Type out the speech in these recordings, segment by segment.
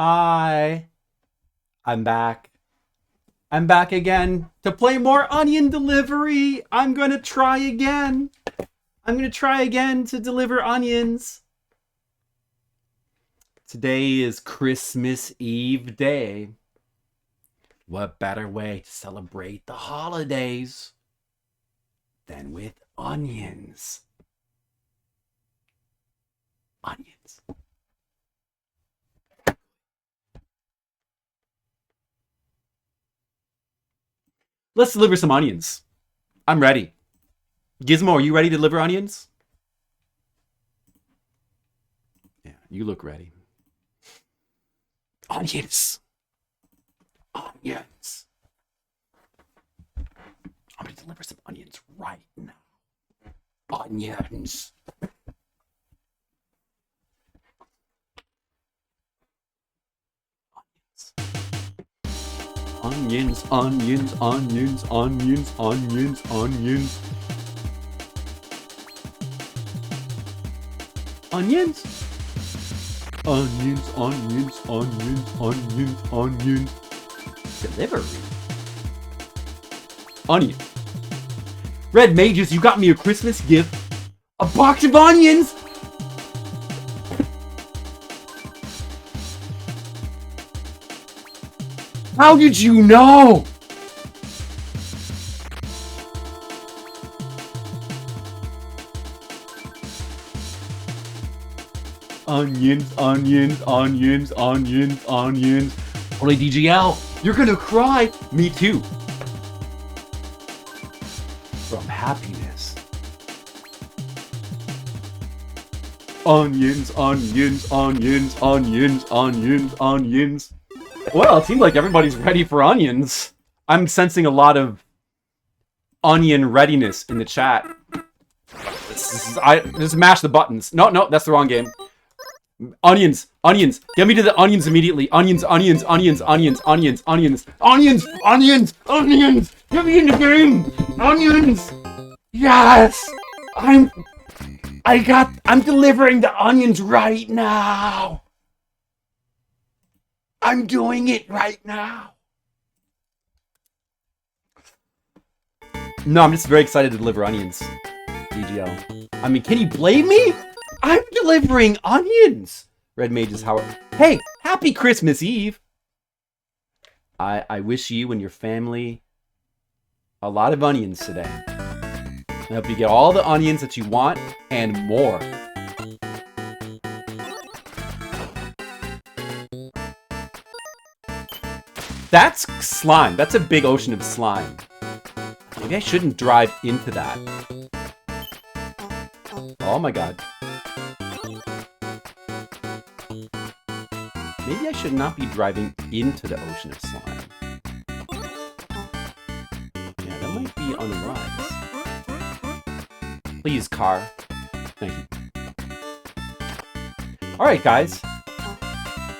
Hi. I'm back. I'm back again to play more Onion Delivery. I'm going to try again. I'm going to try again to deliver onions. Today is Christmas Eve day. What better way to celebrate the holidays than with onions? Onions. Let's deliver some onions. I'm ready. Gizmo, are you ready to deliver onions? Yeah, you look ready. Onions. Onions. I'm going to deliver some onions right now. Onions. Onions, onions, onions, onions, onions, onions. Onions? Onions, onions, onions, onions, onions. Delivery. Onion. Red Mages, you got me a Christmas gift. A box of onions! How did you know? Onions, onions, onions, onions, onions. Only DGL, you're gonna cry. Me too. From happiness. Onions, onions, onions, onions, onions, onions. Well, it seems like everybody's ready for onions. I'm sensing a lot of onion readiness in the chat. Just mash the buttons. No, that's the wrong game. Onions, onions. Get me to the onions immediately. Onions, onions, onions, onions, onions, onions, onions, onions, onions. Get me in the game. Onions. Yes. I'm delivering the onions right now. I'm doing it right now. No, I'm just very excited to deliver onions. DGL. I mean, can you blame me? I'm delivering onions. Red Mages, how? Hey, happy Christmas Eve. I wish you and your family a lot of onions today. I hope you get all the onions that you want and more. That's slime. That's a big ocean of slime. Maybe I shouldn't drive into that. Oh my god. Maybe I should not be driving into the ocean of slime. Yeah, that might be on the rise. Please, car. Thank you. Alright, guys.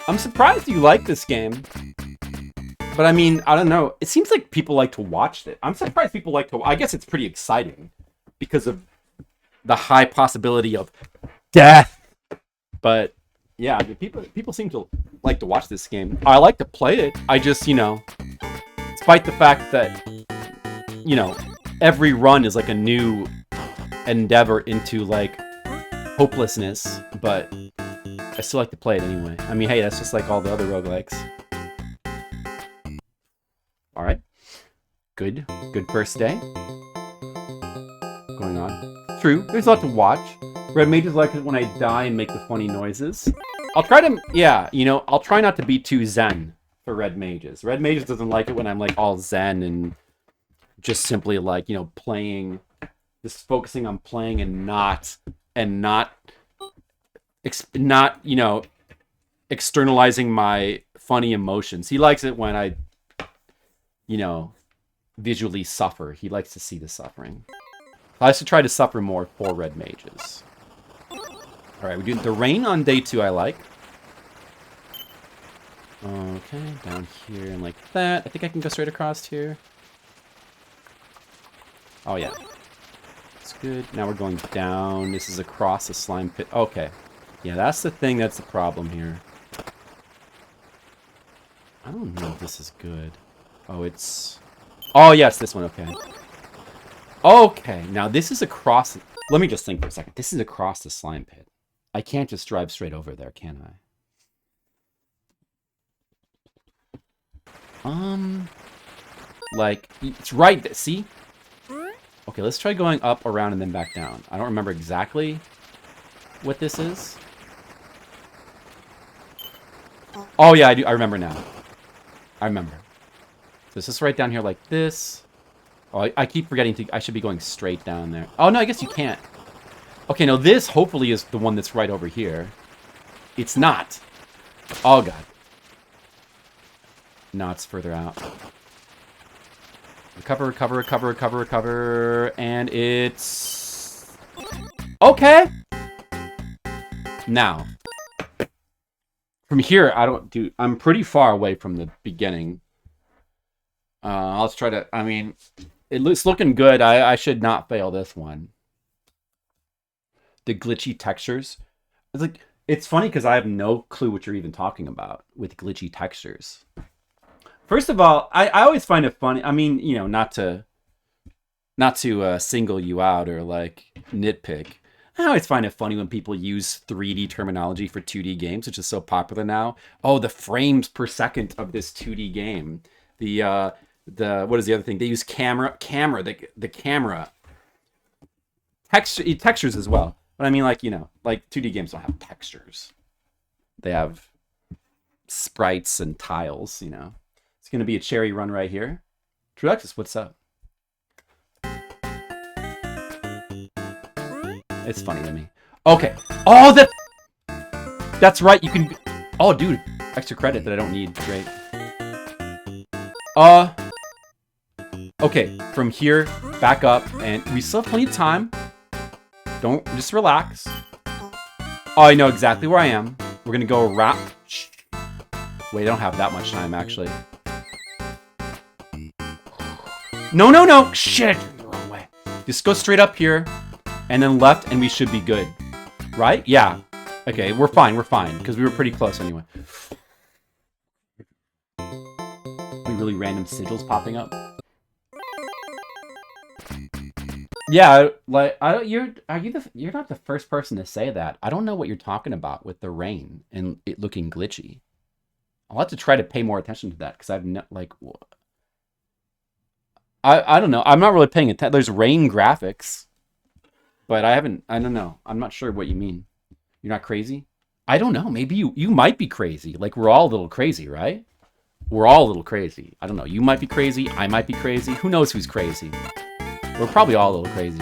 I'm surprised you like this game. But I mean, I don't know. It seems like people like to watch it. I'm surprised people like to... I guess it's pretty exciting because of the high possibility of death. But yeah, I mean, people seem to like to watch this game. I like to play it. I just, despite the fact that, every run is like a new endeavor into like hopelessness, but I still like to play it anyway. I mean, hey, that's just like all the other roguelikes. Alright. Good first day. Going on. True, there's a lot to watch. Red Mages like it when I die and make the funny noises. I'll try to, I'll try not to be too zen for Red Mages. Red Mages doesn't like it when I'm like all zen and just simply like, playing, just focusing on playing and not externalizing my funny emotions. He likes it when I visually suffer. He likes to see the suffering. I should try to suffer more for Red Mages. Alright, we're doing the rain on day 2, I like. Okay, down here and like that. I think I can go straight across here. Oh yeah. That's good. Now we're going down. This is across the slime pit. Okay. Yeah, that's the thing that's the problem here. I don't know if this is good. Oh, it's... Oh, yes, this one, okay. Okay, now this is across... Let me just think for a second. This is across the slime pit. I can't just drive straight over there, can I? Like, it's right... See? Okay, let's try going up, around, and then back down. I don't remember exactly what this is. Oh, yeah, I do. I remember now. I remember. So it's just right down here like this. Oh, I keep forgetting to... I should be going straight down there. Oh, no, I guess you can't. Okay, no, this hopefully is the one that's right over here. It's not. Oh, God. No, it's further out. Recover, recover, recover, recover, recover. And it's... Okay! Now. From here, I don't do... I'm pretty far away from the beginning. Let's try to... I mean, it's looking good. I should not fail this one. The glitchy textures. It's like... It's funny because I have no clue what you're even talking about with glitchy textures. First of all, I always find it funny. I mean, you know, not to single you out or like nitpick. I always find it funny when people use 3D terminology for 2D games, which is so popular now. Oh, the frames per second of this 2D game. The what is the other thing? They use the camera textures as well. But I mean, like, you know, like 2D games don't have textures. They have sprites and tiles, you know. It's going to be a cherry run right here. Truexus, what's up? It's funny to me. Okay. Oh, that's right. You can... Oh, dude. Extra credit that I don't need. Great. Okay. From here, back up. And we still have plenty of time. Don't... Just relax. Oh, I know exactly where I am. We're going to go around... Wait, I don't have that much time, actually. No, no, no! Shit! The wrong way. Just go straight up here. And then left, and we should be good. Right? Yeah. Okay, we're fine, because we were pretty close anyway. Really random sigils popping up. Yeah, like you're not the first person to say that. I don't know what you're talking about with the rain and it looking glitchy. I'll have to try to pay more attention to that because I've not like I don't know. I'm not really paying attention. There's rain graphics. But I don't know. I'm not sure what you mean. You're not crazy? I don't know. Maybe you might be crazy. Like, we're all a little crazy, right? We're all a little crazy. I don't know. You might be crazy. I might be crazy. Who knows who's crazy? We're probably all a little crazy.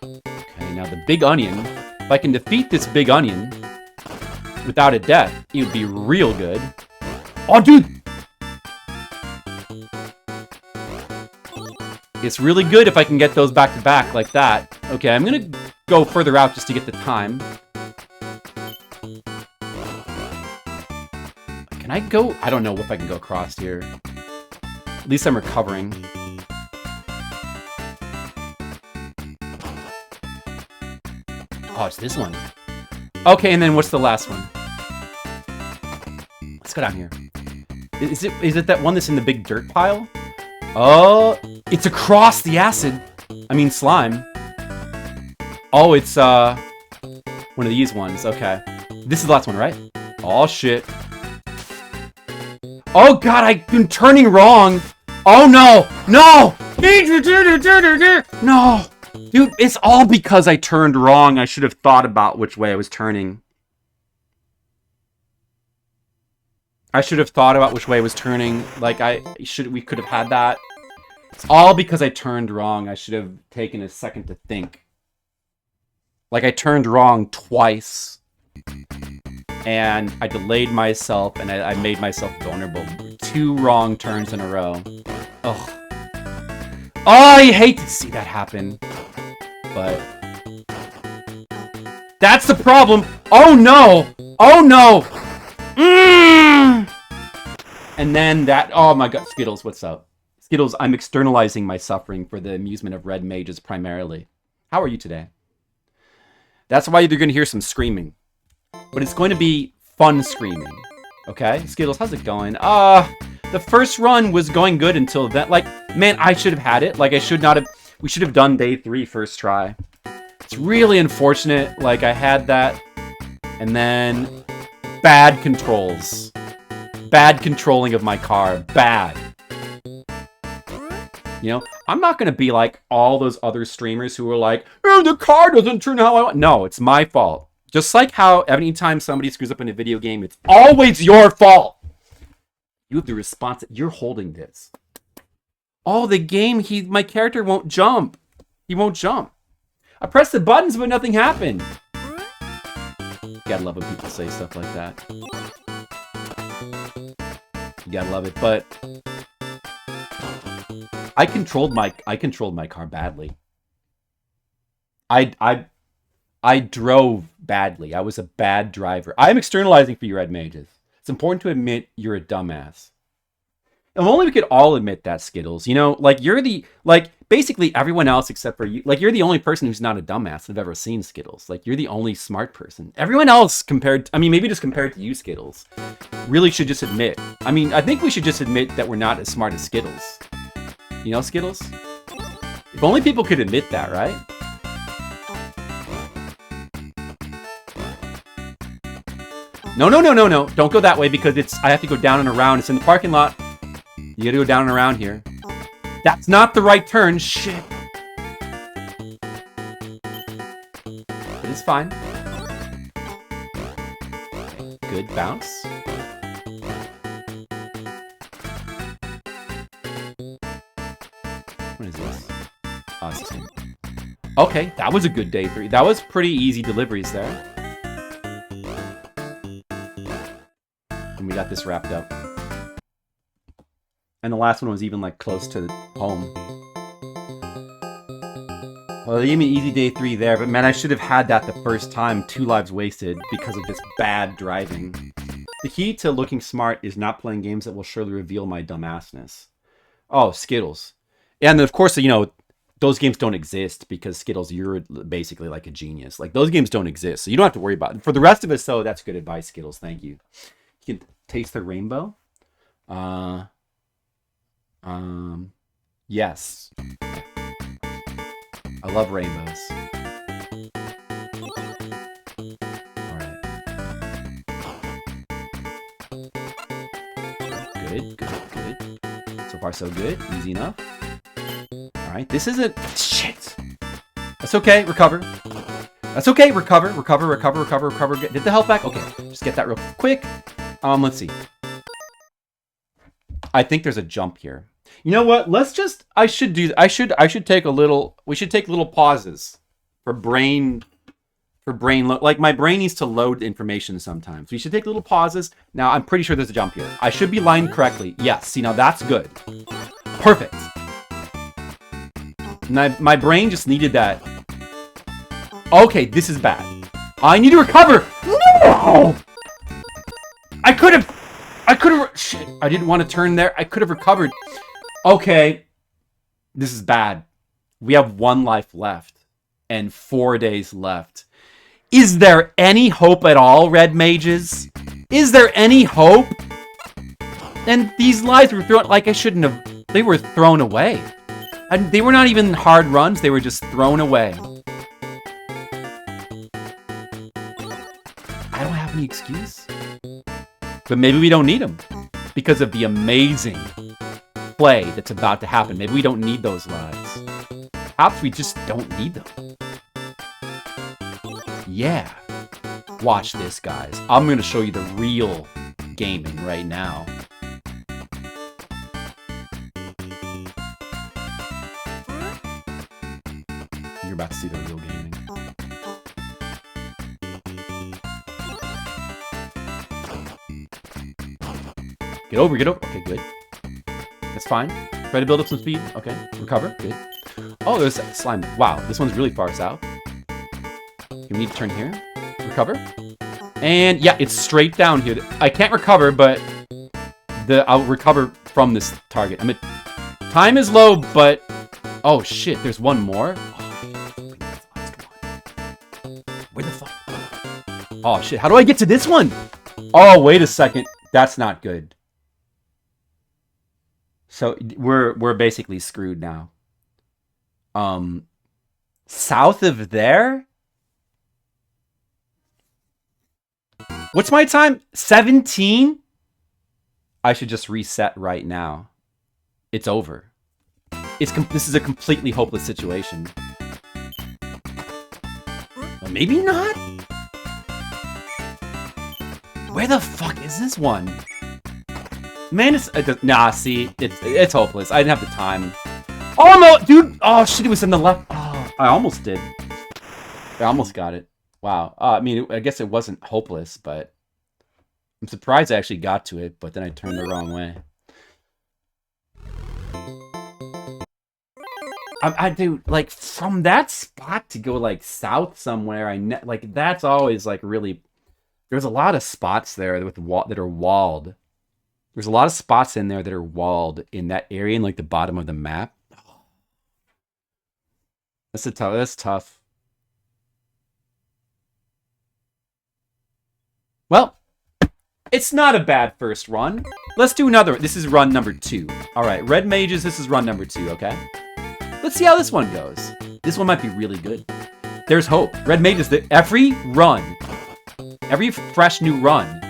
Okay, now the big onion. If I can defeat this big onion without a death, it would be real good. Oh, dude! It's really good if I can get those back to back like that. Okay, I'm gonna go further out just to get the time. Can I go? I don't know if I can go across here. At least I'm recovering. Oh, it's this one. Okay, and then what's the last one? Let's go down here. Is it that one that's in the big dirt pile? Oh, it's across the acid. I mean, slime. Oh, it's, one of these ones. Okay. This is the last one, right? Oh, shit. Oh, God, I've been turning wrong. Oh, no. No. No. Dude, it's all because I turned wrong. I should have thought about which way I was turning. I should have thought about which way I was turning. Like, we could have had that. It's all because I turned wrong. I should have taken a second to think. Like, I turned wrong twice. And I delayed myself, and I made myself vulnerable. 2 wrong turns in a row. Ugh. Oh, I hate to see that happen. But... that's the problem! Oh, no! Oh, no! And then that... oh, my God. Skittles, what's up? Skittles, I'm externalizing my suffering for the amusement of red mages primarily. How are you today? That's why you're going to hear some screaming. but it's going to be fun screaming. Okay, Skittles, how's it going? The first run was going good until then. Like, man, I should have had it. Like, I should not have. We should have done day 3 first try. It's really unfortunate. Like, I had that, and then bad controls. Bad controlling of my car. Bad. You know, I'm not going to be like all those other streamers who are like, oh, the car doesn't turn how I want. No, it's my fault. Just like how anytime somebody screws up in a video game, it's always your fault. You have the response. You're holding this. Oh, the game, my character won't jump. He won't jump. I pressed the buttons, but nothing happened. You gotta love when people say stuff like that. You gotta love it, but I controlled my car badly. I drove badly. I was a bad driver. I'm externalizing for you, Red Mages. It's important to admit you're a dumbass. And only we could all admit that, Skittles. You know, like, basically everyone else except for you. Like, you're the only person who's not a dumbass I've ever seen, Skittles. Like, you're the only smart person. Everyone else maybe just compared to you, Skittles, really should just admit. I think we should just admit that we're not as smart as Skittles. You know, Skittles? If only people could admit that, right? No. Don't go that way because I have to go down and around. It's in the parking lot. You gotta go down and around here. That's not the right turn. Shit. It's fine. Okay, good bounce. What is this? Oh, it's the same. Okay, that was a good day 3. That was pretty easy deliveries there. And we got this wrapped up. And the last one was even, like, close to home. Well, they gave me easy day 3 there, but man, I should have had that the first time. 2 lives wasted because of this bad driving. The key to looking smart is not playing games that will surely reveal my dumbassness. Oh, Skittles. And of course, you know, those games don't exist because, Skittles, you're basically like a genius. Like, those games don't exist, so you don't have to worry about it. For the rest of us, though, that's good advice, Skittles. Thank you. You can taste the rainbow. Yes. I love rainbows. Alright. Good. So far, so good. Easy enough. Alright, this isn't... Shit! That's okay, recover. That's okay, recover. Get the health back? Okay, just get that real quick. Let's see. I think there's a jump here. You know what? Let's just... I should take a little... We should take little pauses for brain... Like, my brain needs to load information sometimes. We should take little pauses. Now, I'm pretty sure there's a jump here. I should be lined correctly. Yes. See, now that's good. Perfect. My brain just needed that. Okay, this is bad. I need to recover. No! I could have... Shit, I didn't want to turn there. I could have recovered. Okay. This is bad. We have 1 life left. And 4 days left. Is there any hope at all, Red Mages? Is there any hope? And these lives were thrown... Like, I shouldn't have... They were thrown away. And they were not even hard runs. They were just thrown away. I don't have any excuse. But maybe we don't need them because of the amazing play that's about to happen. Maybe we don't need those lives. Perhaps we just don't need them. Yeah. Watch this, guys. I'm going to show you the real gaming right now. You're about to see the real gaming. Get over. Okay, good. That's fine. Try to build up some speed. Okay, recover. Good. Oh, there's slime. Wow, this one's really far south. Okay, we need to turn here. Recover. And yeah, it's straight down here. I can't recover, but I'll recover from this target. Time is low, but... Oh, shit, there's one more? Oh, where the fuck? Oh, shit. How do I get to this one? Oh, wait a second. That's not good. So we're basically screwed now. South of there? What's my time? 17? I should just reset right now. It's over. This is a completely hopeless situation. Well, maybe not? Where the fuck is this one? Man, nah, see, it's hopeless. I didn't have the time. Oh, no, dude! Oh, shit, it was in the left. Oh, I almost did. I almost got it. Wow. I mean, I guess it wasn't hopeless, but I'm surprised I actually got to it, but then I turned the wrong way. I do, like, from that spot to go, like, south somewhere, like, that's always, like, really... There's a lot of spots there that are walled. There's a lot of spots in there that are walled in that area in, like, the bottom of the map. That's tough. Well, it's not a bad first run. Let's do another. This is run number 2. All right, Red Mages, this is run number 2, okay? Let's see how this one goes. This one might be really good. There's hope. Red Mages, every run, every fresh new run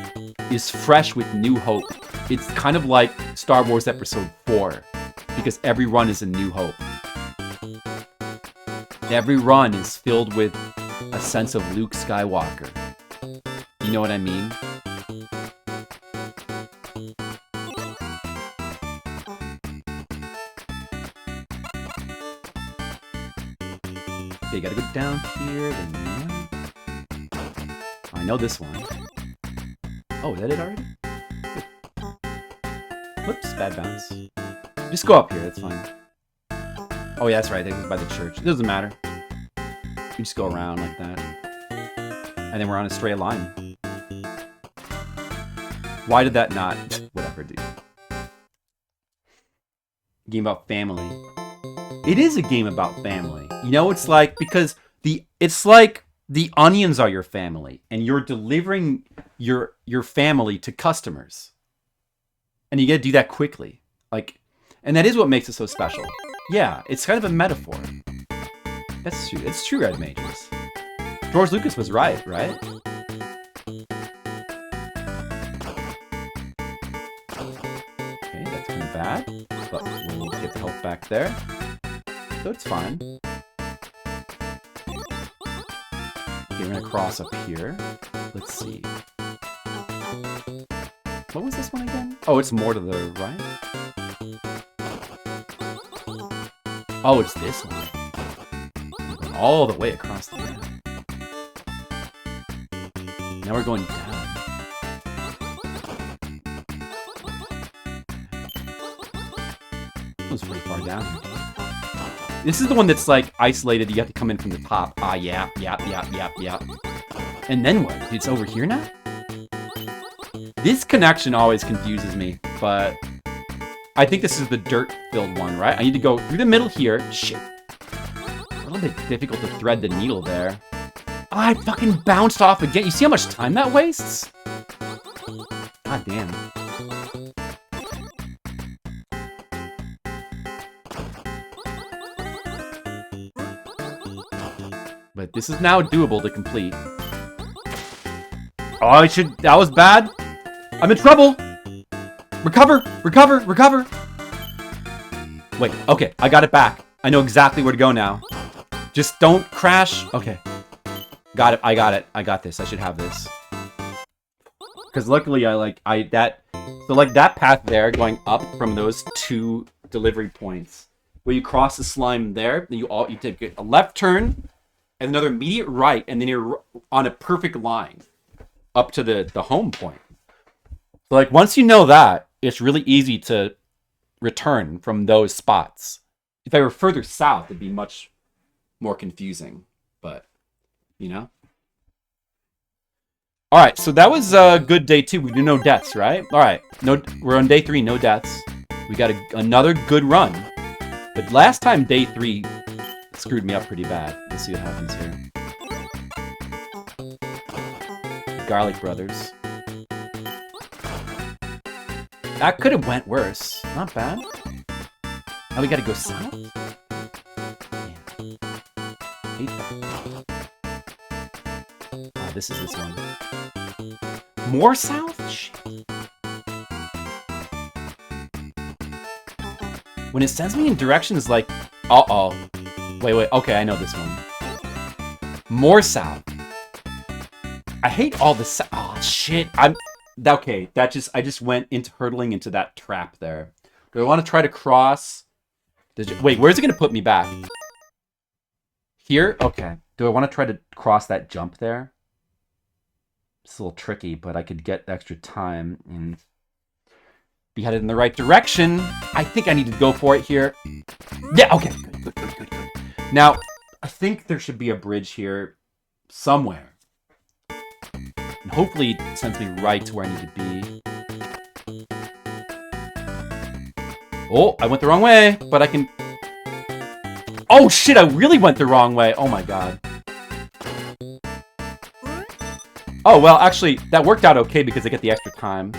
is fresh with new hope. It's kind of like Star Wars Episode 4, because every run is a new hope. Every run is filled with a sense of Luke Skywalker. You know what I mean? Okay, you gotta go down here, then... I know this one. Oh, is that it already? Whoops, bad bounce. Just go up here, that's fine. Oh yeah, that's right, it was by the church. It doesn't matter. You just go around like that. And then we're on a straight line. Why did that not... Whatever, dude. Game about family. It is a game about family. You know, it's like, because it's like the onions are your family, and you're delivering your family to customers. And you gotta do that quickly. Like, and that is what makes it so special. Yeah, it's kind of a metaphor. That's true. It's true, Red Mages. George Lucas was right? Okay, that's pretty bad. But we'll get the health back there. So it's fine. Okay, we're gonna cross up here. Let's see. What was this one again? Oh, it's more to the right? Oh, it's this one. We're going all the way across the map. Now we're going down. That was pretty far down here. This is the one that's like isolated. You have to come in from the top. Ah, yeah. And then what? It's over here now? This connection always confuses me, but I think this is the dirt-filled one, right? I need to go through the middle here. Shit. A little bit difficult to thread the needle there. Oh, I fucking bounced off again. You see how much time that wastes? God damn. But this is now doable to complete. Oh, that was bad. I'm in trouble. Recover. Wait, okay, I got it back. I know exactly where to go now. Just don't crash. Okay. Got it, I got this. I should have this. Because luckily so like that path there going up from those 2 delivery points, where you cross the slime there, then you take a left turn and another immediate right, and then you're on a perfect line up to the home point. So like once you know that, it's really easy to return from those spots. If I were further south, it'd be much more confusing, but you know. All right, so that was a good day 2. We do no deaths, right? All right, we're on day 3, no deaths. We got another good run, but last time day 3 screwed me up pretty bad. Let's see what happens here. Garlic Brothers. That could have went worse. Not bad. Now we gotta go south? Hate that. Oh, this is this one. More south? Shit. When it sends me in directions like... Uh-oh. Wait. Okay, I know this one. More south. I hate all this... Oh, shit. Okay, I just went into hurtling into that trap there. Do I want to try to cross? Wait, where's it going to put me back? Here? Okay. Do I want to try to cross that jump there? It's a little tricky, but I could get extra time and be headed in the right direction. I think I need to go for it here. Yeah, okay. Good. Now, I think there should be a bridge here somewhere. And hopefully it sends me right to where I need to be. Oh, I went the wrong way, but I can... Oh shit, I really went the wrong way. Oh my god. Oh, well, actually, that worked out okay because I get the extra time.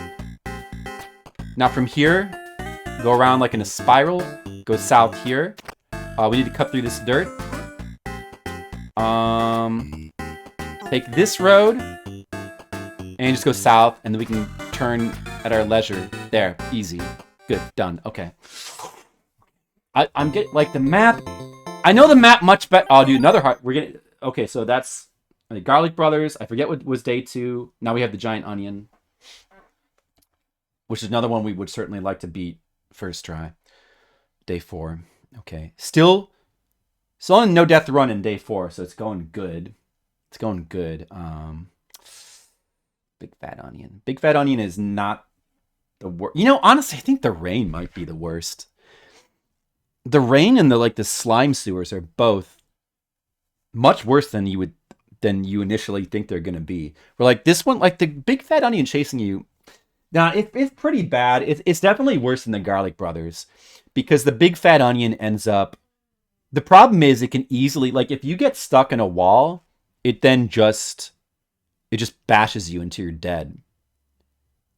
Now from here, go around like in a spiral, go south here. We need to cut through this dirt. Take this road, and just go south, and then we can turn at our leisure. There, easy. Good, done, okay. I'm getting, like, the map. I know the map much better. Oh, dude, another heart. We're getting, okay, so that's the Garlic Brothers. I forget what was day 2. Now we have the Giant Onion, which is another one we would certainly like to beat first try. Day 4. Okay. Still on a no death run in day 4, so it's going good. It's going good. Big Fat Onion. Big Fat Onion is not the worst. You know, honestly, I think the rain might be the worst. The rain and the slime sewers are both much worse than you initially think they're gonna be. Where like this one, like the Big Fat Onion chasing you. Now it's pretty bad. It's definitely worse than the Garlic Brothers, because the Big Fat Onion ends up. The problem is it can easily, like, if you get stuck in a wall, it just bashes you until you're dead.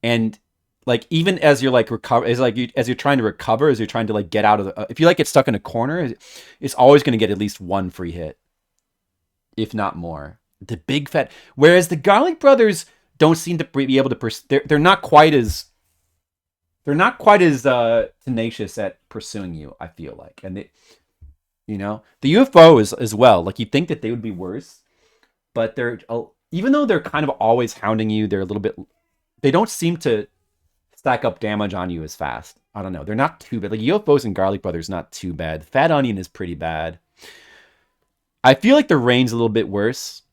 And like, even as you're like as you're trying to recover, as you're trying to like get out of the, if you like get stuck in a corner, it's always going to get at least one free hit, if not more. The Big Fat, whereas the Garlic Brothers don't seem to be able to they're not quite as tenacious at pursuing you, I feel like. And the UFO is as well. Like, you'd think that they would be worse, but even though they're kind of always hounding you, they don't seem to stack up damage on you as fast. I don't know. They're not too bad. Like, UFOs and Garlic Brothers, not too bad. Fat Onion is pretty bad. I feel like the rain's a little bit worse.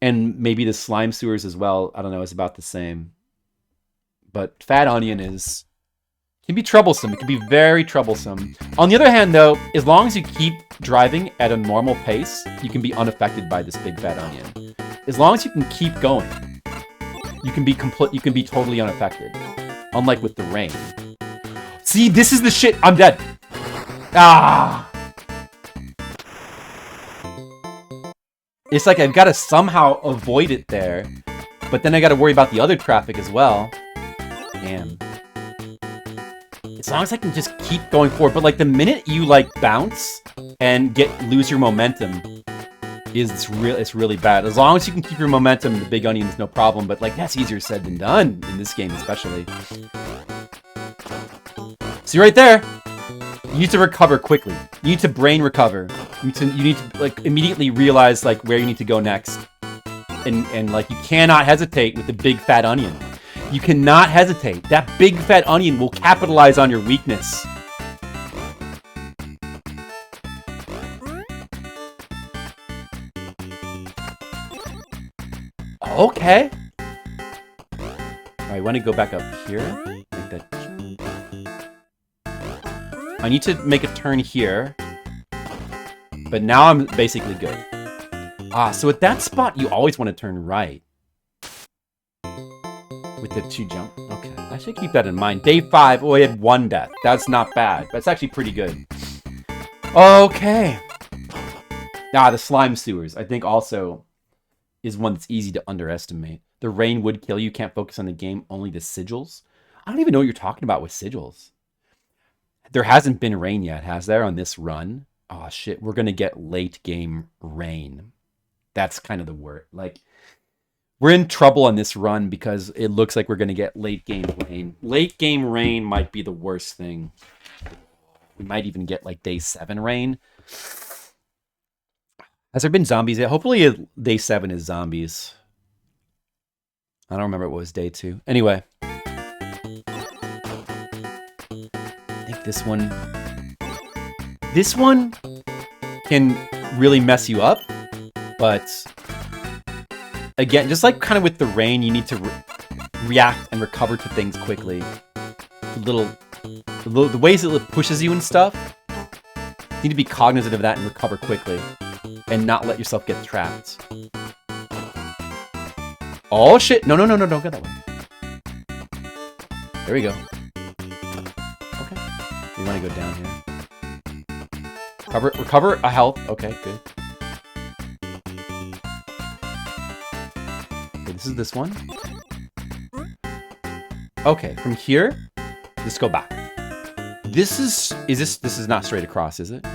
And maybe the slime sewers as well, I don't know, is about the same. But Fat Onion can be troublesome. It can be very troublesome. On the other hand, though, as long as you keep driving at a normal pace, you can be unaffected by this Big Fat Onion. As long as you can keep going, you can be totally unaffected. Unlike with the rain. See, this is the shit. I'm dead. Ah. It's like I've got to somehow avoid it there, but then I got to worry about the other traffic as well. Damn. As long as I can just keep going forward, but like the minute you like bounce and lose your momentum, it's really bad. As long as you can keep your momentum, the Big Onion is no problem. But like, that's easier said than done in this game, especially. See right there. You need to recover quickly. You need to brain recover. You need to like immediately realize like where you need to go next. And like, you cannot hesitate with the Big Fat Onion. You cannot hesitate. That Big Fat Onion will capitalize on your weakness. Okay. Alright, I want to go back up here. Make that. I need to make a turn here. But now I'm basically good. So at that spot, you always want to turn right. With the 2 jump. Okay. I should keep that in mind. Day 5. Oh, I had 1 death. That's not bad. That's actually pretty good. Okay. The slime sewers. I think also is one that's easy to underestimate. The rain would kill you. Can't focus on the game. Only the sigils. I don't even know what you're talking about with sigils. There hasn't been rain yet, has there, on this run? Oh, shit. We're going to get late game rain. That's kind of the word. Like, we're in trouble on this run because it looks like we're going to get late game rain. Late game rain might be the worst thing. We might even get like day 7 rain. Has there been zombies yet? Hopefully day 7 is zombies. I don't remember what was day 2. Anyway. I think this one can really mess you up. But again, just like kind of with the rain, you need to react and recover to things quickly. The ways it pushes you and stuff, you need to be cognizant of that and recover quickly. And not let yourself get trapped. Oh shit! No, don't go that way. There we go. Okay. We want to go down here. Recover a health. Okay, good. Okay, this is this one. Okay, from here, let's go back. This is not straight across, is it?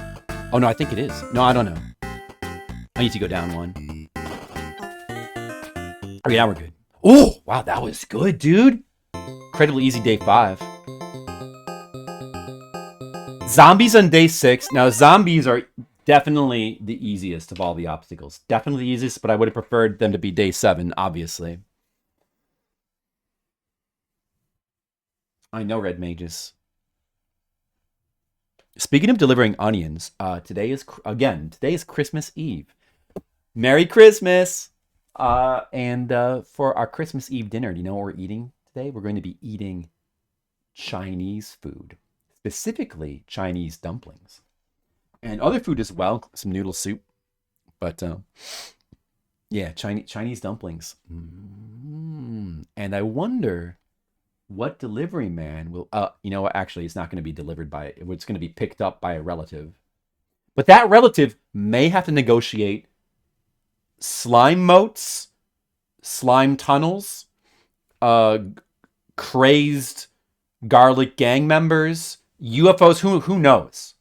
Oh no, I think it is. No, I don't know. I need to go down one. Okay, now we're good. Oh, wow, that was good, dude. Incredibly easy day 5. Zombies on day 6. Now, zombies are definitely the easiest of all the obstacles. Definitely the easiest, but I would have preferred them to be day 7, obviously. I know, Red Mages. Speaking of delivering onions, today is Christmas Eve. Merry Christmas! And for our Christmas Eve dinner, do you know what we're eating today? We're going to be eating Chinese food. Specifically, Chinese dumplings. And other food as well. Some noodle soup. But, yeah, Chinese dumplings. And I wonder what delivery man will... you know what? Actually, it's not going to be delivered by... It's going to be picked up by a relative. But that relative may have to negotiate slime moats, slime tunnels, crazed garlic gang members, UFOs, who knows?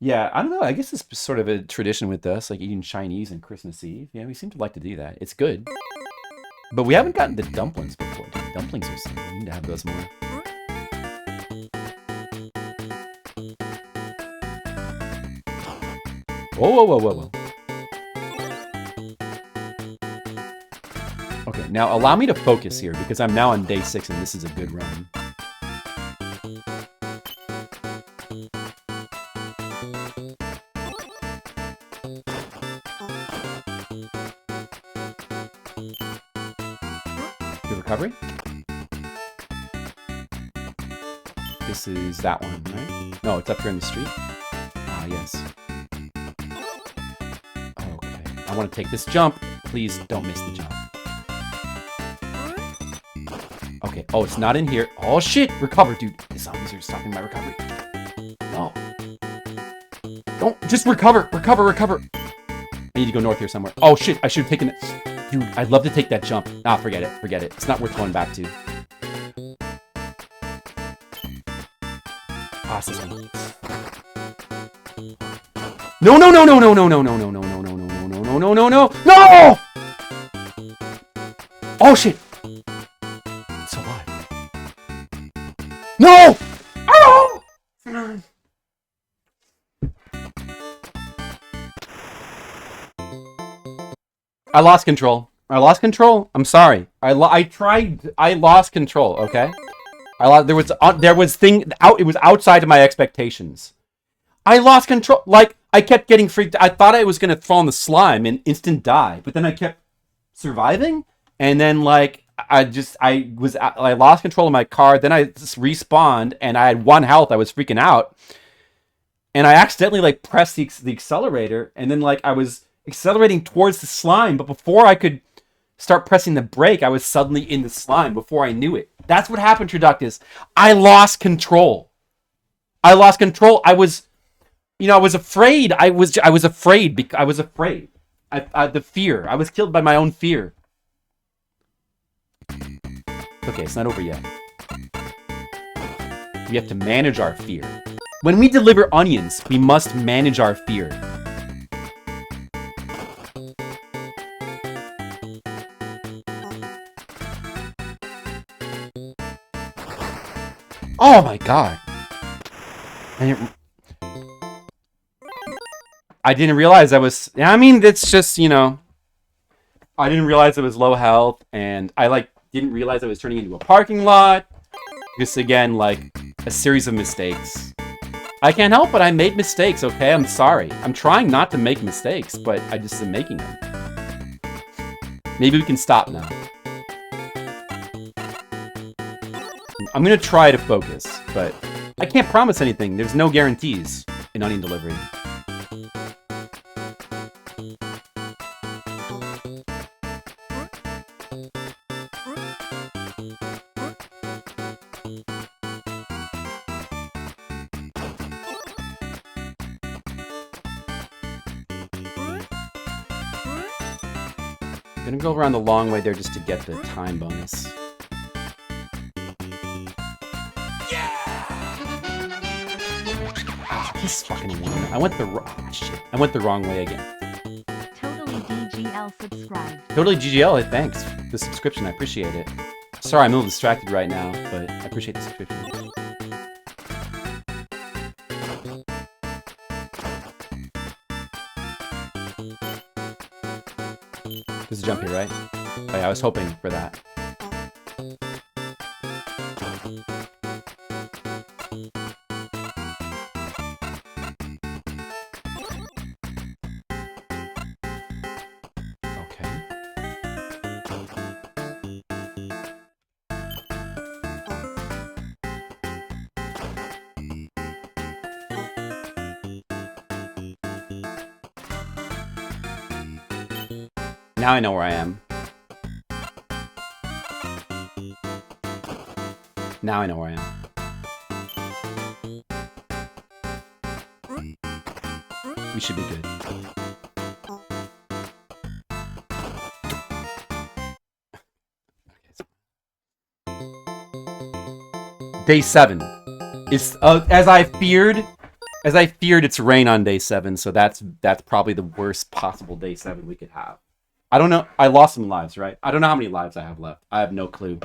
Yeah, I don't know. I guess it's sort of a tradition with us, like eating Chinese on Christmas Eve. Yeah, we seem to like to do that. It's good. But we haven't gotten the dumplings before. Dumplings are something. We need to have those more. Whoa. Okay, now allow me to focus here because I'm now on day 6 and this is a good run. Good recovery. This is that one, right? No, it's up here in the street. Ah, yes. I want to take this jump. Please don't miss the jump. Okay. Oh, it's not in here. Oh, shit. Recover, dude. The zombies are stopping my recovery. No. Don't. Just recover. Recover. I need to go north here somewhere. Oh, shit. I should have taken it. Dude, I'd love to take that jump. Nah, forget it. It's not worth going back to. Ah, it's this one. No. No! Oh, shit! It's alive. No! Oh! I lost control. I'm sorry. I lost control, okay? It was outside of my expectations. I lost control. Like, I kept getting freaked. I thought I was going to fall in the slime and instant die. But then I kept surviving. And then, like, I lost control of my car. Then I just respawned. And I had 1 health. I was freaking out. And I accidentally, like, pressed the accelerator. And then, like, I was accelerating towards the slime. But before I could start pressing the brake, I was suddenly in the slime before I knew it. That's what happened, Traductus. I lost control. I was... I was afraid. I was afraid. The fear. I was killed by my own fear. Okay, it's not over yet. We have to manage our fear. When we deliver onions, we must manage our fear. Oh my god. I didn't realize I was... I mean, it's just, you know... I didn't realize it was low health, and I, like, didn't realize I was turning into a parking lot. Just, again, like, a series of mistakes. I can't help it. I made mistakes, okay? I'm sorry. I'm trying not to make mistakes, but I just am making them. Maybe we can stop now. I'm gonna try to focus, but I can't promise anything. There's no guarantees in onion delivery. I'm gonna go around the long way there just to get the time bonus. This fucking one. I went the wrong way again. Totally DGL subscribed. Totally GGL, thanks for the subscription. I appreciate it. Sorry, I'm a little distracted right now, but I appreciate the subscription. There's a jump here, right? Oh yeah, I was hoping for that. Now I know where I am. Now I know where I am. We should be good. Day 7. It's as I feared, it's rain on day 7, so that's probably the worst possible day 7 we could have. I don't know. I lost some lives, right? I don't know how many lives I have left. I have no clue.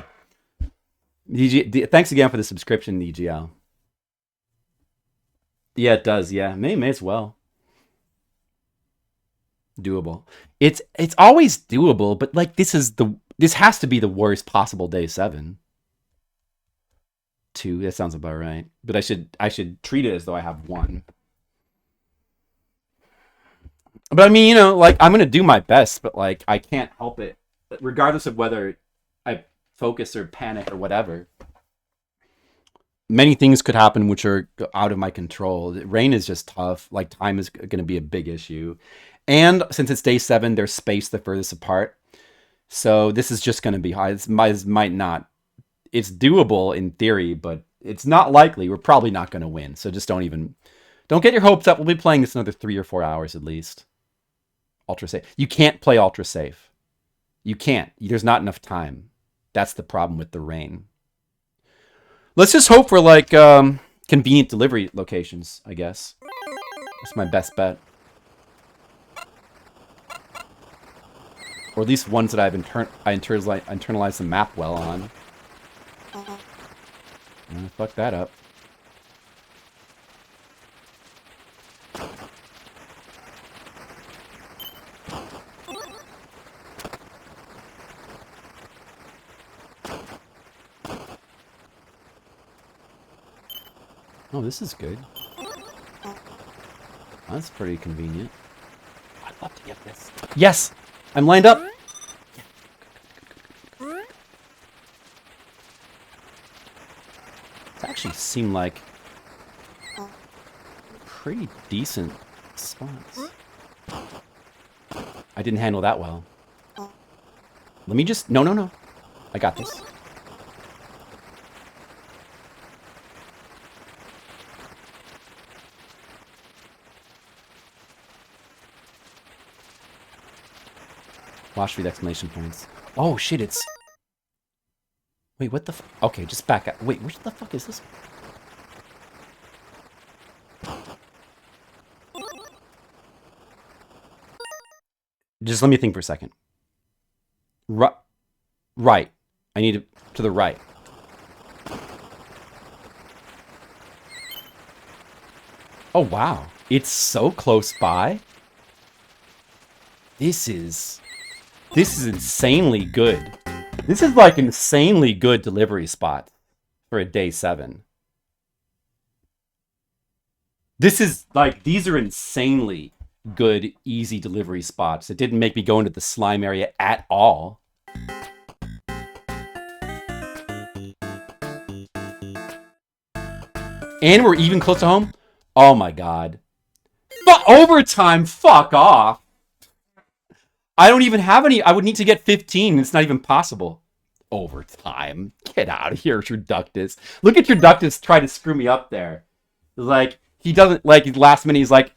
Thanks again for the subscription, DGL. Yeah, it does. Yeah, may as well. Doable. It's always doable, but like this has to be the worst possible day 7. 2. That sounds about right. But I should treat it as though I have 1. But I mean, you know, like, I'm going to do my best, but, like, I can't help it. Regardless of whether I focus or panic or whatever. Many things could happen which are out of my control. Rain is just tough. Like, time is going to be a big issue. And since it's day 7, there's space the furthest apart. So this is just going to be high. This might not. It's doable in theory, but it's not likely. We're probably not going to win. So just don't get your hopes up. We'll be playing this another 3 or 4 hours at least. Ultra safe. You can't play ultra safe. You can't. There's not enough time. That's the problem with the rain. Let's just hope for like convenient delivery locations, I guess. That's my best bet. Or at least ones that I internalized the map well on. Fuck that up. Oh, this is good. That's pretty convenient. I'd love to get this. Yes! I'm lined up! It actually seemed like pretty decent spots. I didn't handle that well. Let me just... No. I got this. Watch for the exclamation points. Oh, shit, it's... Wait, what the f... Okay, just back up. Wait, what the fuck is this? Just let me think for a second. Right. I need to the right. Oh, wow. It's so close by. This is insanely good. This is like insanely good delivery spot for a day 7. This is like, these are insanely good, easy delivery spots. It didn't make me go into the slime area at all. And we're even close to home? Oh my god. Overtime, fuck off. I don't even have any. I would need to get 15. It's not even possible. Overtime. Get out of here, Traductus. Look at Traductus try to screw me up there. Like, he doesn't, like, last minute he's like,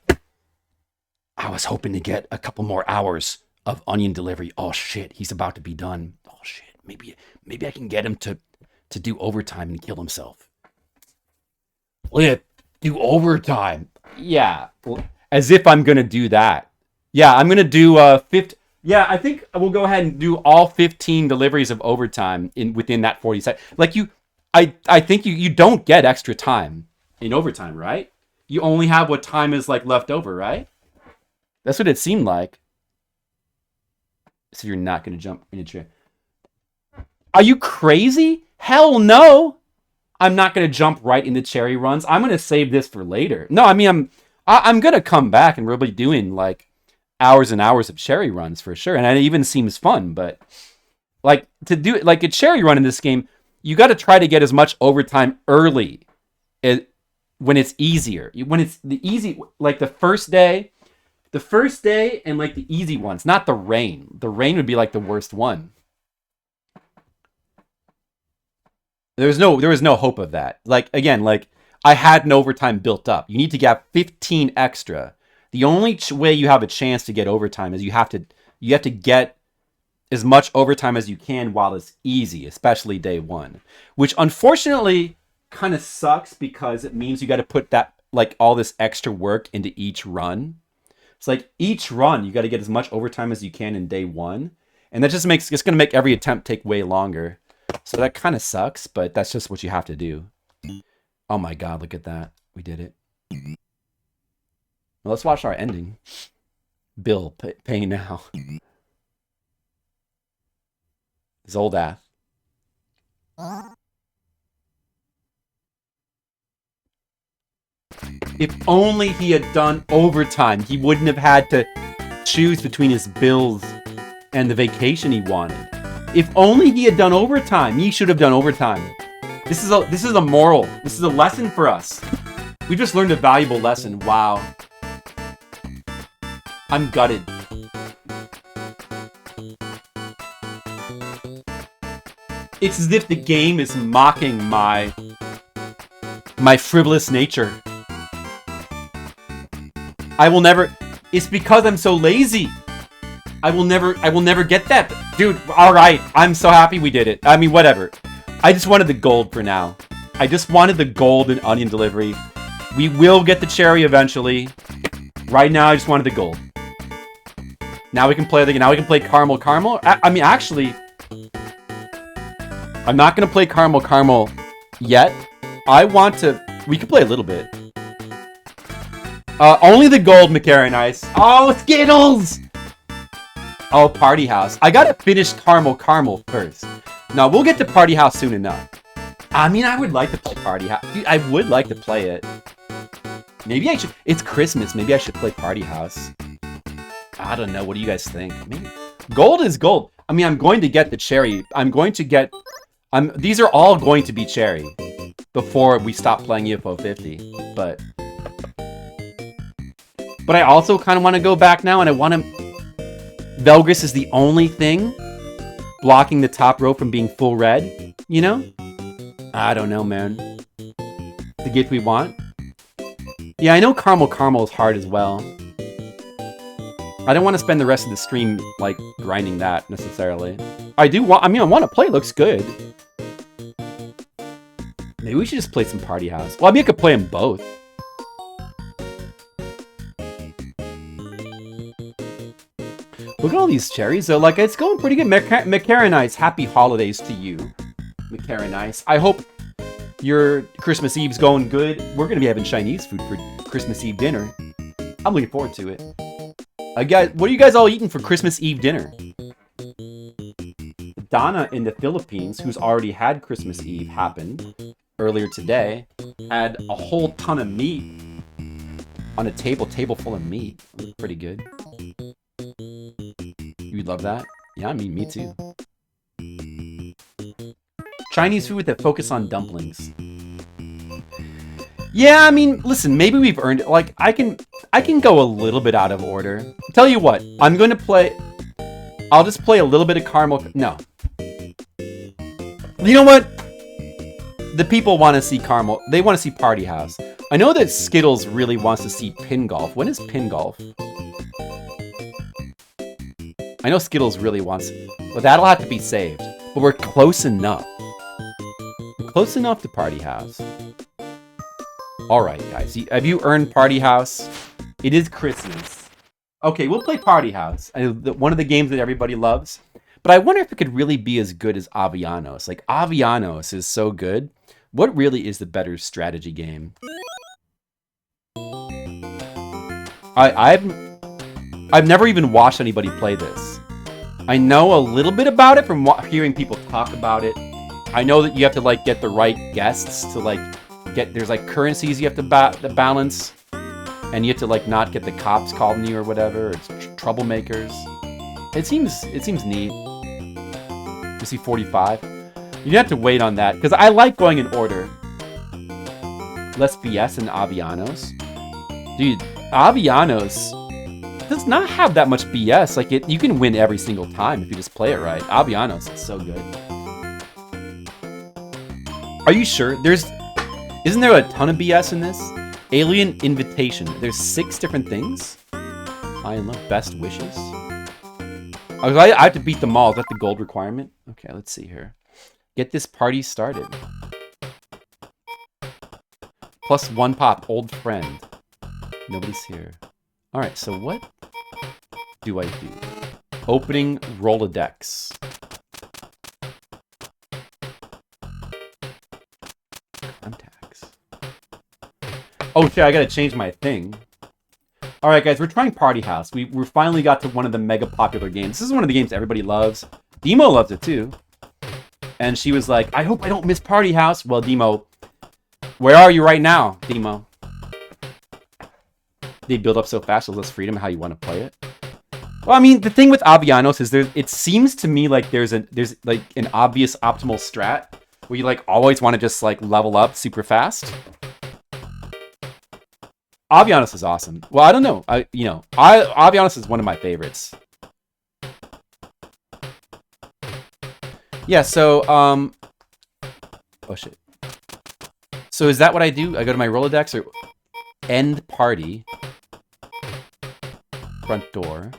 I was hoping to get a couple more hours of onion delivery. Oh shit, he's about to be done. Oh shit, maybe I can get him to do overtime and kill himself. Do overtime. Yeah, as if I'm gonna do that. Yeah, I'm gonna do 50. Yeah, I think we'll go ahead and do all 15 deliveries of overtime within that 40 seconds. Like I think you don't get extra time in overtime, right? You only have what time is like left over, right? That's what it seemed like. So you're not gonna jump in a chair. Are you crazy? Hell no! I'm not gonna jump right into cherry runs. I'm gonna save this for later. No, I mean I'm gonna come back and we'll be doing like hours and hours of cherry runs for sure, and it even seems fun. But like to do it like a cherry run in this game, you got to try to get as much overtime early, when it's easier. When it's the easy, like the first day, and like the easy ones, not the rain. The rain would be like the worst one. There was no hope of that. Like again, like I had an overtime built up. You need to get 15 extra. The only way you have a chance to get overtime is you have to get as much overtime as you can while it's easy, especially day 1, which unfortunately kind of sucks because it means you got to put that like all this extra work into each run. It's like each run you got to get as much overtime as you can in day 1, and that just it's going to make every attempt take way longer. So that kind of sucks, but that's just what you have to do. Oh my god, look at that. We did it. Well, let's watch our ending. Bill, pay now. Zoldath. If only he had done overtime, he wouldn't have had to choose between his bills and the vacation he wanted. If only he had done overtime, he should have done overtime. This is a moral. This is a lesson for us. We just learned a valuable lesson. Wow. I'm gutted. It's as if the game is mocking my frivolous nature. I will never... It's because I'm so lazy. I will never get that. Dude, alright. I'm so happy we did it. I mean, whatever. I just wanted the gold for now. I just wanted the gold in onion delivery. We will get the cherry eventually. Right now, I just wanted the gold. Now we can play caramel. I mean, actually, I'm not gonna play caramel yet. We can play a little bit. Only the gold, McCarran Ice. Oh, Skittles! Oh, Party House. I gotta finish caramel first. No, we'll get to Party House soon enough. I mean, I would like to play Party House. Dude, I would like to play it. Maybe I should. It's Christmas. Maybe I should play Party House. I don't know. What do you guys think? Maybe gold is gold. I mean, I'm going to get the cherry. These are all going to be cherry before we stop playing UFO 50. But I also kind of want to go back now, and I want to... Velgris is the only thing blocking the top row from being full red, you know? I don't know, man. The gift we want? Yeah, I know caramel is hard as well. I don't want to spend the rest of the stream, like, grinding that, necessarily. I want to play. It looks good. Maybe we should just play some Party House. Well, I mean, I could play them both. Look at all these cherries, though. Like, it's going pretty good. Macaronice, happy holidays to you. Macaronice. I hope your Christmas Eve's going good. We're going to be having Chinese food for Christmas Eve dinner. I'm looking forward to it. What are you guys all eating for Christmas Eve dinner? Donna in the Philippines, who's already had Christmas Eve happen earlier today, had a whole ton of meat on a table full of meat. Pretty good. You'd love that? Yeah, I mean, me too. Chinese food that focus on dumplings. Yeah, I mean, listen, maybe we've earned it. Like, I can go a little bit out of order. Tell you what, I'll just play a little bit of caramel. No. You know what? The people want to see caramel. They want to see Party House. I know that Skittles really wants to see Pin Golf. When is Pin Golf? I know Skittles really wants, but that'll have to be saved. But we're close enough. We're close enough to Party House. Alright, guys. Have you earned Party House? It is Christmas. Okay, we'll play Party House. One of the games that everybody loves. But I wonder if it could really be as good as Avianos. Like, Avianos is so good. What really is the better strategy game? I've never even watched anybody play this. I know a little bit about it from hearing people talk about it. I know that you have to, like, get the right guests to, like, there's, like, currencies you have to balance. And you have to, like, not get the cops calling you or whatever. It's troublemakers. It seems neat. You see 45. You have to wait on that, because I like going in order. Less BS than Avianos. Dude, Avianos does not have that much BS. Like, you can win every single time if you just play it right. Avianos is so good. Are you sure? Isn't there a ton of BS in this? Alien Invitation. There's 6 different things? I love best wishes. I have to beat them all. Is that the gold requirement? Okay, let's see here. Get this party started. Plus 1 pop. Old friend. Nobody's here. Alright, so what do I do? Opening Rolodex. Contacts. Oh shit, I gotta change my thing. Alright guys, we're trying Party House. We finally got to one of the mega popular games. This is one of the games everybody loves. Demo loves it too. And she was like, I hope I don't miss Party House. Well, Demo, where are you right now, Demo? They build up so fast, so less freedom how you want to play it. Well, I mean, the thing with Avianos is it seems to me like there's like an obvious optimal strat where you like always want to just like level up super fast. Avianos is awesome. Well, I don't know. Avianos is one of my favorites. Yeah, so, oh shit. So is that what I do? I go to my Rolodex or end party. Front door.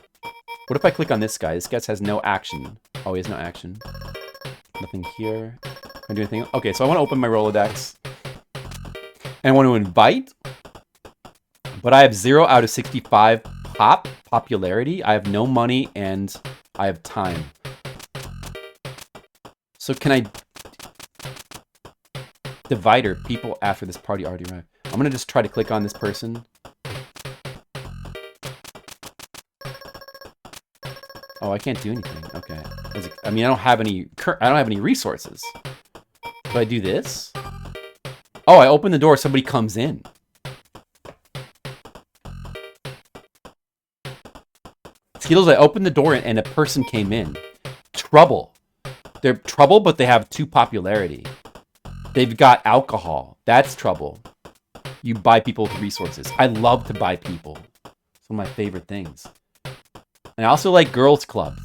What if I click on this guy? This guy has no action. Oh, he has no action. Nothing here. Can I do anything? Okay, so I want to open my Rolodex. And I want to invite. But I have 0 out of 65 popularity. I have no money and I have time. So can I divider people after this party already arrived? I'm gonna just try to click on this person. Oh, I can't do anything. Okay. I mean, I don't have any resources. Do I do this? Oh, I open the door. Somebody comes in. Skittles, I opened the door and a person came in. Trouble. They're trouble, but they have 2 popularity. They've got alcohol. That's trouble. You buy people with resources. I love to buy people. It's one of my favorite things. And I also like girls' clubs.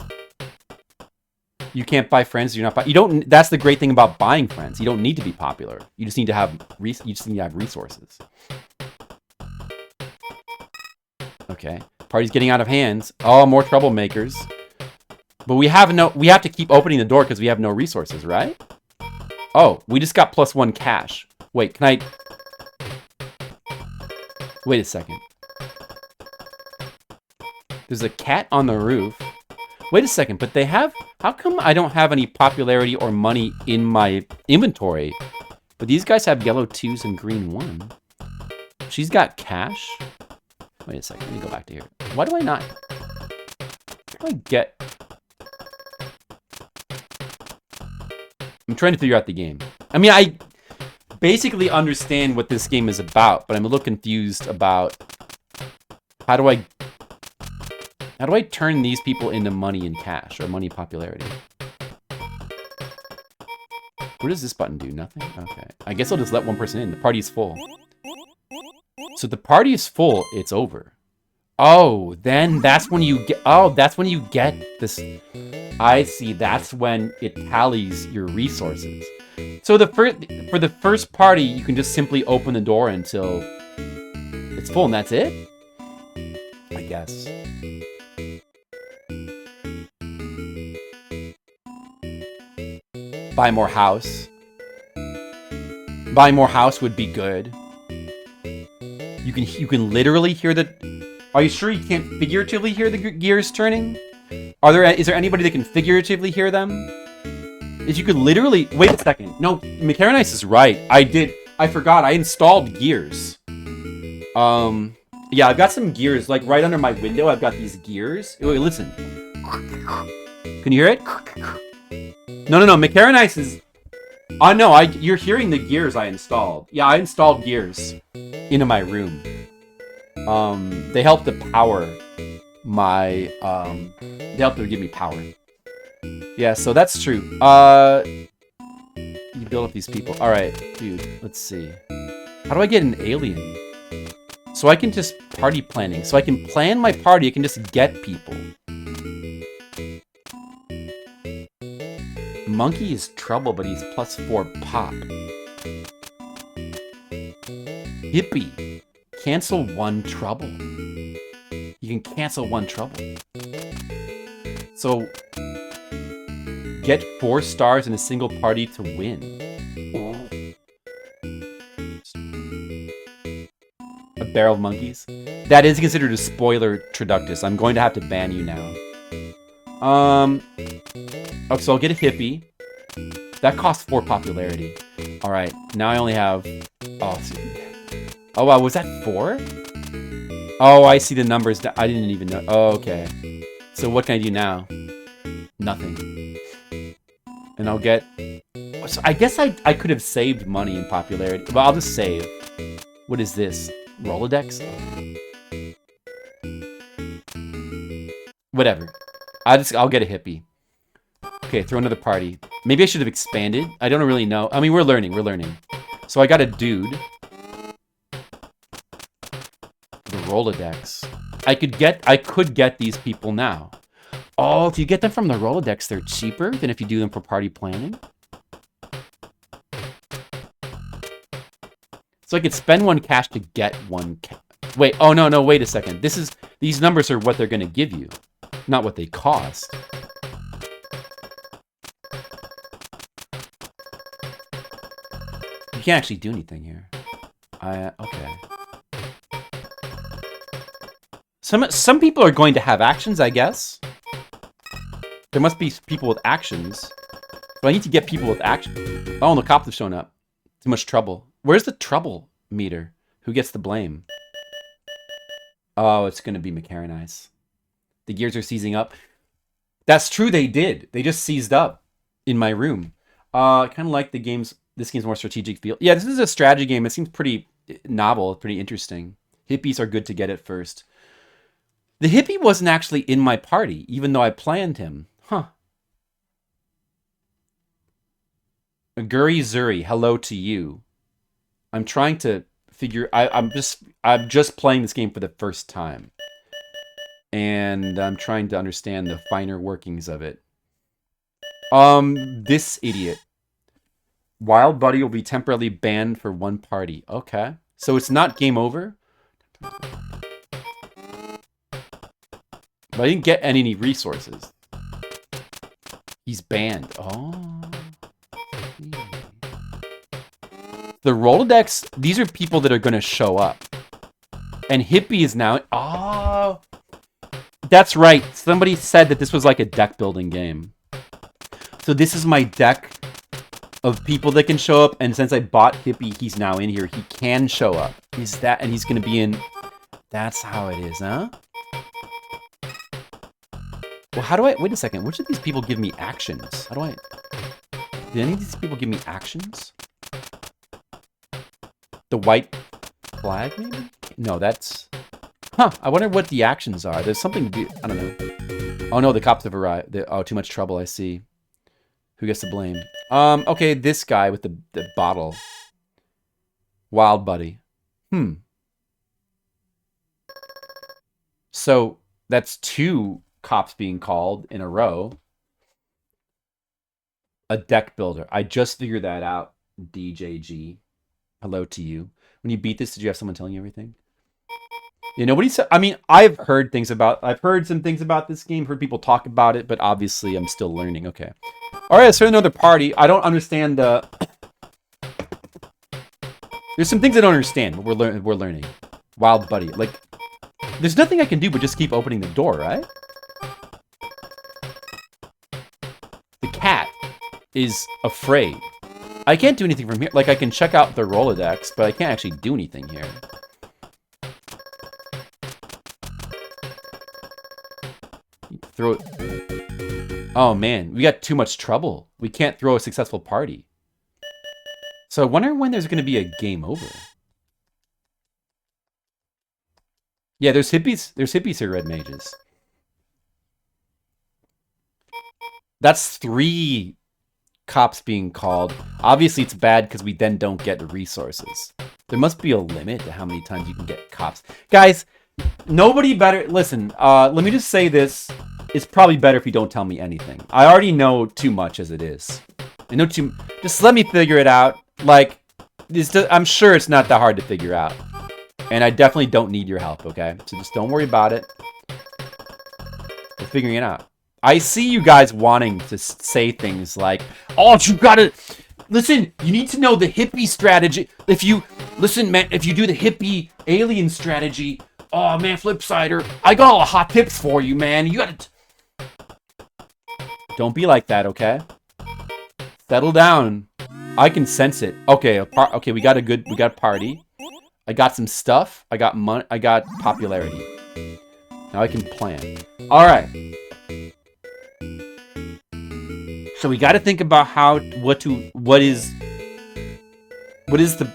You can't buy friends. You're not. You don't. That's the great thing about buying friends. You don't need to be popular. You just need to have. You just need to have resources. Okay. Party's getting out of hands. Oh, more troublemakers. But we have to keep opening the door because we have no resources, right? Oh, we just got +1 cash. Wait, can I... Wait a second. There's a cat on the roof. Wait a second, but they have... How come I don't have any popularity or money in my inventory? But these guys have yellow 2s and green 1. She's got cash. Wait a second, let me go back to here. Why do I not... How do I get... I'm trying to figure out the game. I mean, I basically understand what this game is about, but I'm a little confused about how do I turn these people into money and cash or money popularity? What does this button do? Nothing? Okay. I guess I'll just let one person in. The party's full. So the party is full, it's over. Oh, then that's when you get... Oh, that's when you get this... I see. That's when it tallies your resources. So for the first party, you can just simply open the door until it's full, and that's it? I guess. Buy more house. Buy more house would be good. You can literally hear the... Are you sure you can't figuratively hear the gears turning? Is there anybody that can figuratively hear them? If you could literally... Wait a second. No, Macaronice is right. I forgot. I installed gears. Yeah, I've got some gears. Like, right under my window, I've got these gears. Wait, listen. Can you hear it? No. Macaronice is... Oh, no, you're hearing the gears I installed. Yeah, I installed gears into my room. They help to power my... They help to give me power. Yeah, so that's true. You build up these people. Alright, dude, let's see. How do I get an alien? So I can just party planning. So I can plan my party, I can just get people. Monkey is trouble, but he's +4 pop. Hippie. Cancel 1 trouble. You can cancel 1 trouble. So, get 4 stars in a single party to win. A barrel of monkeys? That is considered a spoiler, Traductus. I'm going to have to ban you now. Okay, so I'll get a hippie. That costs 4 popularity. Alright, now I only have... Oh, wow, was that 4? Oh, I see the numbers. I didn't even know. Oh, okay. So what can I do now? Nothing. And I'll get... So I guess I could have saved money in popularity. Well, I'll just save. What is this? Rolodex? Whatever. I'll get a hippie. Okay, throw another party. Maybe I should have expanded. I don't really know. I mean, we're learning. So I got a dude. The Rolodex. I could get these people now. Oh, if you get them from the Rolodex, they're cheaper than if you do them for party planning. So I could spend 1 cash to get 1 Wait, oh no, wait a second. These numbers are what they're gonna give you, not what they cost. You can't actually do anything here. Okay. Some people are going to have actions, I guess. There must be people with actions. But I need to get people with action. Oh, and the cops have shown up. Too much trouble. Where's the trouble meter? Who gets the blame? Oh, it's going to be Macaronice. The gears are seizing up. That's true, they did. They just seized up in my room. I kind of like the game's... This game's more strategic feel. Yeah, this is a strategy game. It seems pretty novel, pretty interesting. Hippies are good to get at first. The hippie wasn't actually in my party, even though I planned him. Huh. Guri Zuri, hello to you. I'm trying to figure... I'm just playing this game for the first time. And I'm trying to understand the finer workings of it. This idiot. Wild Buddy will be temporarily banned for 1 party. Okay. So it's not game over? But I didn't get any resources. He's banned. Oh. The Rolodex, these are people that are going to show up. And Hippie is now... Oh. That's right. Somebody said that this was like a deck building game. So this is my deck of people that can show up. And since I bought Hippie, he's now in here. He can show up. Is that... And he's going to be in... That's how it is, huh? Well, how do I... Wait a second. Which of these people give me actions? How do I... Did any of these people give me actions? The white flag, maybe? No, that's... Huh. I wonder what the actions are. There's something to do... I don't know. Oh, no. The cops have arrived. Oh, too much trouble, I see. Who gets to blame? Okay, this guy with the bottle. Wild Buddy. So, that's 2 cops being called in a row. A deck builder. I just figured that out, DJG. Hello to you. When you beat this, did you have someone telling you everything? Yeah, nobody said... I mean, I've heard some things about this game, heard people talk about it, but obviously I'm still learning. Okay. Alright, let's start another party. I don't understand the... There's some things I don't understand, but we're learning. Wild Buddy. Like, there's nothing I can do but just keep opening the door, right? The cat is afraid. I can't do anything from here. Like, I can check out the Rolodex, but I can't actually do anything here. Throw it. Oh, man. We got too much trouble. We can't throw a successful party. So I wonder when there's going to be a game over. Yeah, there's hippies. There's hippies here, red mages. That's 3 cops being called. Obviously, it's bad because we then don't get the resources. There must be a limit to how many times you can get cops. Guys, nobody better... Listen, let me just say this. It's probably better if you don't tell me anything. I already know too much as it is. I know too... Just let me figure it out. Like, I'm sure it's not that hard to figure out. And I definitely don't need your help, okay? So just don't worry about it. We're figuring it out. I see you guys wanting to say things like, oh, you gotta... Listen, you need to know the hippie strategy. If you... Listen, man, if you do the hippie alien strategy... Oh, man, Flipsider, I got all the hot tips for you, man. You gotta... Don't be like that, okay? Settle down. I can sense it. Okay, okay, we got a party. I got some stuff. I got money. I got popularity. Now I can plan. All right. So we got to think about what is the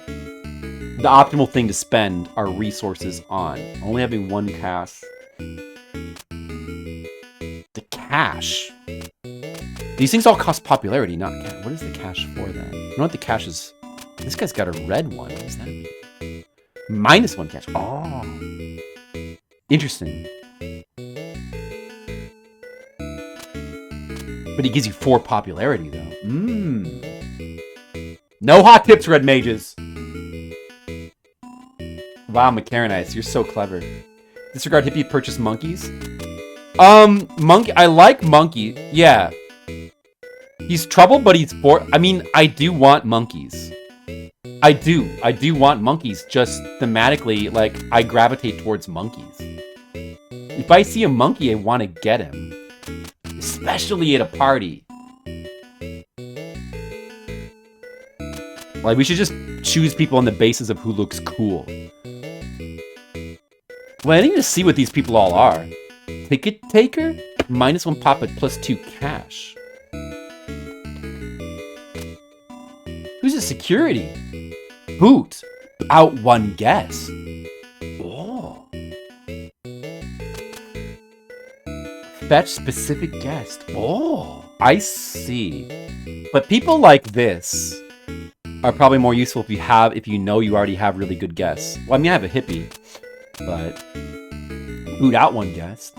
optimal thing to spend our resources on. Only having 1 cash. The cash. These things all cost popularity, not cash. What is the cash for then? You know what the cash is? This guy's got a red one. What does that mean? -1 cash. Oh. Interesting. But he gives you 4 popularity, though. No hot tips, red mages. Wow, Macaronites, you're so clever. Disregard hippie, purchase monkeys. Monkey. I like monkey. Yeah. He's trouble, but he's bored. I mean, I do want monkeys. I do want monkeys. Just thematically, like, I gravitate towards monkeys. If I see a monkey, I want to get him. Especially at a party. Like, we should just choose people on the basis of who looks cool. Well, I need to see what these people all are. Ticket taker? -1 pop at +2 cash. Who's a security? Boot. Out 1 guess. Oh. Fetch specific guest. Oh. I see. But people like this are probably more useful if you know you already have really good guests. Well, I mean, I have a hippie, but boot out 1 guest.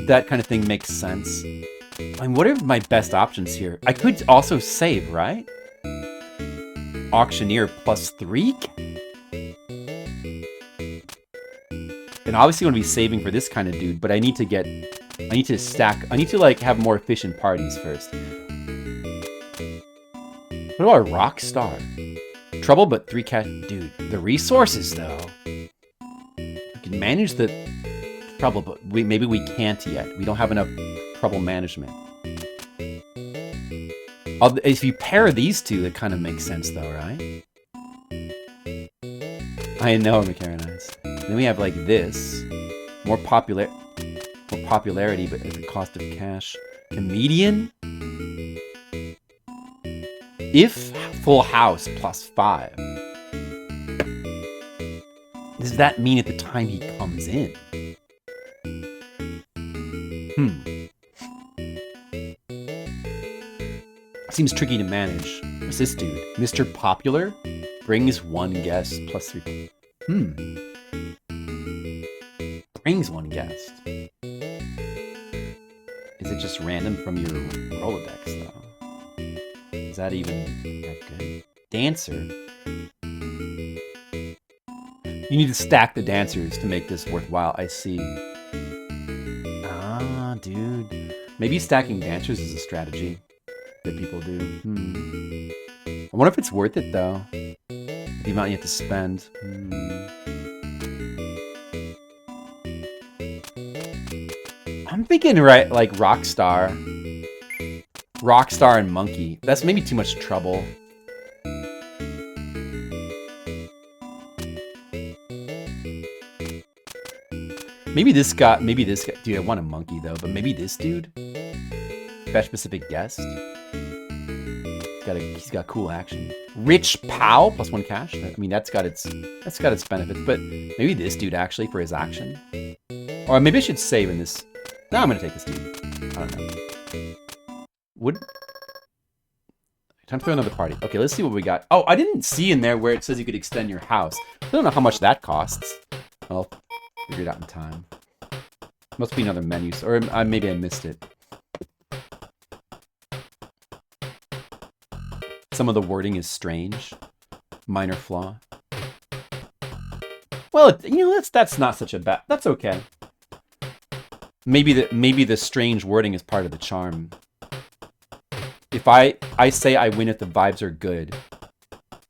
That kind of thing makes sense. I mean, what are my best options here? I could also save, right? Auctioneer +3? It And obviously I want to be saving for this kind of dude, but I need to like have more efficient parties first. What about a rock star? Trouble but 3 cash. Dude, the resources though. We can manage the trouble, but maybe we can't yet. We don't have enough trouble management. If you pair these two, it kind of makes sense though, right? I know, Macaronize. Then we have like this. More popularity, but at the cost of cash. Comedian? If full house plus 5. Does that mean at the time he comes in? Seems tricky to manage. What's this dude? Mr. Popular? Brings 1 guest plus 3. Brings 1 guest. Is it just random from your Rolodex, though? Is that even that good? Dancer? You need to stack the dancers to make this worthwhile, I see. Ah, dude. Maybe stacking dancers is a strategy that people do. I wonder if it's worth it, though. The amount you have to spend. I'm thinking, right, like Rockstar. Rockstar and Monkey. That's maybe too much trouble. Maybe this guy, dude, I want a monkey though, but maybe this dude? Fetch specific guest? He's got cool action. Rich Pow, plus 1 cash. I mean, that's got its benefits, but maybe this dude actually for his action. Or maybe I should save in this. No, I'm gonna take this dude. I don't know. Time to throw another party. Okay, let's see what we got. Oh, I didn't see in there where it says you could extend your house. I don't know how much that costs. I'll figure it out in time. Must be another menu, or maybe I missed it. Some of the wording is strange. Minor flaw. Well, that's not such a bad. That's okay. Maybe the strange wording is part of the charm. If I say I win if the vibes are good.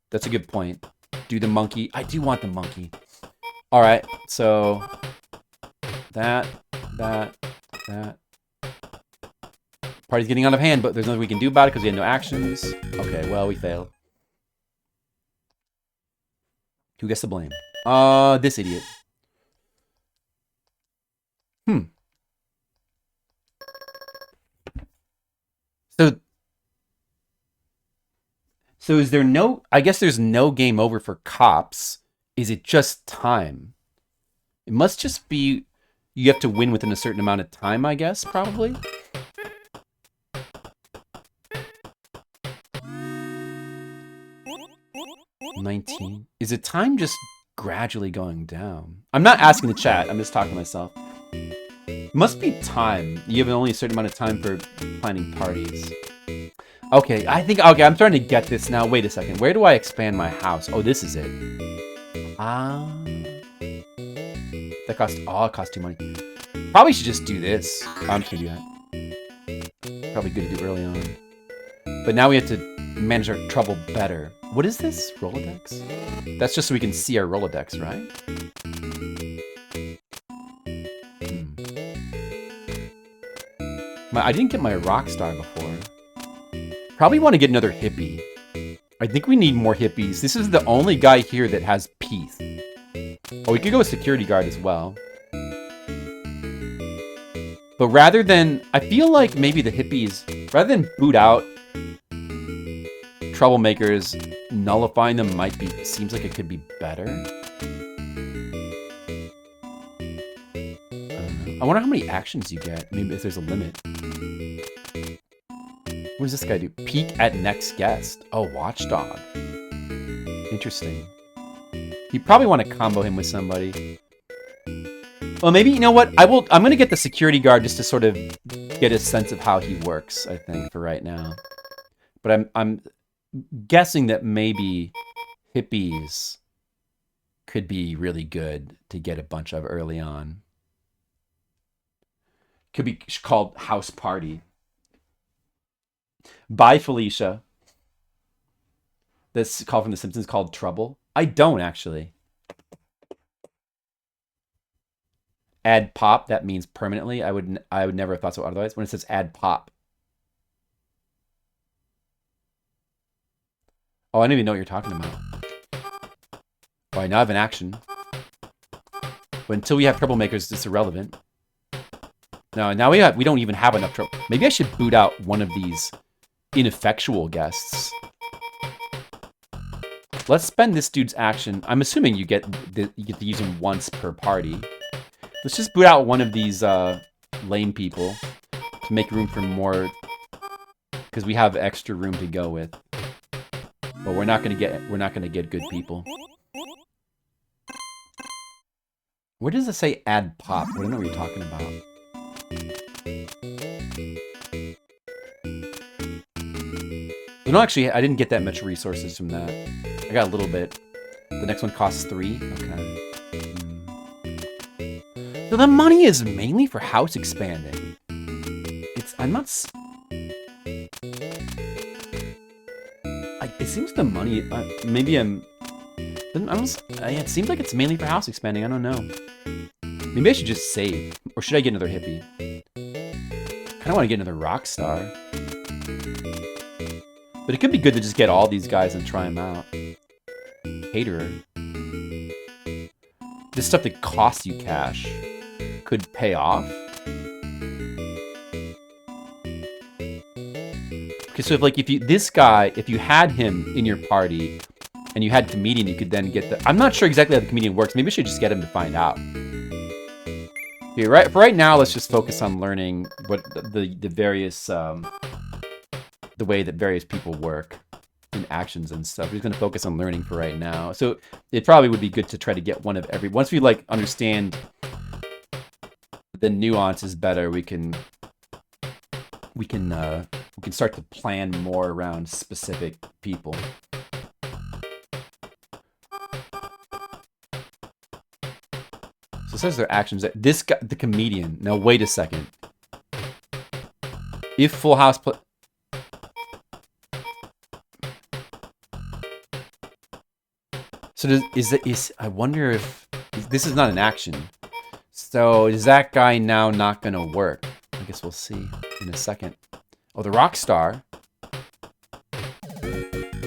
That's a good point. Do the monkey. I do want the monkey. All right, so that. Party's getting out of hand, but there's nothing we can do about it because we had no actions. Okay, well, we failed. Who gets the blame? This idiot. So is there no... I guess there's no game over for cops. Is it just time? It must just be... You have to win within a certain amount of time, I guess, probably? $19. Is it time just gradually going down? I'm not asking the chat. I'm just talking to myself. It must be time. You have only a certain amount of time for planning parties. Okay, okay, I'm starting to get this now. Wait a second. Where do I expand my house? Oh, this is it. That cost, it costs 2 money. Probably should just do this. I'm just gonna do that. Probably good to do early on. But now we have to manage our trouble better. What is this? Rolodex? That's just so we can see our Rolodex, right? I didn't get my Rockstar before. Probably want to get another hippie. I think we need more hippies. This is the only guy here that has peace. Oh, we could go with security guard as well. But rather than... I feel like maybe the hippies... Rather than boot out troublemakers, nullifying them might be... Seems like it could be better. I wonder how many actions you get. Maybe if there's a limit. What does this guy do? Peek at next guest. Oh, watchdog. Interesting. You probably want to combo him with somebody. Well, maybe, you know what? I'm going to get the security guard just to sort of get a sense of how he works, I think, for right now. But I'm guessing that maybe hippies could be really good to get a bunch of early on. Could be called House Party. Bye, Felicia. This call from The Simpsons called Trouble. I don't actually. Add pop, that means permanently. I would never have thought so otherwise. When it says add pop. Oh, I don't even know what you're talking about. Oh, I now have an action. But until we have troublemakers, it's irrelevant. No, now we don't even have enough trouble. Maybe I should boot out one of these ineffectual guests. Let's spend this dude's action. I'm assuming you get to use him once per party. Let's just boot out one of these lame people to make room for more, because we have extra room to go with. But we're not gonna get good people. Where does it say add pop? I don't know what you're talking about. No, actually, I didn't get that much resources from that. I got a little bit. The next one costs 3. Okay. So the money is mainly for house expanding. I'm not. It seems the money. Maybe it seems like it's mainly for house expanding. I don't know. Maybe I should just save, or should I get another hippie? Kind of want to get another rock star. But it could be good to just get all these guys and try them out. Caterer. This stuff that costs you cash could pay off. Okay, so if you had him in your party and you had comedian, you could then get the. I'm not sure exactly how the comedian works. Maybe I should just get him to find out. Okay, for right now, let's just focus on learning what the various the way that various people work in actions and stuff. We're just gonna focus on learning for right now. So it probably would be good to try to get one of every. Once we understand the nuances better, we can start to plan more around specific people. So it says their actions. That this guy, the comedian. Now wait a second. If Full House So I wonder if this is not an action. So is that guy now not gonna work? I guess we'll see in a second. Oh, the rock star.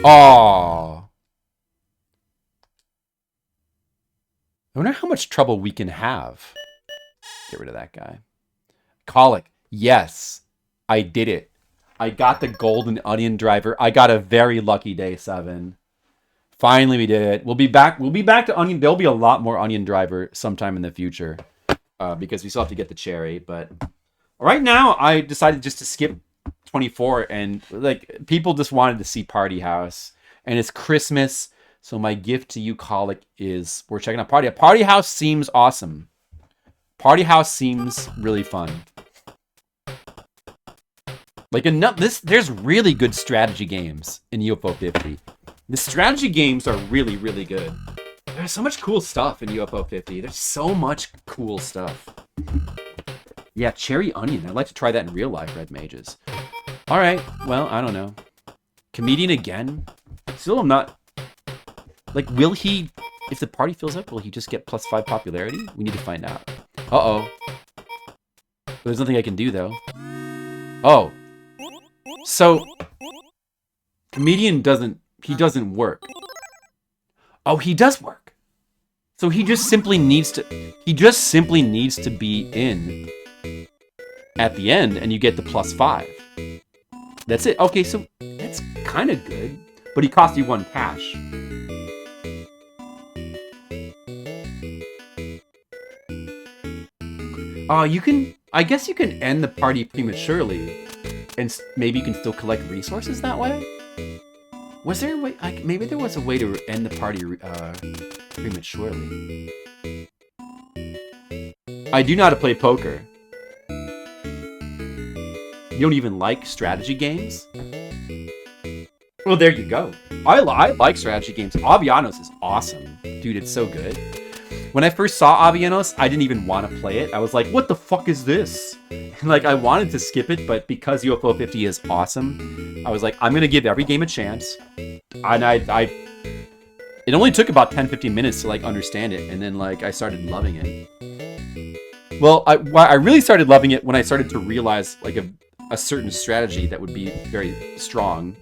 Oh. I wonder how much trouble we can have. Get rid of that guy. Colic. Yes, I did it. I got the golden onion driver. I got a very lucky day 7. Finally, we did it. We'll be back to onion. There'll be a lot more onion driver sometime in the future, because we still have to get the cherry. But right now, I decided just to skip 24, and people just wanted to see Party House, and it's Christmas. So my gift to you, Colic, is we're checking out Party. Party House seems awesome. Party House seems really fun. There's really good strategy games in UFO 50. The strategy games are really, really good. There's so much cool stuff in UFO 50. There's so much cool stuff. Yeah, cherry onion. I'd like to try that in real life, Red Mages. All right. Well, I don't know. Comedian again? Still, I'm not. Will he? If the party fills up, will he just get +5 popularity? We need to find out. Uh-oh. There's nothing I can do, though. Oh. So, comedian doesn't work. Oh, he does work. So he just simply needs to be in at the end, and you get the +5. That's it. Okay, so that's kind of good, but he costs you 1 cash. I guess you can end the party prematurely, and maybe you can still collect resources that way? Was there a way? Maybe there was a way to end the party prematurely. I do know how to play poker. You don't even like strategy games? Well, there you go. I like strategy games. Avianos is awesome. Dude, it's so good. When I first saw Avianos, I didn't even want to play it. I was like, what the fuck is this? And like, I wanted to skip it, but because UFO 50 is awesome, I was like, I'm going to give every game a chance. And it only took about 10-15 minutes to like understand it. And then like, I started loving it. Well, I really started loving it when I started to realize like a certain strategy that would be very strong.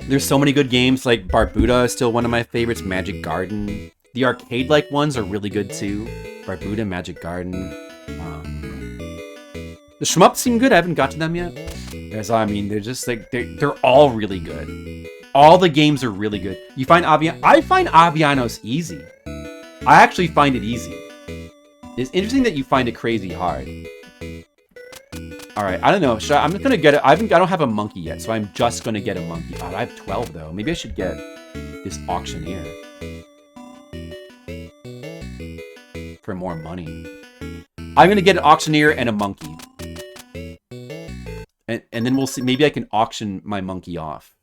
There's so many good games, like Barbuda is still one of my favorites, Magic Garden. The arcade-like ones are really good too. Barbuda, Magic Garden. The shmups seem good, I haven't got to them yet. I mean, they're just like, they're all really good. All the games are really good. You find I find Avianos easy. I actually find it easy. It's interesting that you find it crazy hard. Alright, I don't know. I'm just gonna get it. I don't have a monkey yet, so I'm just gonna get a monkey. Oh, I have 12 though. Maybe I should get this auctioneer for more money. I'm gonna get an auctioneer and a monkey. And then we'll see. Maybe I can auction my monkey off.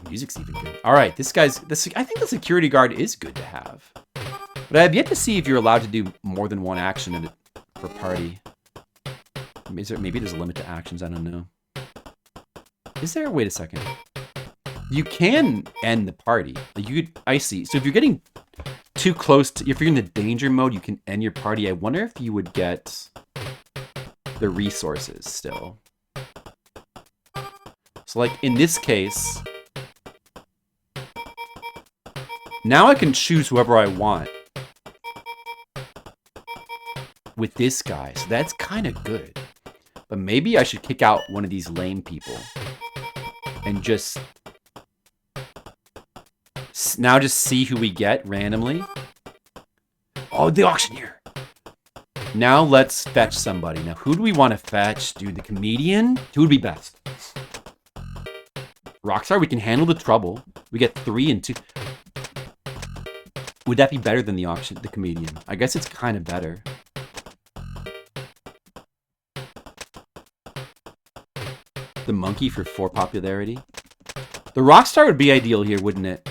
Music's even good. Alright, I think the security guard is good to have. But I have yet to see if you're allowed to do more than one action per party. Maybe there's a limit to actions, I don't know. Is there? Wait a second. You can end the party. Like I see. So if you're getting too close to, if you're in the danger mode, you can end your party. I wonder if you would get the resources still. So like in this case, now I can choose whoever I want with this guy, so that's kind of good. But maybe I should kick out one of these lame people and just see who we get randomly. Oh, the auctioneer. Now let's fetch somebody. Now who do we want to fetch? Dude, the comedian? Who would be best? Rockstar, we can handle the trouble. We get 3 and 2. Would that be better than the comedian? I guess it's kind of better. The monkey for 4 popularity. The Rockstar would be ideal here, wouldn't it?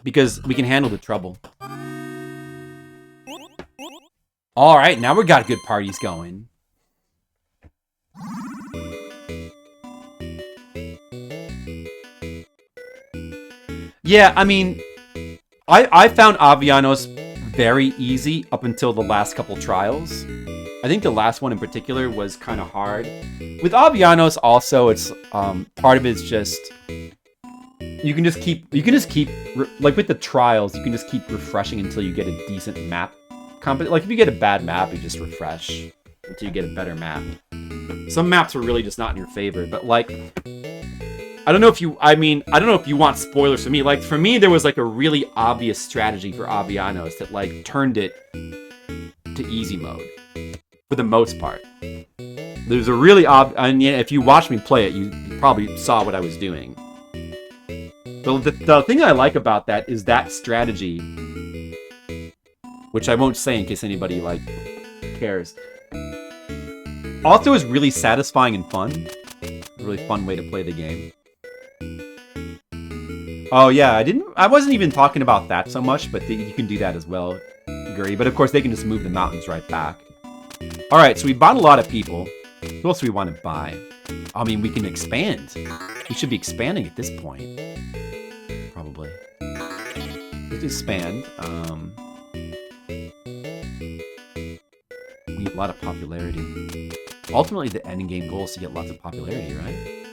Because we can handle the trouble. Alright, now we got good parties going. Yeah, I mean, I found Avianos very easy up until the last couple trials. I think the last one in particular was kind of hard. With Avianos also, it's part of it's just you can just keep like with the trials, you can just keep refreshing until you get a decent map. Like if you get a bad map, you just refresh until you get a better map. Some maps are really just not in your favor, but like I don't know if you want spoilers for me. Like for me, there was like a really obvious strategy for Avianos that like turned it to easy mode. For the most part. There's a really and if you watched me play it, you probably saw what I was doing. The thing I like about that is that strategy, which I won't say in case anybody like cares. Also is really satisfying and fun. A really fun way to play the game. Oh yeah, I wasn't even talking about that so much, but you can do that as well, Guri. But of course they can just move the mountains right back. Alright, so we bought a lot of people. Who else do we want to buy? I mean, we can expand. We should be expanding at this point. Probably. Let's expand. We need a lot of popularity. Ultimately, the ending game goal is to get lots of popularity, right?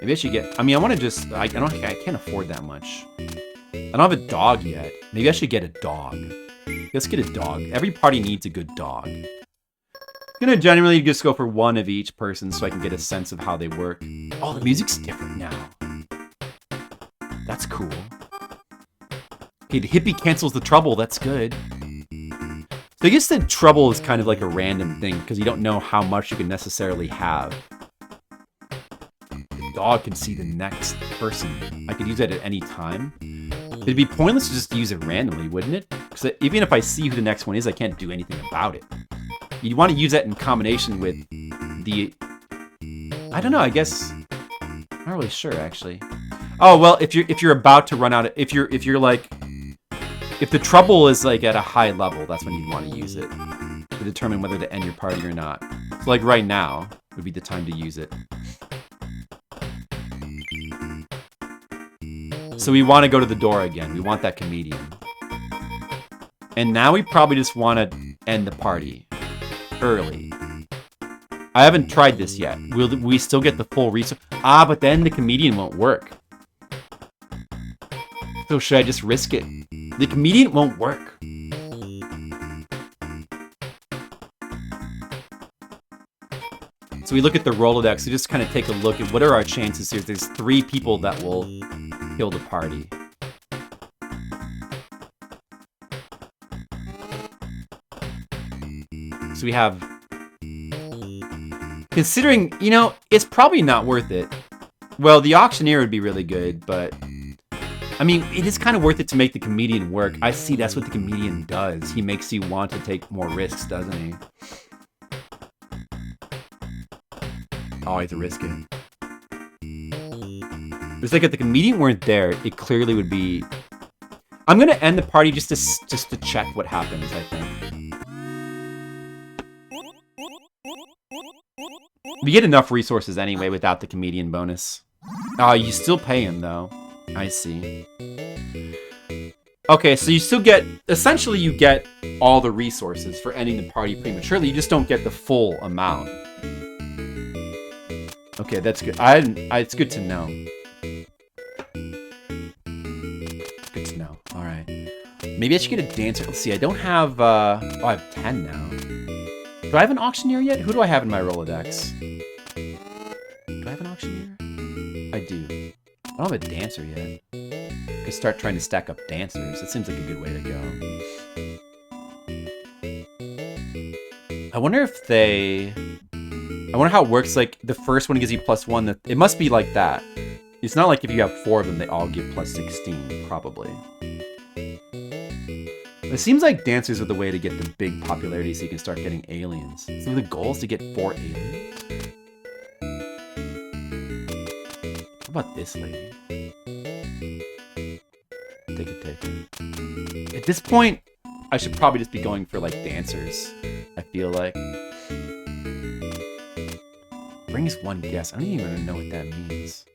Maybe I should get... I mean, I want to just... I can't afford that much. I don't have a dog yet. Maybe I should get a dog. Let's get a dog. Every party needs a good dog. I'm gonna generally just go for one of each person so I can get a sense of how they work. Oh, the music's different now. That's cool. Okay, the hippie cancels the trouble. That's good. So I guess the trouble is kind of like a random thing because you don't know how much you can necessarily have. The dog can see the next person. I could use that at any time. It'd be pointless to just use it randomly, wouldn't it? Because even if I see who the next one is, I can't do anything about it. You want to use that in combination with the... I don't know, I guess... I'm not really sure, actually. Oh, well, if you're about to run out of... If you're like... If the trouble is like at a high level, that's when you'd want to use it. To determine whether to end your party or not. So like right now would be the time to use it. So we want to go to the door again. We want that comedian. And now we probably just want to end the party early. I haven't tried this yet. Will we still get the full resource? Ah, but then the comedian won't work. So should I just risk it? The comedian won't work. So we look at the Rolodex. We just kind of take a look at what are our chances here. There's 3 people that will kill the party. So we have... Considering, you know, it's probably not worth it. Well, the auctioneer would be really good, but... I mean, it is kind of worth it to make the comedian work. I see that's what the comedian does. He makes you want to take more risks, doesn't he? Oh, I have to risk it. It's like if the comedian weren't there, it clearly would be... I'm gonna end the party just to check what happens, I think. We get enough resources anyway without the comedian bonus. Oh, you still pay him, though. I see. Okay, so you still get... Essentially, you get all the resources for ending the party prematurely. You just don't get the full amount. Okay, that's good. It's good to know. Good to know. All right. Maybe I should get a dancer. Let's see. I don't have... Oh, I have 10 now. Do I have an auctioneer yet? Who do I have in my Rolodex? Do I have an auctioneer? I do. I don't have a dancer yet. I could start trying to stack up dancers. That seems like a good way to go. I wonder if they... I wonder how it works. Like, the first one gives you +1. It must be like that. It's not like if you have 4 of them, they all give +16, probably. It seems like dancers are the way to get the big popularity so you can start getting aliens. So the goal is to get 4 aliens? What about this lady? Take it. At this point, I should probably just be going for, like, dancers. I feel like. Brings 1 guess. I don't even know what that means.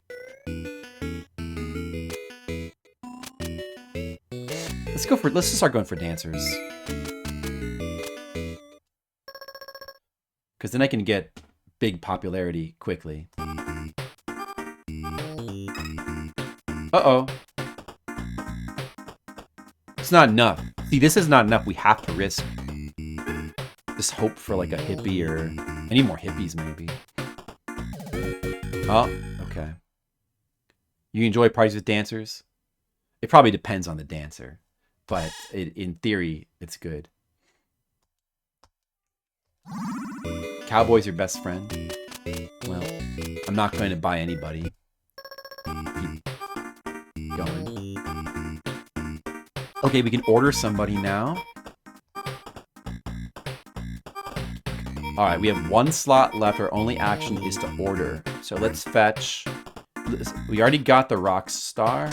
Let's just start going for dancers. Because then I can get big popularity quickly. Uh-oh. It's not enough. See, this is not enough. We have to risk. Just hope for like a hippie or... any more hippies, maybe. Oh, okay. You enjoy parties with dancers? It probably depends on the dancer. But in theory, it's good. Cowboy's your best friend? Well, I'm not going to buy anybody. Keep going. Okay, we can order somebody now. Alright, we have 1 slot left. Our only action is to order. So let's fetch... We already got the rock star.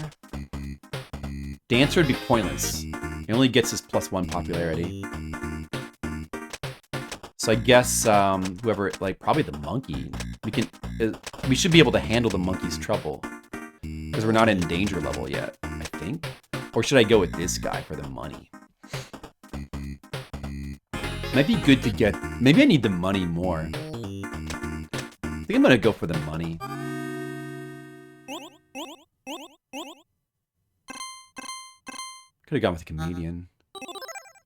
Dancer would be pointless. He only gets his +1 popularity. So I guess whoever, like, probably the monkey. We should be able to handle the monkey's trouble. Because we're not in danger level yet, I think. Or should I go with this guy for the money? Might be good to get... Maybe I need the money more. I think I'm gonna go for the money. Could have gone with a comedian.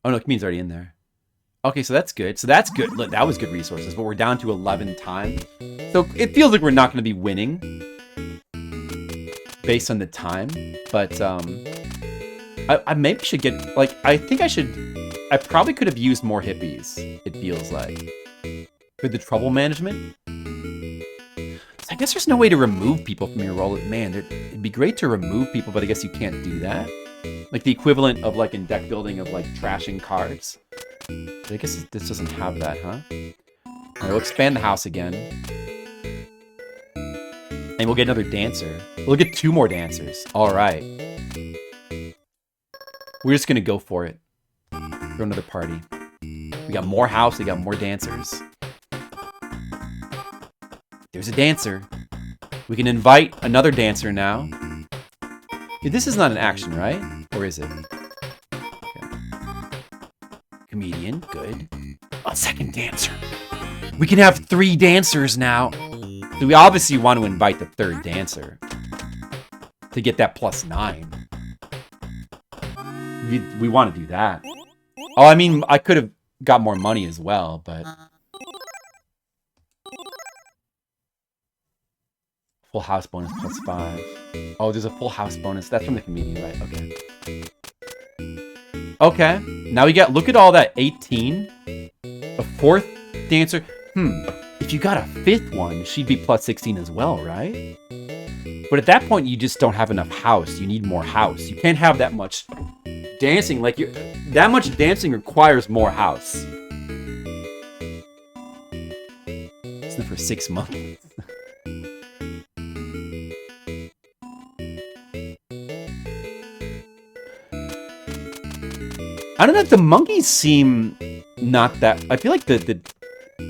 Oh no, comedian's already in there. Okay, so that's good. So that's good. Look, that was good resources, but we're down to 11 time. So it feels like we're not going to be winning based on the time. But I maybe should get, like, I probably could have used more hippies, it feels like. For the trouble management. So I guess there's no way to remove people from your role. Man, it'd be great to remove people, but I guess you can't do that. Like the equivalent of like in deck building of like trashing cards. But I guess this doesn't have that, huh? Alright, we'll expand the house again. And we'll get another dancer. We'll get 2 more dancers. Alright. We're just gonna go for it. Throw another party. We got more house, we got more dancers. There's a dancer. We can invite another dancer now. Yeah, this is not an action, right? Or is it? Okay. Comedian, good. A second dancer. We can have 3 dancers now. So we obviously want to invite the 3rd dancer to get that +9. We want to do that. Oh, I mean, I could have got more money as well, but... Full house bonus +5. Oh, there's a full house bonus. That's from the comedian, right? Okay. Okay. Now we got, look at all that. 18. A 4th dancer. If you got a 5th one, she'd be +16 as well, right? But at that point, you just don't have enough house. You need more house. You can't have that much dancing. Like, that much dancing requires more house. Isn't it for 6 months? I don't know, the monkeys seem not that... I feel like the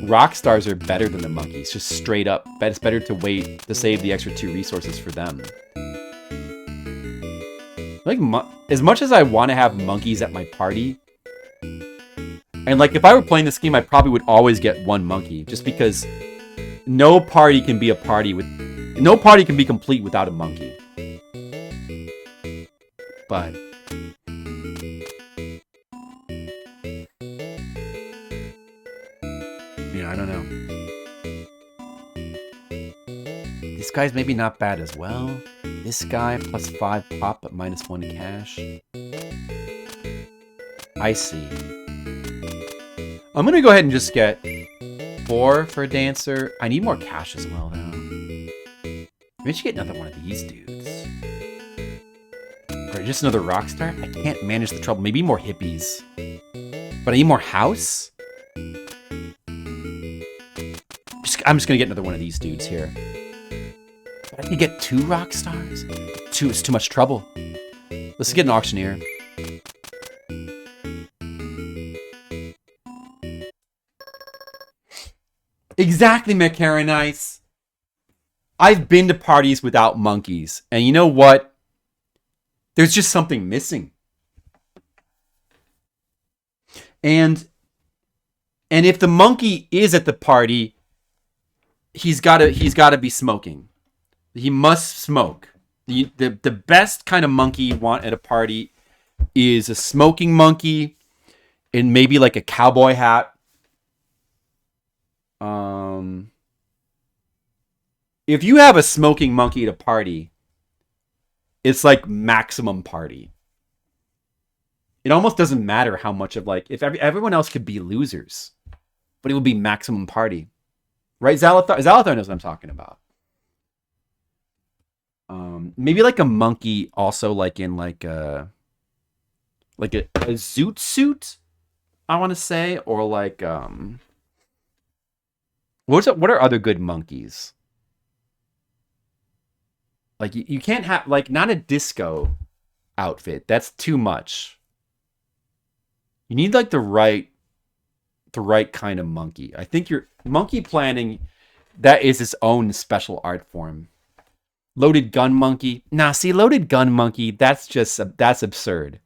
rock stars are better than the monkeys, just straight up. It's better to wait to save the extra 2 resources for them. Like, as much as I want to have monkeys at my party, and like, if I were playing this game, I probably would always get 1 monkey, just because no party can be a party with... No party can be complete without a monkey. But... I don't know. This guy's maybe not bad as well. This guy +5 pop but -1 cash. I see. I'm gonna go ahead and just get 4 for a dancer. I need more cash as well though. Maybe I should get another one of these dudes. Or just another rock star? I can't manage the trouble. Maybe more hippies. But I need more house? I'm just gonna get another one of these dudes here. But I can get 2 rock stars. 2 is too much trouble. Let's get an auctioneer. Exactly, Nice. I've been to parties without monkeys, and you know what? There's just something missing. And if the monkey is at the party, he's gotta be smoking. He must smoke. The best kind of monkey you want at a party is a smoking monkey and maybe like a cowboy hat. If you have a smoking monkey at a party, it's like maximum party. It almost doesn't matter how much of like, if everyone else could be losers, but it would be maximum party. Right, Zalathar? Zalathar knows what I'm talking about. Maybe like a monkey also like in like a zoot suit, I want to say. Or like, what are other good monkeys? Like, you can't have, like, not a disco outfit. That's too much. You need like the right kind of monkey. I think your monkey planning, that is its own special art form. Loaded gun monkey. Nah, see, loaded gun monkey, that's absurd.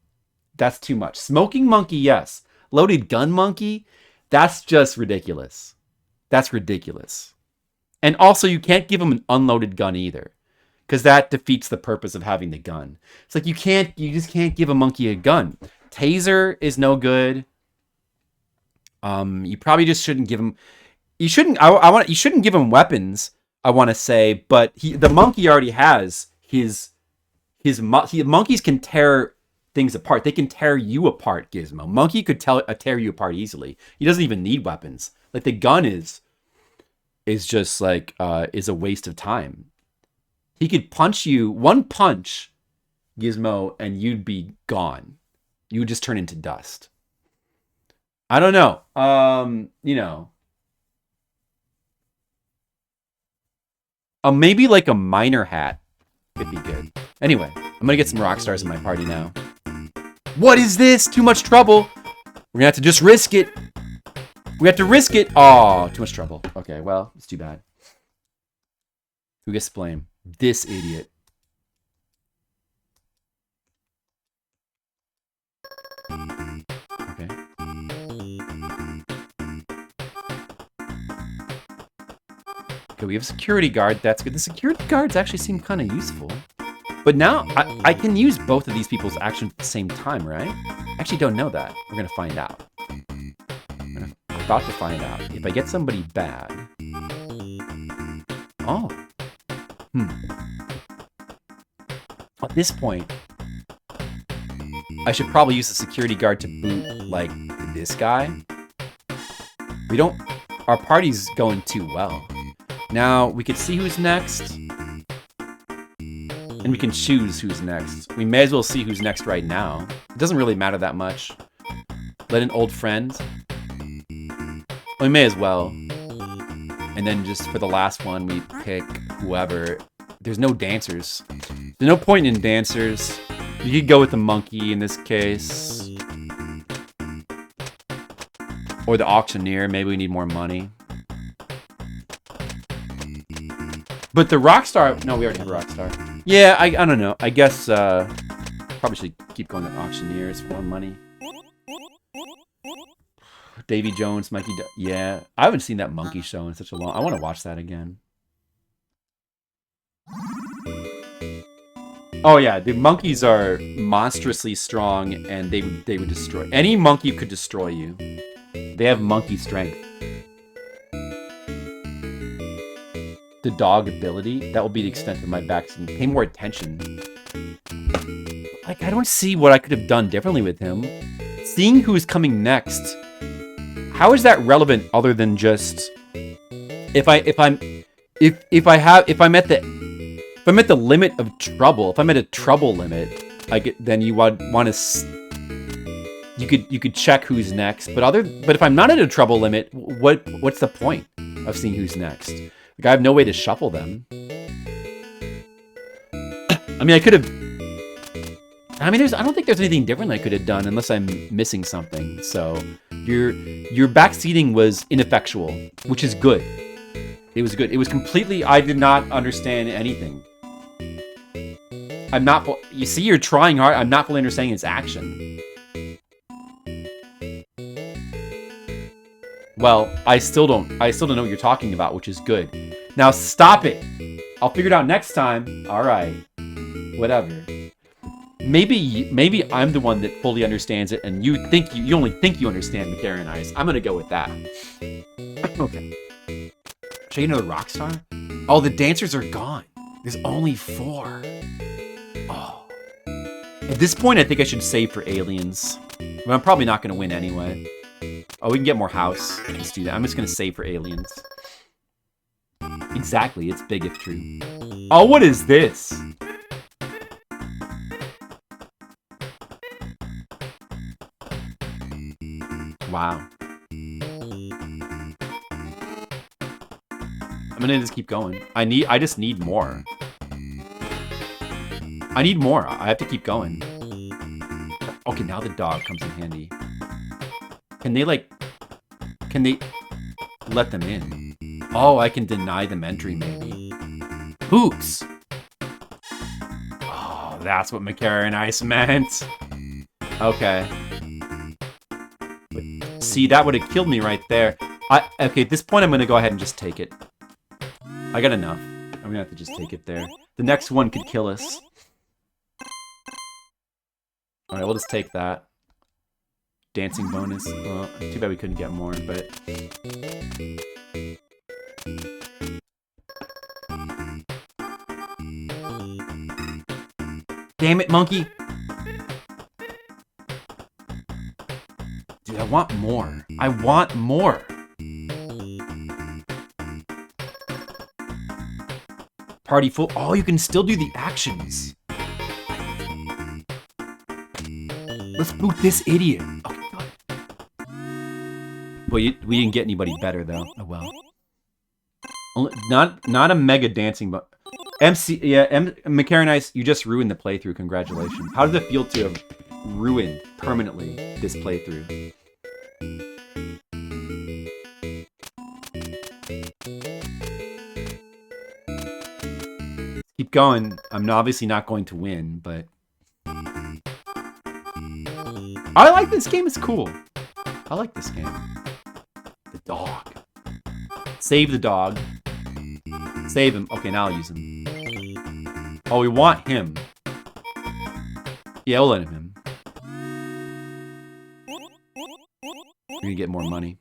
That's too much. Smoking monkey, yes. Loaded gun monkey, that's just ridiculous. That's ridiculous. And also, you can't give him an unloaded gun either, because that defeats the purpose of having the gun. It's like you just can't give a monkey a gun. Taser is no good. You probably just shouldn't give him. You shouldn't. You shouldn't give him weapons, I want to say, but the monkey already has monkeys can tear things apart. They can tear you apart, Gizmo. Monkey could tear you apart easily. He doesn't even need weapons. Like, the gun is just like is a waste of time. He could punch you. One punch Gizmo, and you'd be gone. You would just turn into dust. I don't know. You know. Maybe like a miner hat could be good. Anyway, I'm gonna get some rock stars in my party now. What is this? Too much trouble. We're gonna have to just risk it. We have to risk it. Oh, too much trouble. Okay, well, it's too bad. Who gets to blame? This idiot. Okay. Okay, we have a security guard. That's good. The security guards actually seem kind of useful. But now, I can use both of these people's actions at the same time, right? I actually don't know that. We're going to find out. We're about to find out. If I get somebody bad... Oh. At this point, I should probably use the security guard to boot, like, this guy. We don't... Our party's going too well. Now, we could see who's next. And we can choose who's next. We may as well see who's next right now. It doesn't really matter that much. Let an old friend. We may as well. And then just for the last one, we pick whoever. There's no dancers. There's no point in dancers. You could go with the monkey in this case. Or the auctioneer. Maybe we need more money. But the rock star... No, we already have a rock star. Yeah, I don't know. I guess probably should keep going to auctioneers for more money. Davy Jones, Mikey... Yeah, I haven't seen that monkey show in such a long... I want to watch that again. Oh yeah, the monkeys are monstrously strong, and they would destroy... Any monkey could destroy you. They have monkey strength. The dog ability, that will be the extent of my backseat. Pay more attention. Like, I don't see what I could have done differently with him. Seeing who's coming next, how is that relevant other than just if I'm at the limit of trouble, if I'm at a trouble limit, then you would want to you could check who's next. But if I'm not at a trouble limit, what's the point of seeing who's next? Like, I have no way to shuffle them. I mean, I could have... I mean, I don't think there's anything different I could have done unless I'm missing something. So, your backseating was ineffectual, which is good. It was good. It was completely... I did not understand anything. I'm not... You see, you're trying hard. I'm not fully understanding its action. Well, I still don't know what you're talking about, which is good. Now stop it. I'll figure it out next time. All right. Whatever. Maybe I'm the one that fully understands it, and you only think you understand McCarran Ice. I'm gonna go with that. Okay. Should I get another rock star? Oh, the dancers are gone. There's only 4. Oh. At this point, I think I should save for aliens. But I'm probably not gonna win anyway. Oh, we can get more house. Let's do that. I'm just going to save for aliens. Exactly. It's big if true. Oh, what is this? Wow. I'm going to just keep going. I just need more. I need more. I have to keep going. Okay, now the dog comes in handy. Can they let them in? Oh, I can deny them entry, maybe. Hoops! Oh, that's what McCarran Ice meant. Okay. But, see, that would have killed me right there. Okay, at this point, I'm going to go ahead and just take it. I got enough. I'm going to have to just take it there. The next one could kill us. Alright, we'll just take that. Dancing bonus. Well, too bad we couldn't get more, but... Damn it, monkey! Dude, I want more. I want more! Party full. Oh, you can still do the actions. Let's boot this idiot. Okay, good. Well, we didn't get anybody better though. Oh well. Not a mega dancing, but MC. Yeah, McCarronice, you just ruined the playthrough. Congratulations. How did it feel to have ruined permanently this playthrough? Keep going. I'm obviously not going to win, but I like this game. It's cool. I like this game. The dog. Save the dog. Save him. Okay, now I'll use him. Oh, we want him. Yeah, we'll let him in. We're gonna get more money.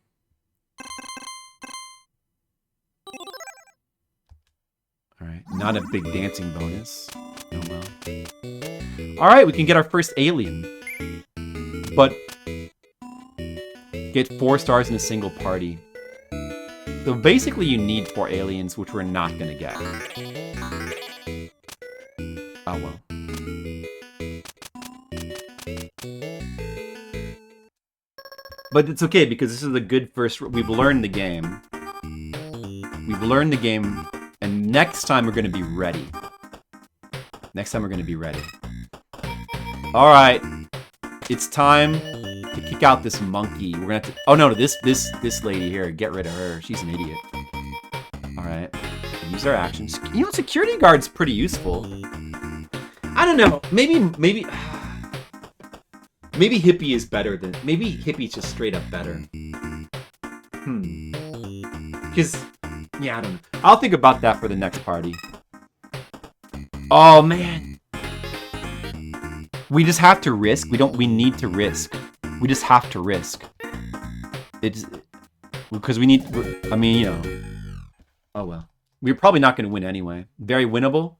Alright, not a big dancing bonus. Oh well. Alright, we can get our first alien. But get 4 stars in a single party. So basically you need 4 aliens, which we're not gonna get. Oh well. But it's okay, because this is a good first... We've learned the game. We've learned the game, and next time we're gonna be ready. Next time we're gonna be ready. Alright. It's time to kick out this monkey. We're gonna have to... Oh no, this lady here. Get rid of her. She's an idiot. Alright. Use our actions. You know, security guard's pretty useful. I don't know. Maybe Hippie is better than... Maybe Hippie's just straight up better. Because... Yeah, I don't know. I'll think about that for the next party. Oh, man. We just have to risk. We need to risk. We just have to risk. It's... Because we need... I mean, you know... Oh, well. We're probably not going to win anyway. Very winnable?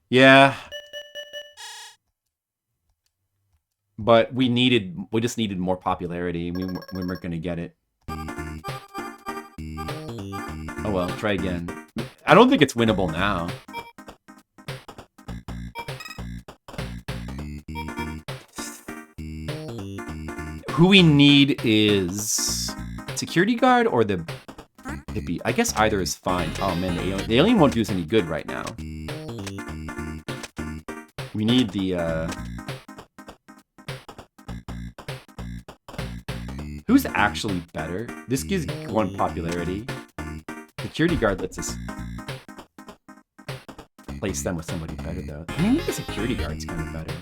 Yeah... But we just needed more popularity. We weren't gonna get it. Oh well, try again. I don't think it's winnable now. Who we need is security guard or the hippie. I guess either is fine. Oh man, the alien won't do us any good right now. We need the Who's actually better? This gives 1 popularity. Security guard lets us place them with somebody better, though. I mean, the security guard's kind of better.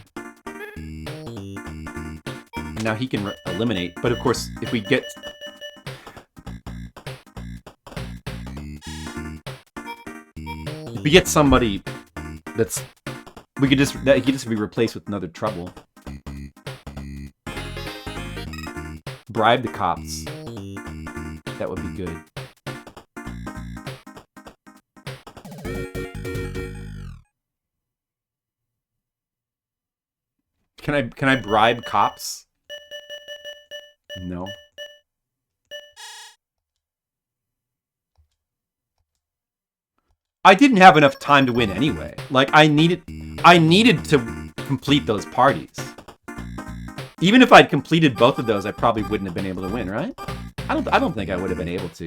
And now he can eliminate, but of course, if we get... If we get somebody that's... He could just be replaced with another trouble. Bribe the cops. That would be good. Can I bribe cops? No. I didn't have enough time to win anyway. Like I needed to complete those parties. Even if I'd completed both of those, I probably wouldn't have been able to win, right? I don't think I would have been able to.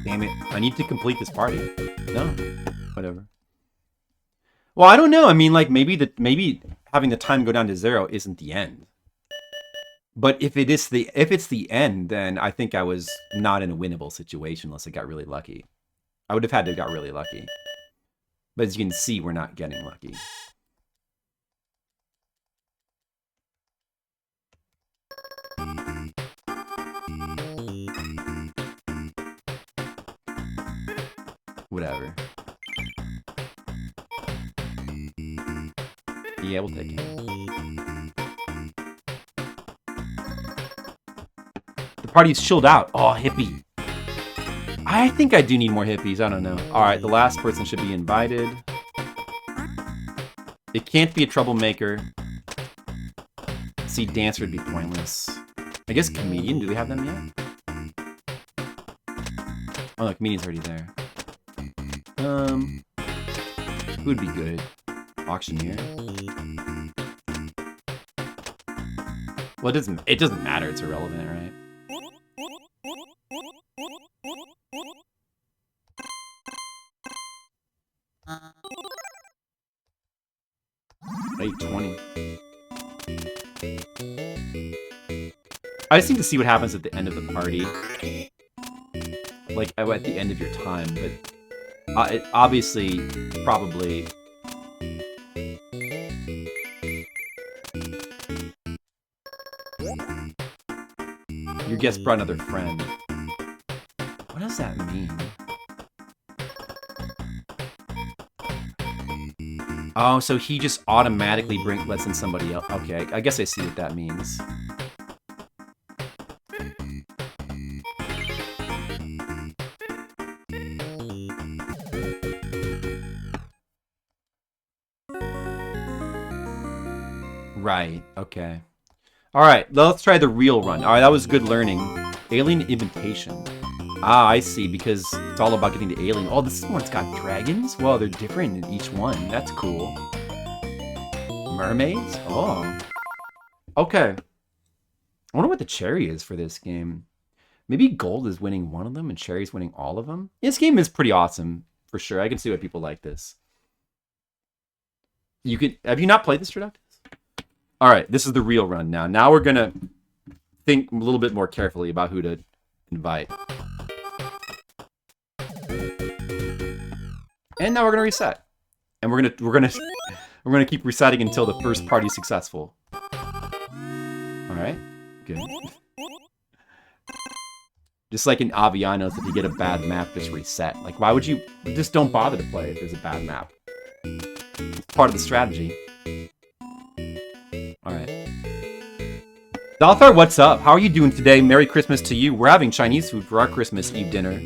Damn it. I need to complete this party. No. Whatever. Well, I don't know. I mean, like, maybe having the time go down to 0 isn't the end. But if it's the end, then I think I was not in a winnable situation unless I got really lucky. I would have had to have got really lucky. But as you can see, we're not getting lucky. Whatever. Yeah, we'll take it. The party's chilled out. Oh, hippie. I think I do need more hippies. I don't know. Alright, the last person should be invited. It can't be a troublemaker. See, dancer would be pointless. I guess comedian. Do we have them yet? Oh, the comedian's already there. Who would be good? Auctioneer. Well, it doesn't matter. It's irrelevant, right? 820. I just need to see what happens at the end of the party. Like, at the end of your time, but it obviously, probably... Your guest brought another friend. What does that mean? Oh, so he just automatically lets in somebody else. Okay, I guess I see what that means. Right, okay. Alright, let's try the real run. Alright, that was good learning. Alien invitation. Ah, I see, because it's all about getting the alien. Oh, this one's got dragons? Well, they're different in each one. That's cool. Mermaids? Oh. Okay. I wonder what the cherry is for this game. Maybe gold is winning one of them and cherry's winning all of them? This game is pretty awesome, for sure. I can see why people like this. Have you not played this, Traductus? Alright, this is the real run now. Now we're gonna think a little bit more carefully about who to invite. And now we're gonna reset. And we're gonna keep resetting until the first party's successful. Alright, good. Just like in Avianos, if you get a bad map, just reset. Like, why would you just don't bother to play if there's a bad map? It's part of the strategy. Alright. Dalthar, what's up? How are you doing today? Merry Christmas to you. We're having Chinese food for our Christmas Eve dinner.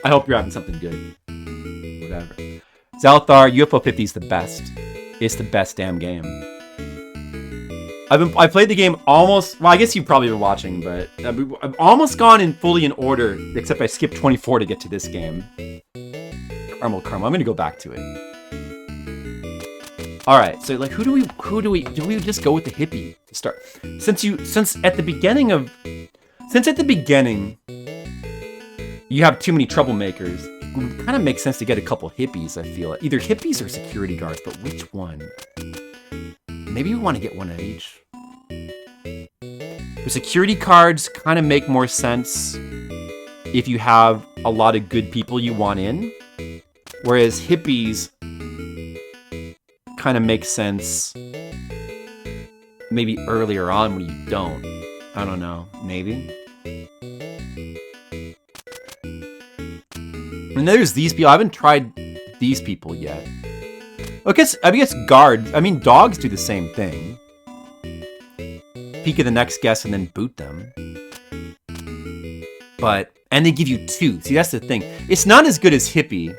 I hope you're having something good. Whatever. Zalthar, UFO 50 is the best. It's the best damn game. I played the game almost... Well, I guess you've probably been watching, but... I've almost gone in fully in order, except I skipped 24 to get to this game. Caramel. I'm gonna go back to it. Alright, so like, do we just go with the hippie to start? Since at the beginning, you have too many troublemakers, it would kind of make sense to get a couple hippies, I feel like. Either hippies or security guards, but which one? Maybe we want to get one of each. The security cards kind of make more sense if you have a lot of good people you want in, whereas hippies kind of makes sense maybe earlier on when you don't. I don't know. Maybe. And there's these people. I haven't tried these people yet. I guess guards. I mean, dogs do the same thing. Peek at the next guest and then boot them. And they give you 2. See, that's the thing. It's not as good as hippie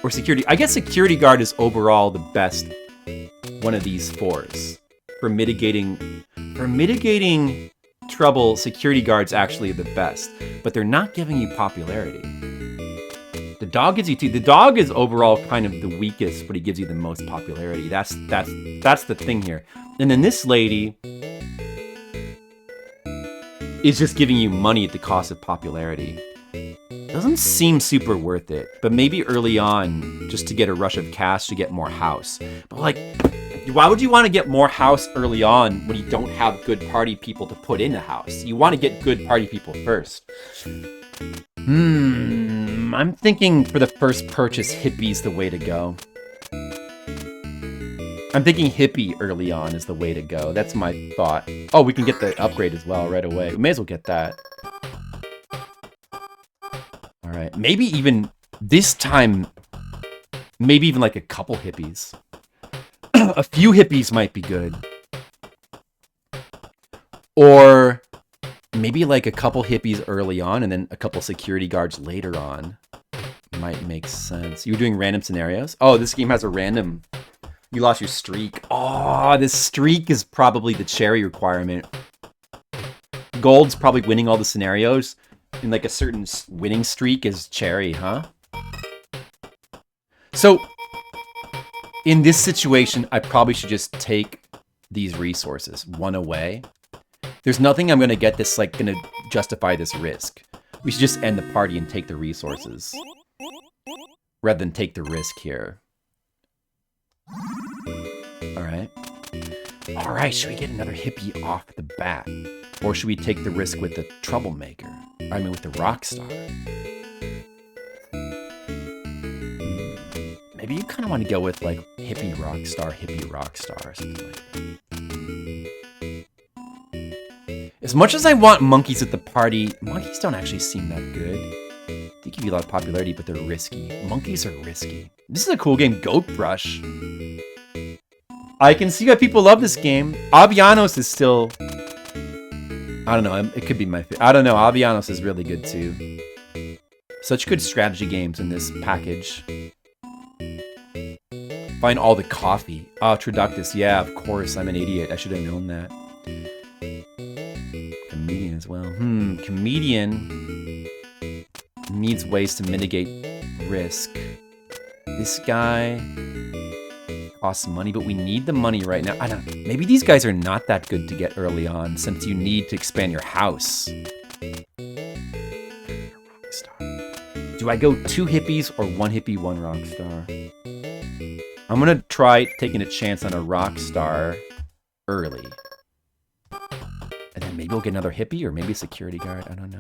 or security. I guess security guard is overall the best one of these 4s. For mitigating trouble, security guard's actually the best. But they're not giving you popularity. The dog gives you 2. The dog is overall kind of the weakest, but he gives you the most popularity. That's the thing here. And then this lady is just giving you money at the cost of popularity. Doesn't seem super worth it, but maybe early on, just to get a rush of cash to get more house. But like, why would you want to get more house early on when you don't have good party people to put in the house? You want to get good party people first. I'm thinking for the first purchase, hippie's the way to go. I'm thinking hippie early on is the way to go. That's my thought. Oh, we can get the upgrade as well right away. We may as well get that. Alright, maybe even this time, maybe even like a couple hippies. A few hippies might be good. Or maybe like a couple hippies early on and then a couple security guards later on. Might make sense. You were doing random scenarios? Oh, this game has a random... You lost your streak. Oh, this streak is probably the cherry requirement. gold's probably winning all the scenarios, and like a certain winning streak is cherry, huh? So, in this situation, I probably should just take these resources, one away. There's nothing I'm gonna get that's like gonna justify this risk. We should just end the party and take the resources, rather than take the risk here. Alright, should we get another hippie off the bat? Or should we take the risk with the troublemaker? I mean, with the rock star. Maybe you kind of want to go with, like, hippie rock star, or something like that. As much as I want monkeys at the party, monkeys don't actually seem that good. They give you a lot of popularity, but they're risky. Monkeys are risky. This is a cool game, Goat Brush. I can see why people love this game. Avianos is still... I don't know, it could be my favorite. I don't know, Avianos is really good too. Such good strategy games in this package. Find all the coffee. Oh, Traductus, yeah, of course, I'm an idiot. I should have known that. Comedian as well. Comedian needs ways to mitigate risk. This guy... costs money, but we need the money right now. I don't know. Maybe these guys are not that good to get early on, since you need to expand your house. Rockstar. Do I go 2 hippies or 1 hippie, 1 rock star? I'm gonna try taking a chance on a rock star early. And then maybe we'll get another hippie or maybe a security guard. I don't know.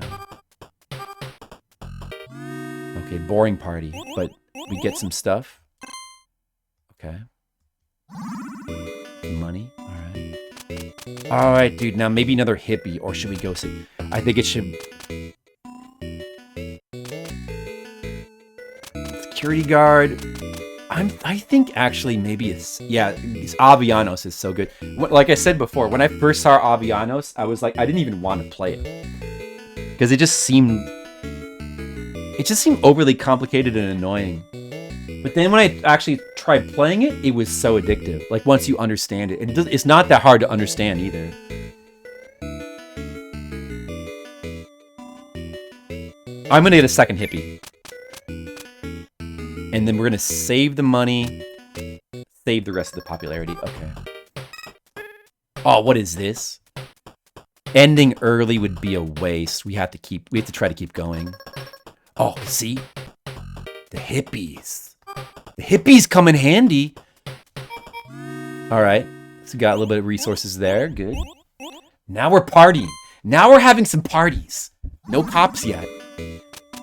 Okay, boring party, but we get some stuff. Okay. Money, alright. Alright, dude, now maybe another hippie, or should we go see? I think it should... Security guard. I think actually maybe it's... Yeah, Avianos is so good. Like I said before, when I first saw Avianos, I was like, I didn't even want to play it. Because it just seemed overly complicated and annoying. But then when I actually tried playing it, it was so addictive. Like, once you understand it. And it's not that hard to understand, either. I'm gonna get a second hippie. And then we're gonna save the money. Save the rest of the popularity. Okay. Oh, what is this? Ending early would be a waste. We have to try to keep going. Oh, see? The hippies. The hippies come in handy. Alright. So we got a little bit of resources there. Good. Now we're partying. Now we're having some parties. No cops yet.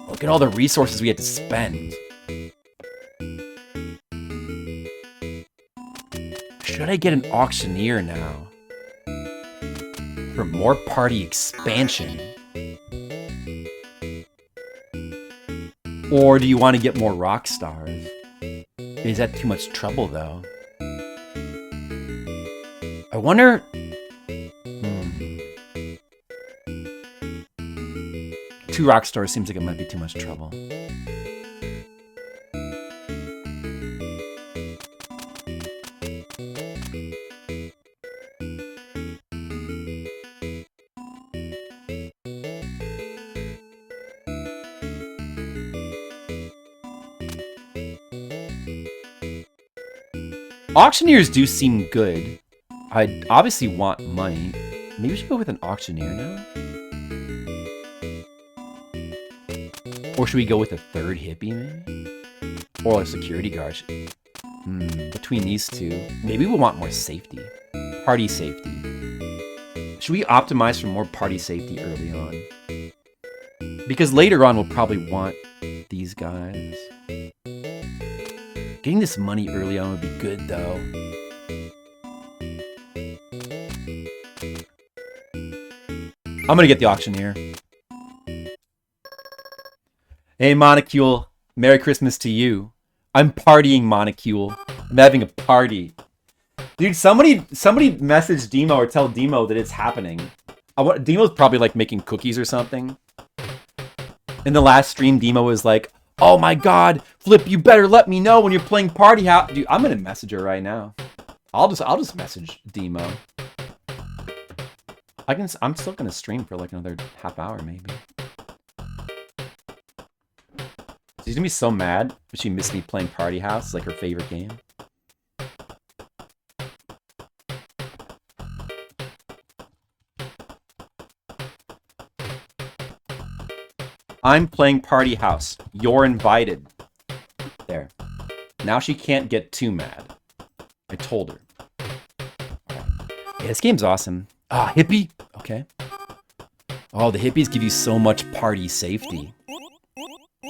Look at all the resources we had to spend. Should I get an auctioneer now? For more party expansion? Or do you want to get more rock stars? Is that too much trouble, though? I wonder... 2 rock stars seems like it might be too much trouble. Auctioneers do seem good. I obviously want money. Maybe we should go with an auctioneer now? Or should we go with a 3rd hippie, maybe? Or a security guard? Between these two. Maybe we'll want more safety. Party safety. Should we optimize for more party safety early on? Because later on we'll probably want these guys. Getting this money early on would be good, though. I'm gonna get the auctioneer. Hey, Monocule. Merry Christmas to you. I'm partying, Monocule. I'm having a party. Dude, somebody message Demo or tell Demo that it's happening. Demo's probably, like, making cookies or something. In the last stream, Demo was like, oh my god, Flip, you better let me know when you're playing Party House. Dude, I'm gonna message her right now. I'll just message Demo. I'm still gonna stream for like another half hour maybe. She's gonna be so mad if she missed me playing Party House, like her favorite game. I'm playing Party House. You're invited. There. Now she can't get too mad. I told her. Right. Yeah, this game's awesome. Ah, hippie. Okay. Oh, the hippies give you so much party safety.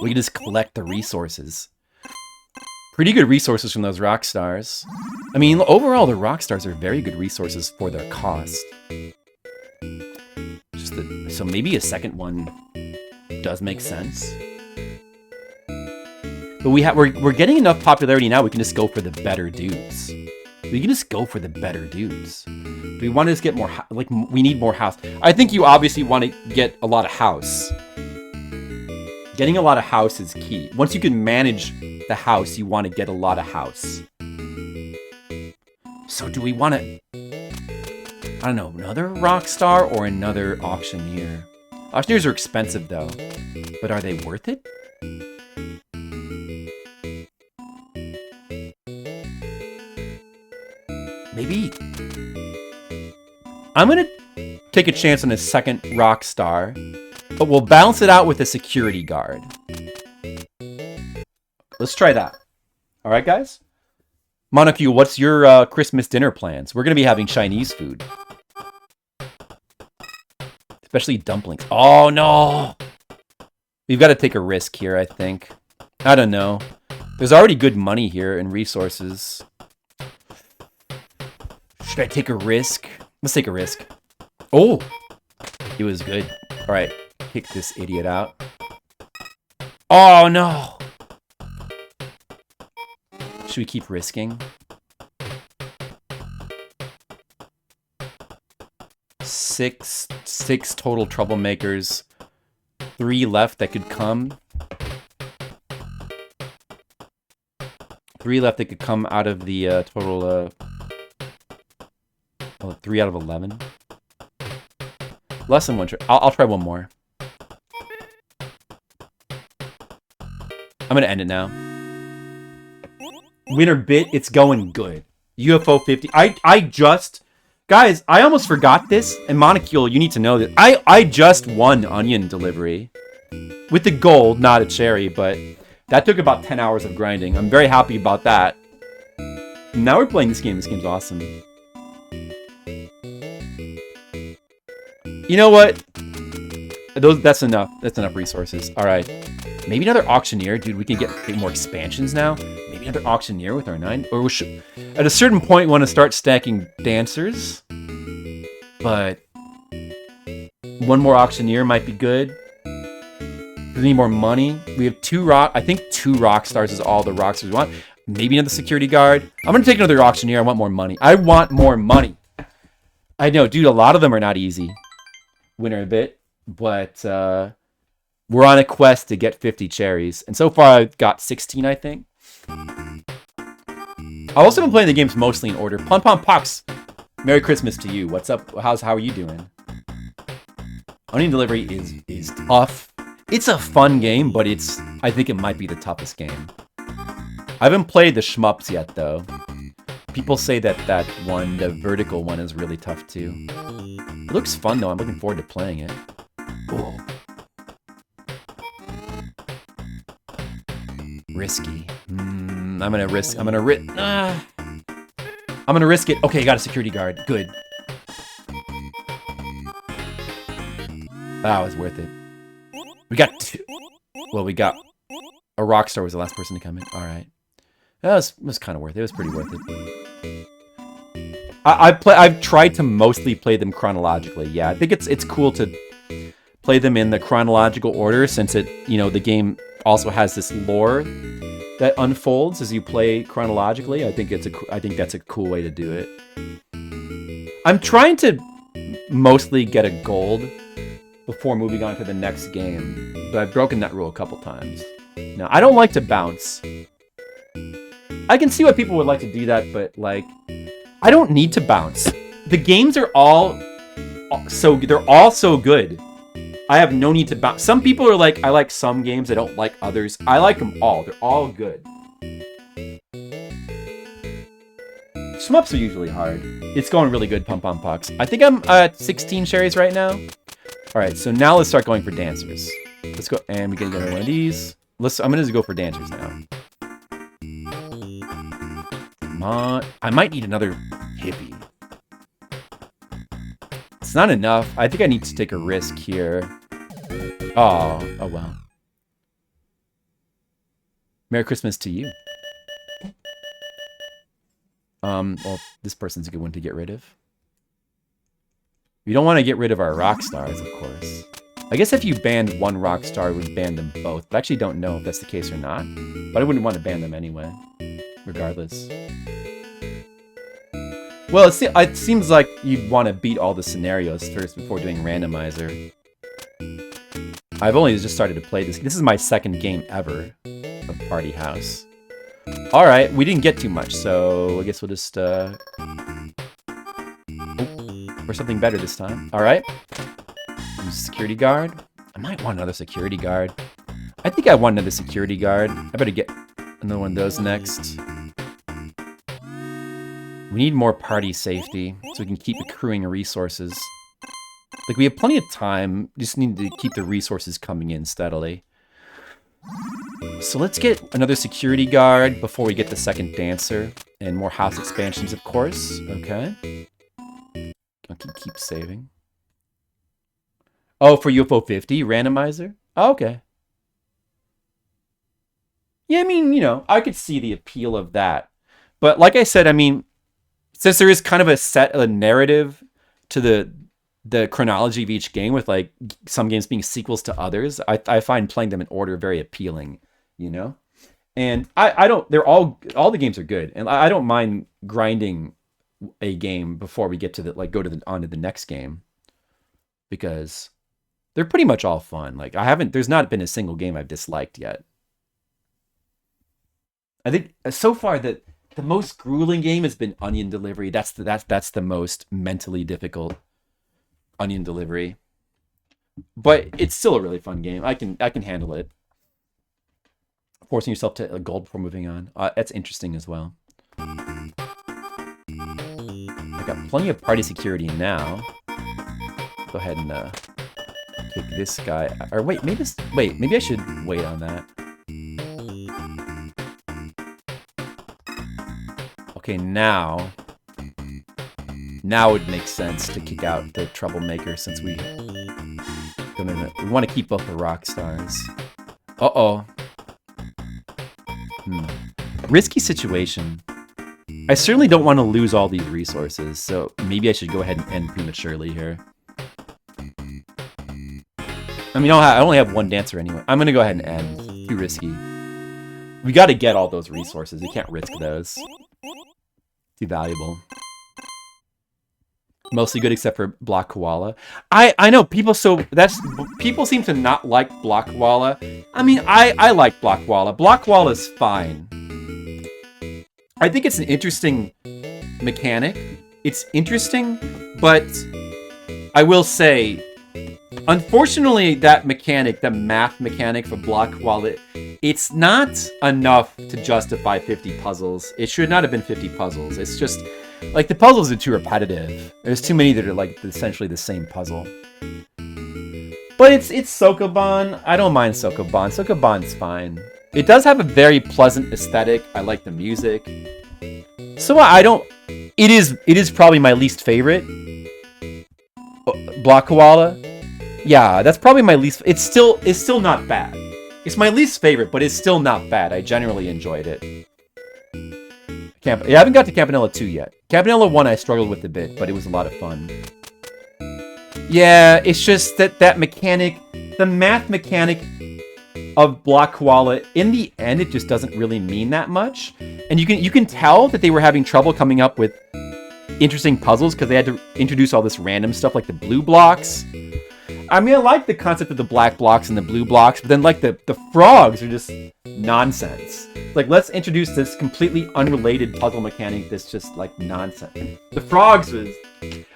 We can just collect the resources. Pretty good resources from those rock stars. I mean, overall, the rock stars are very good resources for their cost. So maybe a second one does make sense. But we're getting enough popularity now. We can just go for the better dudes. We can just go for the better dudes. We want to just get more, like, we need more house. I think you obviously want to get a lot of house. Getting a lot of house is key. Once you can manage the house, you want to get a lot of house. So do we want to, I don't know, another rock star or another auctioneer? Auctioneers are expensive though, but are they worth it? Maybe. I'm gonna take a chance on a second rock star, but we'll balance it out with a security guard. Let's try that. All right, guys? Monarchy, what's your Christmas dinner plans? We're gonna be having Chinese food. Especially dumplings. Oh, no! We've got to take a risk here, I think. I don't know. There's already good money here and resources. Should I take a risk? Let's take a risk. Oh! It was good. Alright. Kick this idiot out. Oh, no! Should we keep risking? Six total troublemakers. 3 left that could come. 3 left that could come out of the total. 3 out of 11. Less than one. I'll try one more. I'm gonna end it now. Winner bit. It's going good. UFO 50. I just. Guys, I almost forgot this, and Monocule, you need to know that I just won onion delivery. With the gold, not a cherry, but that took about 10 hours of grinding. I'm very happy about that. Now we're playing this game. This game's awesome. You know what? That's enough. That's enough resources. All right. Maybe another auctioneer. Dude, we can get more expansions now. Maybe another auctioneer with our 9. Or we should, at a certain point, we want to start stacking dancers. But one more auctioneer might be good. We need more money. We have 2 rock. I think 2 rock stars is all the rock stars we want. Maybe another security guard. I'm going to take another auctioneer. I want more money. I want more money. I know, dude, a lot of them are not easy. Winner a bit. But we're on a quest to get 50 cherries. And so far, I've got 16, I think. I've also been playing the games mostly in order. Pom Pom Pox, Merry Christmas to you. What's up? How are you doing? Onion delivery is tough. It's a fun game, but I think it might be the toughest game. I haven't played the shmups yet, though. People say that one, the vertical one, is really tough, too. It looks fun, though. I'm looking forward to playing it. Cool. Risky. I'm gonna risk it. Okay, got a security guard. Good. That was worth it. We got 2. Well, we got a rock star was the last person to come in. All right. That was kind of worth it. It was pretty worth it. I've tried to mostly play them chronologically. Yeah, I think it's cool to play them in the chronological order since the game also has this lore that unfolds as you play chronologically. I think that's a cool way to do it. I'm trying to mostly get a gold before moving on to the next game, but I've broken that rule a couple times. Now, I don't like to bounce. I can see why people would like to do that, but like, I don't need to bounce. The games are all they're all so good. I have no need to bounce. Some people are like, I like some games, I don't like others. I like them all. They're all good. Shmups are usually hard. It's going really good, Pump on Pucks. I think I'm at 16 cherries right now. Alright, so now let's start going for dancers. Let's go, and we get another one of these. I'm gonna go for dancers now. Come on. I might need another hippie. It's not enough. I think I need to take a risk here. Oh well. Merry Christmas to you. Well, this person's a good one to get rid of. We don't want to get rid of our rock stars, of course. I guess if you banned one rock star, we'd ban them both. But I actually don't know if that's the case or not. But I wouldn't want to ban them anyway, regardless. Well, it seems like you'd want to beat all the scenarios first before doing randomizer. I've only just started to play this. This is my second game ever of Party House. Alright, we didn't get too much, so I guess we'll just, for something better this time. Alright. Use security guard. I might want another security guard. I think I want another security guard. I better get another one of those next. We need more party safety, so we can keep accruing resources. Like, we have plenty of time, just need to keep the resources coming in steadily. So let's get another security guard before we get the second dancer. And more house expansions, of course. Okay. I can keep saving. Oh, for UFO 50, randomizer? Oh, okay. Yeah, I mean, you know, I could see the appeal of that. But like I said, I mean, since there is kind of a narrative to the chronology of each game, with like some games being sequels to others, I find playing them in order very appealing, you know? And they're all the games are good, and I don't mind grinding a game before we get to onto the next game, because they're pretty much all fun. Like, there's not been a single game I've disliked yet. I think so far that the most grueling game has been Onion Delivery. That's the most mentally difficult, Onion Delivery. But it's still a really fun game. I can handle it. Forcing yourself to gold before moving on. That's interesting as well. I got plenty of party security now. Go ahead and take this guy. Or wait, maybe I should wait on that. Okay, now it makes sense to kick out the troublemaker, since we want to keep up the rock stars. Uh-oh. Risky situation. I certainly don't want to lose all these resources, so maybe I should go ahead and end prematurely here. I mean, I only have one dancer anyway. I'm going to go ahead and end. Too risky. We got to get all those resources. We can't risk those. Too valuable. Mostly good except for Block Koala. I know people people seem to not like Block Koala. I mean, I like Block Koala. Block Koala is fine. I think it's an interesting mechanic. It's interesting, but I will say, unfortunately, that mechanic, the math mechanic for Block Koala, it's not enough to justify 50 puzzles. It should not have been 50 puzzles. It's just, like, the puzzles are too repetitive. There's too many that are, like, essentially the same puzzle. But it's Sokoban. I don't mind Sokoban. Sokoban's fine. It does have a very pleasant aesthetic. I like the music. So it is probably my least favorite. Block Koala. Yeah, that's probably my least. It's still not bad. It's my least favorite, but it's still not bad. I generally enjoyed it. I haven't got to Campanella 2 yet. Campanella 1 I struggled with a bit, but it was a lot of fun. Yeah, it's just that mechanic, the math mechanic of Block Koala, in the end, it just doesn't really mean that much. And you can tell that they were having trouble coming up with interesting puzzles because they had to introduce all this random stuff like the blue blocks. I mean, I like the concept of the black blocks and the blue blocks, but then like the frogs are just nonsense. Like, let's introduce this completely unrelated puzzle mechanic that's just like nonsense. The frogs was...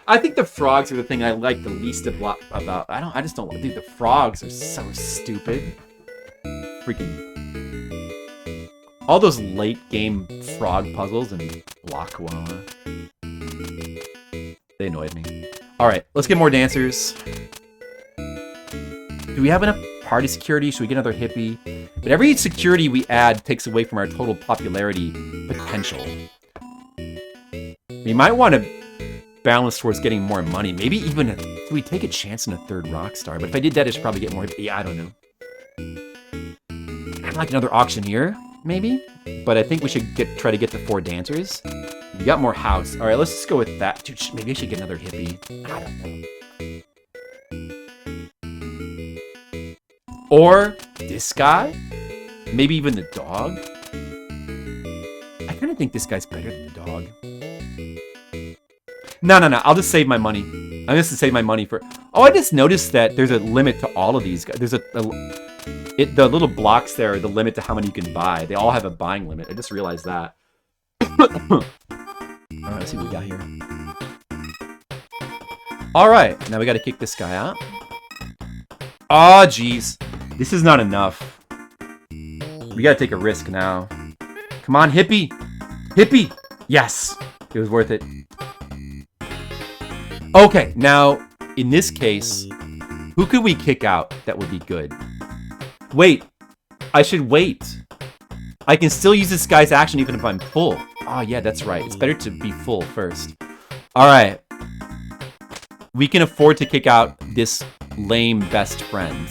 I think the frogs are the thing I like the least about. I just don't like... Dude, the frogs are so stupid. Freaking... All those late game frog puzzles and block koala. They annoyed me. Alright, let's get more dancers. Do we have enough party security? Should we get another hippie? But every security we add takes away from our total popularity potential. We might want to balance towards getting more money. Maybe even do we take a chance in a third rock star? But if I did that, I should probably get more. Yeah, I don't know. I'd like another auctioneer, maybe. But I think we should try to get to 4 dancers. We got more house. All right, let's just go with that. Dude, maybe I should get another hippie. I don't know. Or this guy? Maybe even the dog? I kind of think this guy's better than the dog. No. I'll just save my money. I'm just to save my money for... Oh, I just noticed that there's a limit to all of these guys. There's the little blocks there are the limit to how many you can buy. They all have a buying limit. I just realized that. Alright, let's see what we got here. Alright, now we gotta kick this guy out. Aw, jeez. This is not enough. We gotta take a risk now. Come on, hippie! Hippie! Yes! It was worth it. Okay, now, in this case, who could we kick out that would be good? Wait. I should wait. I can still use this guy's action even if I'm full. Oh, yeah, that's right. It's better to be full first. Alright. We can afford to kick out this lame best friend.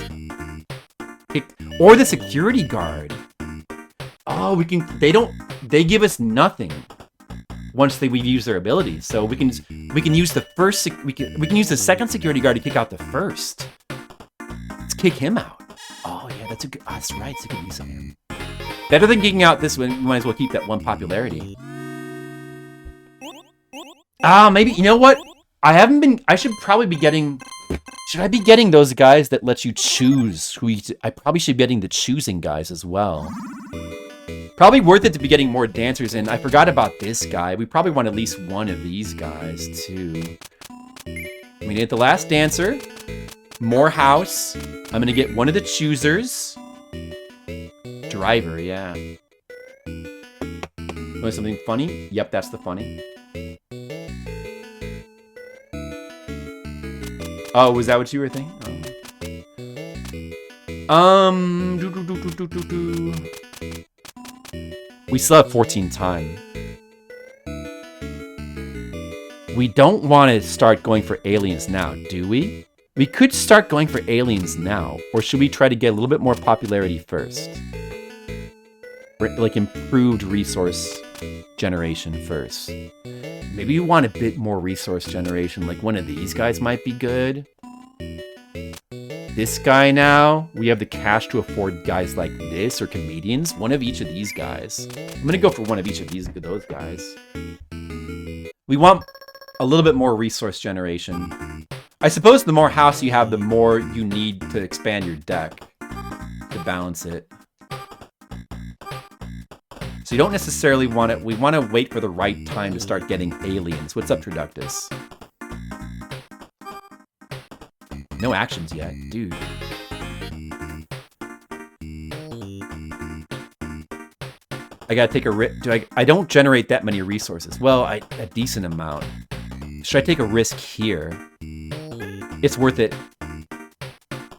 Or the security guard. Oh, we can... They give us nothing once we use their abilities. So we can use the first... We can use the second security guard to kick out the first. Let's kick him out. Oh, yeah, that's a good... Oh, that's right. It's a good use of him. Better than kicking out this one. We might as well keep that one popularity. Maybe... You know what? I should probably be getting... Should I be getting those guys that let you choose who you... I probably should be getting the choosing guys as well. Probably worth it to be getting more dancers in. I forgot about this guy. We probably want at least one of these guys, too. We need the last dancer. More house. I'm gonna get one of the choosers. Driver, yeah. Want something funny? Yep, that's the funny. Oh, was that what you were thinking? We still have 14 time. We don't want to start going for aliens now, do we? We could start going for aliens now, or should we try to get a little bit more popularity first? Like improved resource generation first. Maybe you want a bit more resource generation, like one of these guys might be good. This guy now, we have the cash to afford guys like this, or comedians. One of each of these guys. I'm gonna go for one of each of those guys. We want a little bit more resource generation. I suppose the more house you have, the more you need to expand your deck to balance it. So you don't necessarily want it. We want to wait for the right time to start getting aliens. What's up, Traductus? No actions yet, dude. I gotta take a risk. I don't generate that many resources. Well, a decent amount. Should I take a risk here? It's worth it.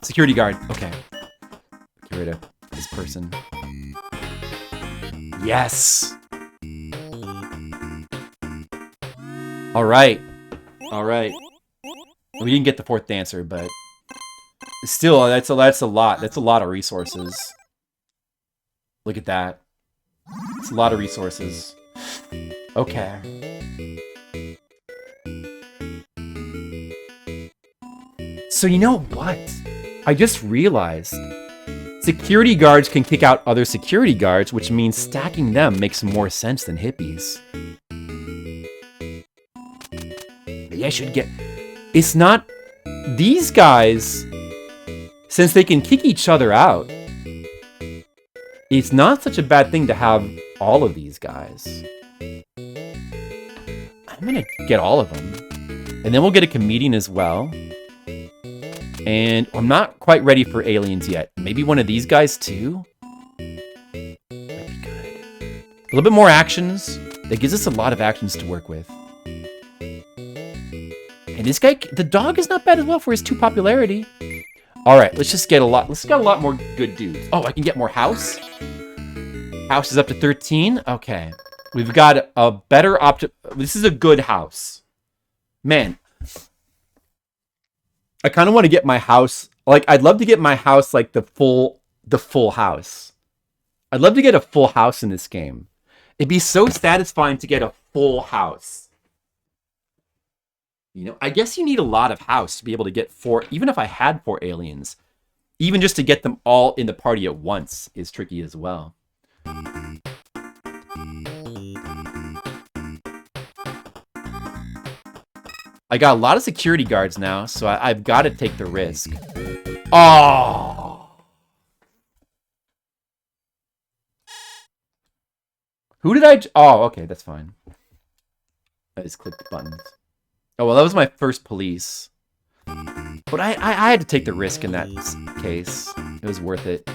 Security guard. Okay. Get rid of this person. Yes! Alright. Alright. We didn't get the 4th dancer, but... Still, that's a lot. That's a lot of resources. Look at that. It's a lot of resources. Okay. So you know what? I just realized... Security guards can kick out other security guards, which means stacking them makes more sense than hippies. Maybe I should get... It's not... These guys since they can kick each other out, it's not such a bad thing to have all of these guys. I'm gonna get all of them. And then we'll get a comedian as well. And I'm not quite ready for aliens yet. Maybe one of these guys too? Might be good. A little bit more actions. That gives us a lot of actions to work with. And this guy, the dog is not bad as well for his 2 popularity. Alright, let's just get a lot. Let's get a lot more good dudes. Oh, I can get more house? House is up to 13. Okay. We've got a better This is a good house. Man. I kind of want to get my house. Like, I'd love to get my house like the full house. I'd love to get a full house in this game. It'd be so satisfying to get a full house. You know, I guess you need a lot of house to be able to get 4, even if I had 4 aliens. Even just to get them all in the party at once is tricky as well. I got a lot of security guards now, so I've got to take the risk. Oh! Who did I... Oh, okay, that's fine. I just clicked the buttons. Oh, well, that was my first police. But I had to take the risk in that case. It was worth it.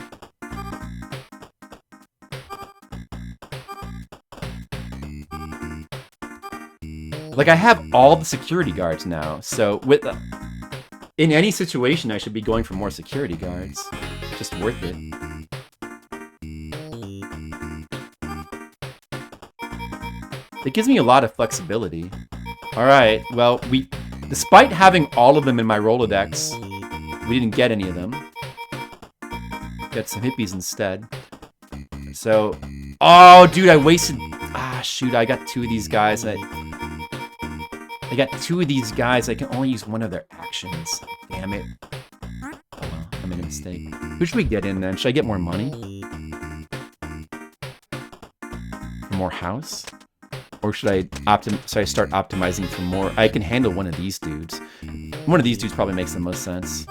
Like, I have all the security guards now, so in any situation, I should be going for more security guards. Just worth it. It gives me a lot of flexibility. Alright, well, despite having all of them in my Rolodex, we didn't get any of them. Got some hippies instead. So, oh, dude, I wasted... Ah, shoot, I got 2 of these guys. I got 2 of these guys. I can only use 1 of their actions. Damn it. Oh, well, I made a mistake. Who should we get in then? Should I get more money? More house? Or should I start optimizing for more? I can handle one of these dudes. One of these dudes probably makes the most sense.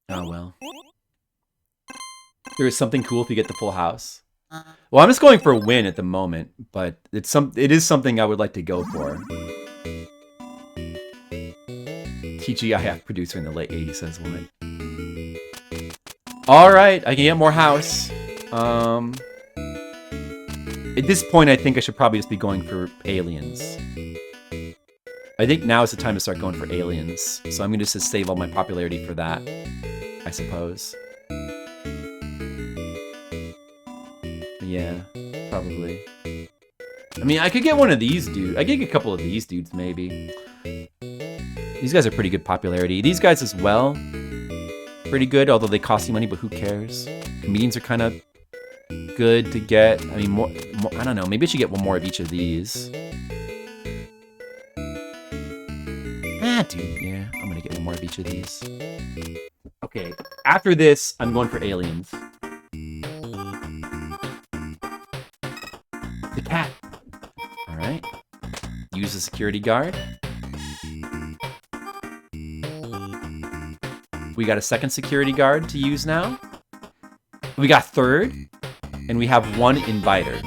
Oh well. There is something cool if you get the full house. Well, I'm just going for a win at the moment, but it is something I would like to go for. TGIF producer in the late 80s says what? Alright, I can get more house. At this point, I think I should probably just be going for aliens. I think now is the time to start going for aliens. So I'm going to just save all my popularity for that, I suppose. Yeah, probably. I mean, I could get one of these dudes. I could get a couple of these dudes, maybe. These guys are pretty good popularity. These guys as well. Pretty good, although they cost you money, but who cares? Comedians are kind of good to get. I mean, more, I don't know. Maybe I should get one more of each of these. Ah, dude, yeah. I'm going to get one more of each of these. Okay, after this, I'm going for aliens. The cat. Alright. Use the security guard. We got a second security guard to use now. We got third. And we have 1 inviter.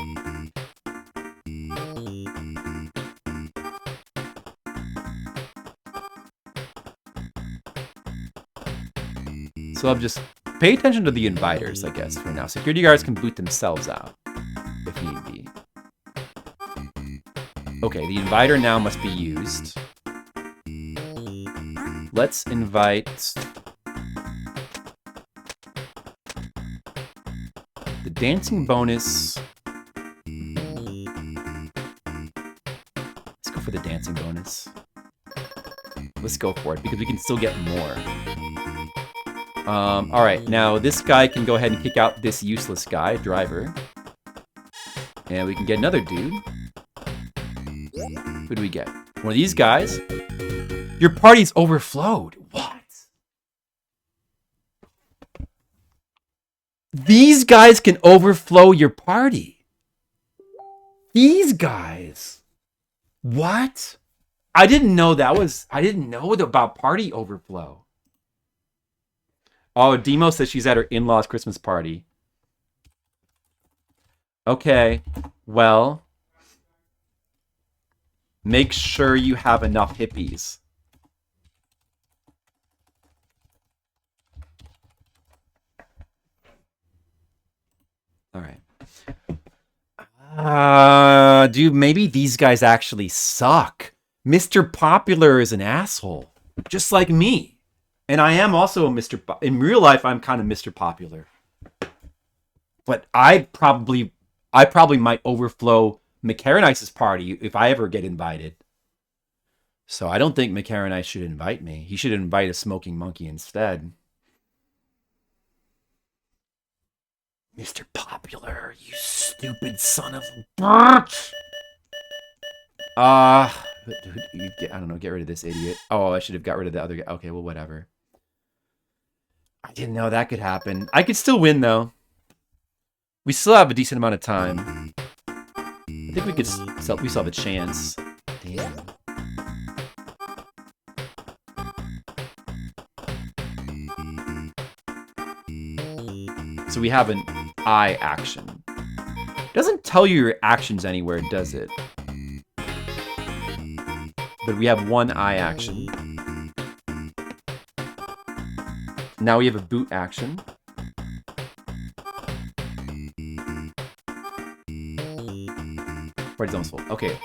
So I'll just pay attention to the inviters, I guess, for now. Security guards can boot themselves out, if need be. Okay, the inviter now must be used. Let's invite... the dancing bonus... Let's go for the dancing bonus. Let's go for it, because we can still get more. Alright, now this guy can go ahead and kick out this useless guy, driver. And we can get another dude. Who do we get? One of these guys. Your party's overflowed. What? These guys can overflow your party. These guys. What? I didn't know about party overflow. Oh, Demo says she's at her in-laws' Christmas party. Okay, well, make sure you have enough hippies. All right. Dude, maybe these guys actually suck. Mr. Popular is an asshole, just like me. And I am also a Mr. In real life, I'm kind of Mr. Popular. But I probably might overflow McCaranice's party if I ever get invited. So I don't think McCaranice should invite me. He should invite a smoking monkey instead. Mr. Popular, you stupid son of a bitch! I don't know, get rid of this idiot. Oh, I should have got rid of the other guy. Okay, well, whatever. I didn't know that could happen. I could still win, though. We still have a decent amount of time. I think we still have a chance. Damn. So we have an I action. Doesn't tell you your actions anywhere, does it? But we have one I action. Now we have a boot action. Party's almost full. Okay.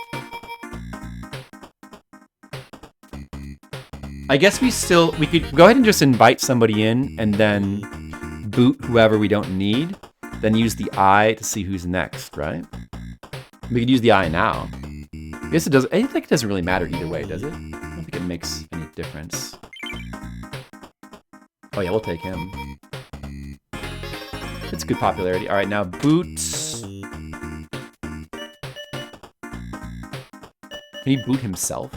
I guess we could go ahead and just invite somebody in and then boot whoever we don't need. Then use the I to see who's next, right? We could use the I now. I guess it does. I think it doesn't really matter either way, does it? I don't think it makes any difference. Oh yeah, we'll take him. It's good popularity. All right, now boots. Can he boot himself?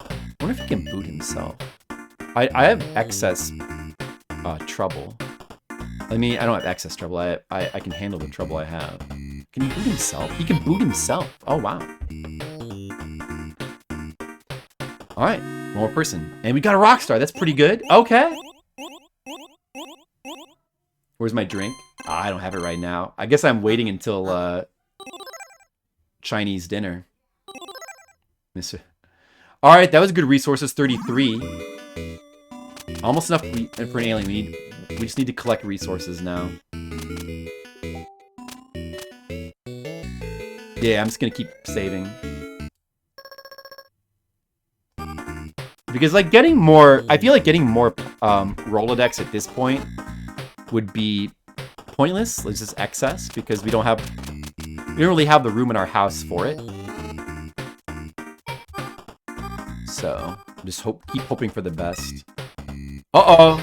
I wonder if he can boot himself. I have excess trouble. I mean, I don't have excess trouble. I can handle the trouble I have. Can he boot himself? He can boot himself. Oh, wow. All right, one more person. And we got a rock star. That's pretty good. Okay. Where's my drink? I don't have it right now. I guess I'm waiting until Chinese dinner. All right, that was good resources. 33. Almost enough for an alien. We just need to collect resources now. Yeah, I'm just gonna keep saving. Because like getting more, I feel like getting more Rolodex at this point would be pointless. It's just excess because we don't really have the room in our house for it. So just keep hoping for the best. Uh-oh.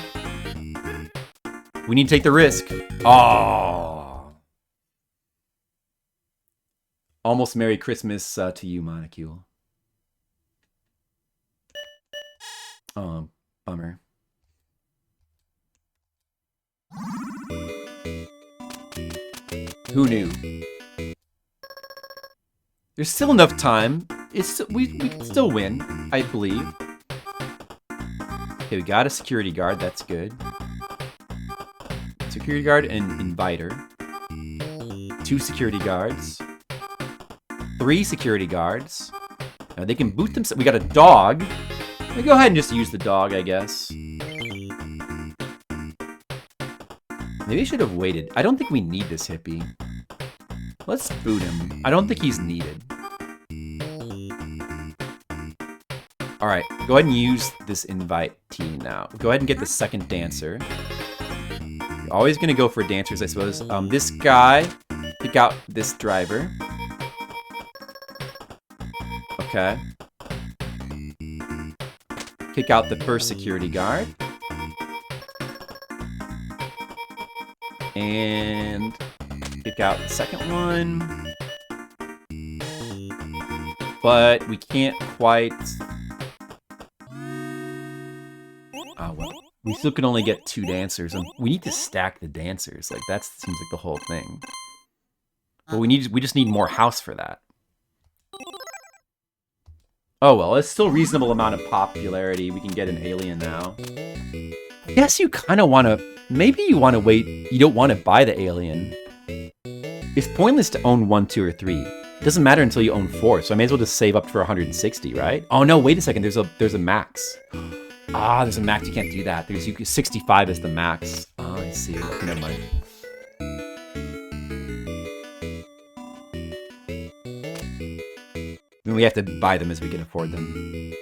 We need to take the risk. Oh. Almost Merry Christmas to you, Monocule. Oh, bummer. Who knew? There's still enough time. We can still win, I believe. Okay, we got a security guard. That's good. Security guard and inviter. 2 security guards. 3 security guards. Now they can boot themselves. We got a dog. We go ahead and just use the dog, I guess. Maybe I should have waited. I don't think we need this hippie. Let's boot him. I don't think he's needed. Alright, go ahead and use this invite T now. Go ahead and get the second dancer. You're always gonna go for dancers, I suppose. This guy, pick out this driver. Okay. Pick out the first security guard. And pick out the second one. But we can't quite... Oh, well. We still can only get 2 dancers, and we need to stack the dancers. Like, that seems like the whole thing. But we just need more house for that. Oh well, it's still a reasonable amount of popularity. We can get an alien now. I guess you kind of want to... Maybe you want to wait. You don't want to buy the alien. It's pointless to own 1, 2, or 3. It doesn't matter until you own 4, so I may as well just save up for 160, right? Oh no, wait a second. There's a max. Ah, there's a max. You can't do that. There's 65 is the max. Oh, I see. Okay, never mind. I mean, we have to buy them as we can afford them.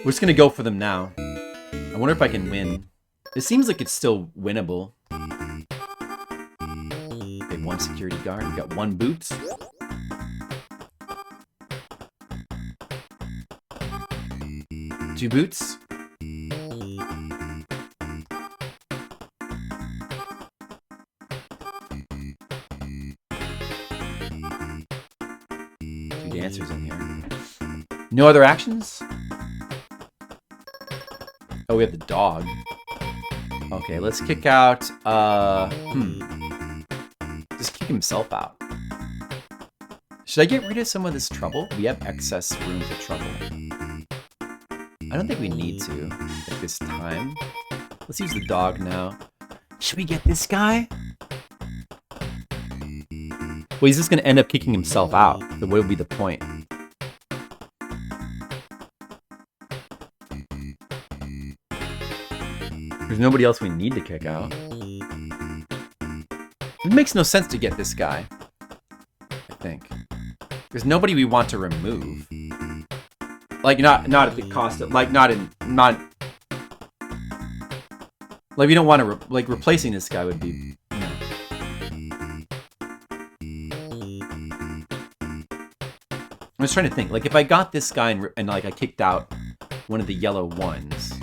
We're just gonna go for them now. I wonder if I can win. It seems like it's still winnable. Okay, 1 security guard. We got 1 boot. Two boots. Two dancers in here. No other actions? Oh, we have the dog. Okay, let's kick out, just kick himself out. Should I get rid of some of this trouble? We have excess room for trouble. I don't think we need to at this time. Let's use the dog now. Should we get this guy? Well, he's just gonna end up kicking himself out. So what would be the point? There's nobody else we need to kick out. It makes no sense to get this guy, I think. There's nobody we want to remove. Like, not at the cost of, like, like, we don't want to, like, replacing this guy would be, you know. I'm just trying to think, like, if I got this guy and like, I kicked out one of the yellow ones,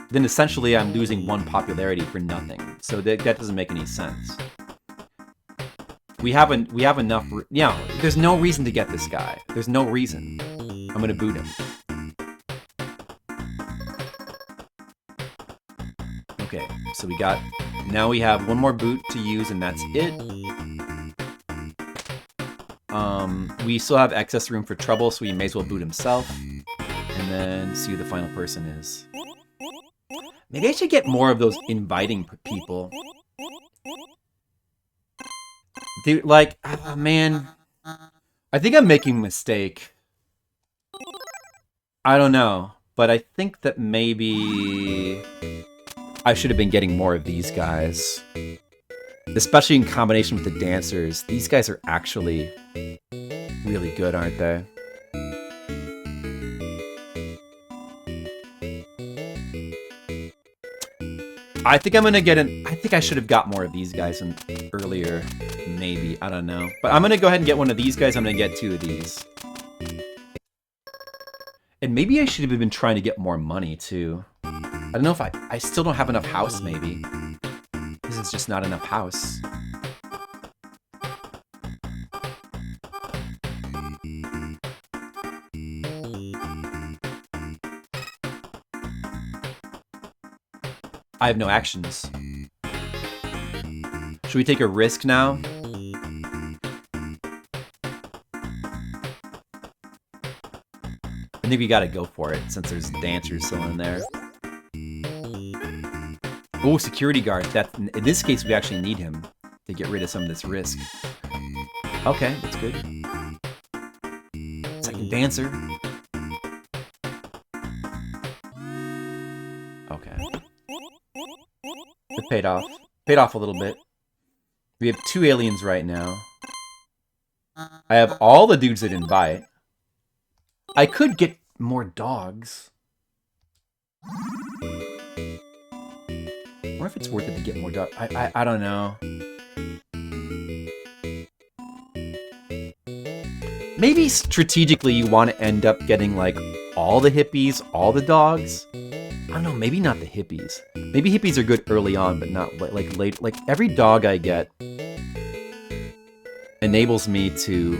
then essentially I'm losing 1 popularity for nothing. So that doesn't make any sense. We have enough, yeah, there's no reason to get this guy. There's no reason. I'm gonna boot him. Okay, so now we have 1 more boot to use and that's it. We still have excess room for trouble, so we may as well boot himself. And then see who the final person is. Maybe I should get more of those inviting people. Dude, like, man. I think I'm making a mistake. I don't know. But I think that maybe I should have been getting more of these guys. Especially in combination with the dancers. These guys are actually really good, aren't they? I think I'm gonna get I think I should have got more of these guys earlier. Maybe. I don't know. But I'm gonna go ahead and get one of these guys. I'm gonna get 2 of these. And maybe I should have been trying to get more money, too. I don't know if I still don't have enough house, maybe. This is just not enough house. I have no actions. Should we take a risk now? I think we gotta go for it, since there's dancers still in there. Oh, security guard. In this case, we actually need him to get rid of some of this risk. Okay, that's good. Second dancer. Okay. It paid off. Paid off a little bit. We have 2 aliens right now. I have all the dudes that invite. I could get more dogs. I wonder if it's worth it to get more dogs. I don't know. Maybe strategically you want to end up getting like all the hippies, all the dogs. I don't know, maybe not the hippies. Maybe hippies are good early on, but not like late. Like every dog I get enables me to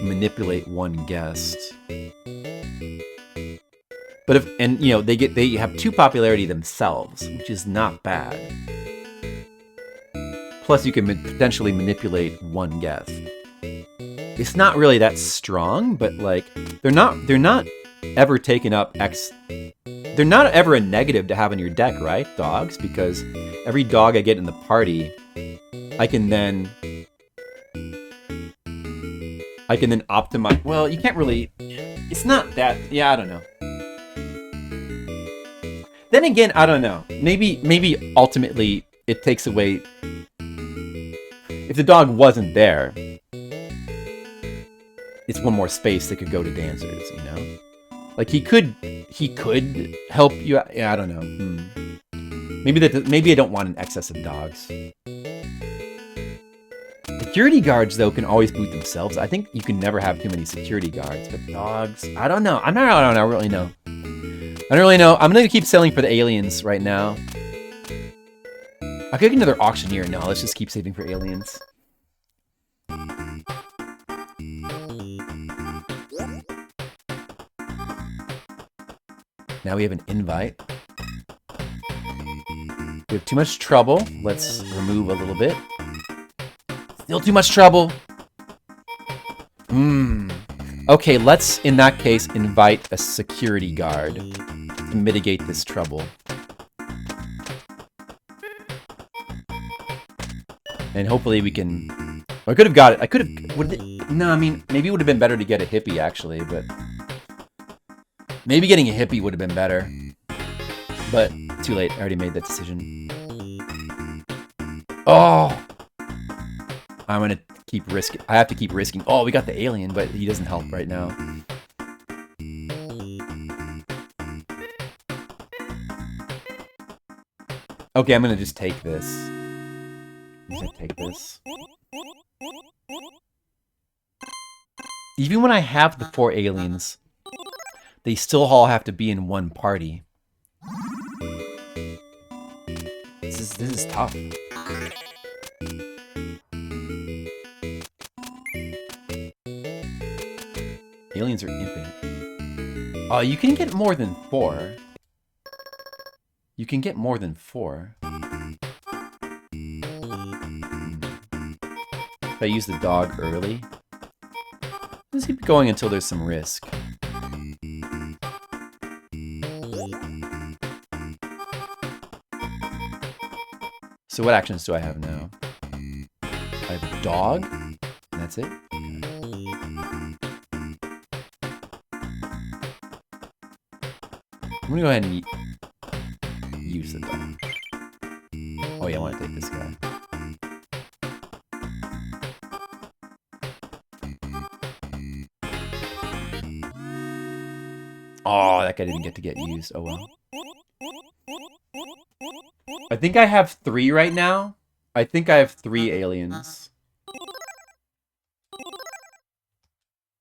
manipulate one guest. But they have 2 popularity themselves, which is not bad. Plus you can potentially manipulate one guest. it's not really that strong, but like they're not ever taking up they're not ever a negative to have in your deck, right? Dogs, because every dog I get in the party, I can then optimize. Well, you can't really. It's not that. Yeah, I don't know. Then again, I don't know. Maybe ultimately it takes away. If the dog wasn't there, it's one more space that could go to dancers, you know? Like he could help you out. Yeah, I don't know. Maybe I don't want an excess of dogs. Security guards though can always boot themselves. I think you can never have too many security guards, but dogs, I don't know. I don't really know. I don't really know. I'm gonna keep selling for the aliens right now. I could get another auctioneer. No, let's just keep saving for aliens. Now we have an invite. We have too much trouble. Let's remove a little bit. Still too much trouble. Okay, let's, in that case, invite a security guard to mitigate this trouble. And hopefully we can... I could have got it. I could have... No, I mean, maybe it would have been better to get a hippie, actually, but... Maybe getting a hippie would have been better. But, too late. I already made that decision. Oh! I'm gonna keep risking. I have to keep risking. Oh, we got the alien, but he doesn't help right now. Okay, I'm gonna just take this. I'm gonna take this. Even when I have the 4 aliens, they still all have to be in one party. This is tough. Aliens are infinite. Oh, you can get more than 4. You can get more than 4. If I use the dog early, let's keep going until there's some risk. So what actions do I have now? I have a dog, and that's it. I'm gonna go ahead and use the dog. Oh yeah, I want to take this guy. Oh, that guy didn't get to get used. Oh well. I think I have 3 right now. I think I have 3 aliens.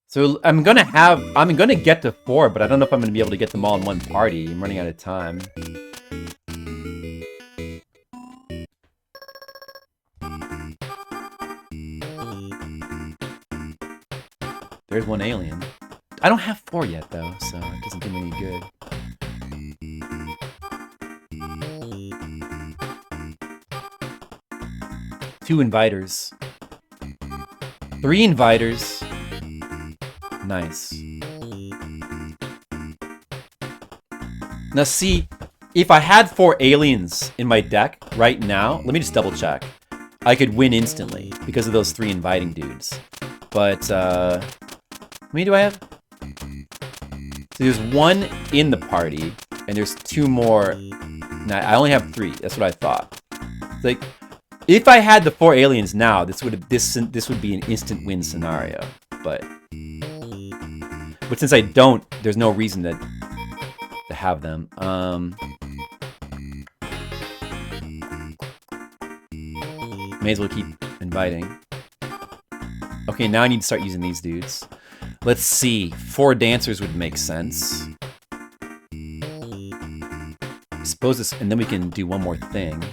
So I'm gonna get to 4, but I don't know if I'm gonna be able to get them all in one party. I'm running out of time. There's 1 alien. I don't have 4 yet though, so it doesn't do me any good. Two inviters. 3 inviters. Nice. Now see, if I had 4 aliens in my deck right now, let me just double check. I could win instantly because of those 3 inviting dudes. But, how many do I have? So there's 1 in the party, and there's 2 more. Now, I only have 3. That's what I thought. Like, if I had the 4 aliens now, this would be an instant win scenario. But since I don't, there's no reason to have them. May as well keep inviting. Okay, now I need to start using these dudes. Let's see. 4 dancers would make sense. I suppose this, and then we can do one more thing.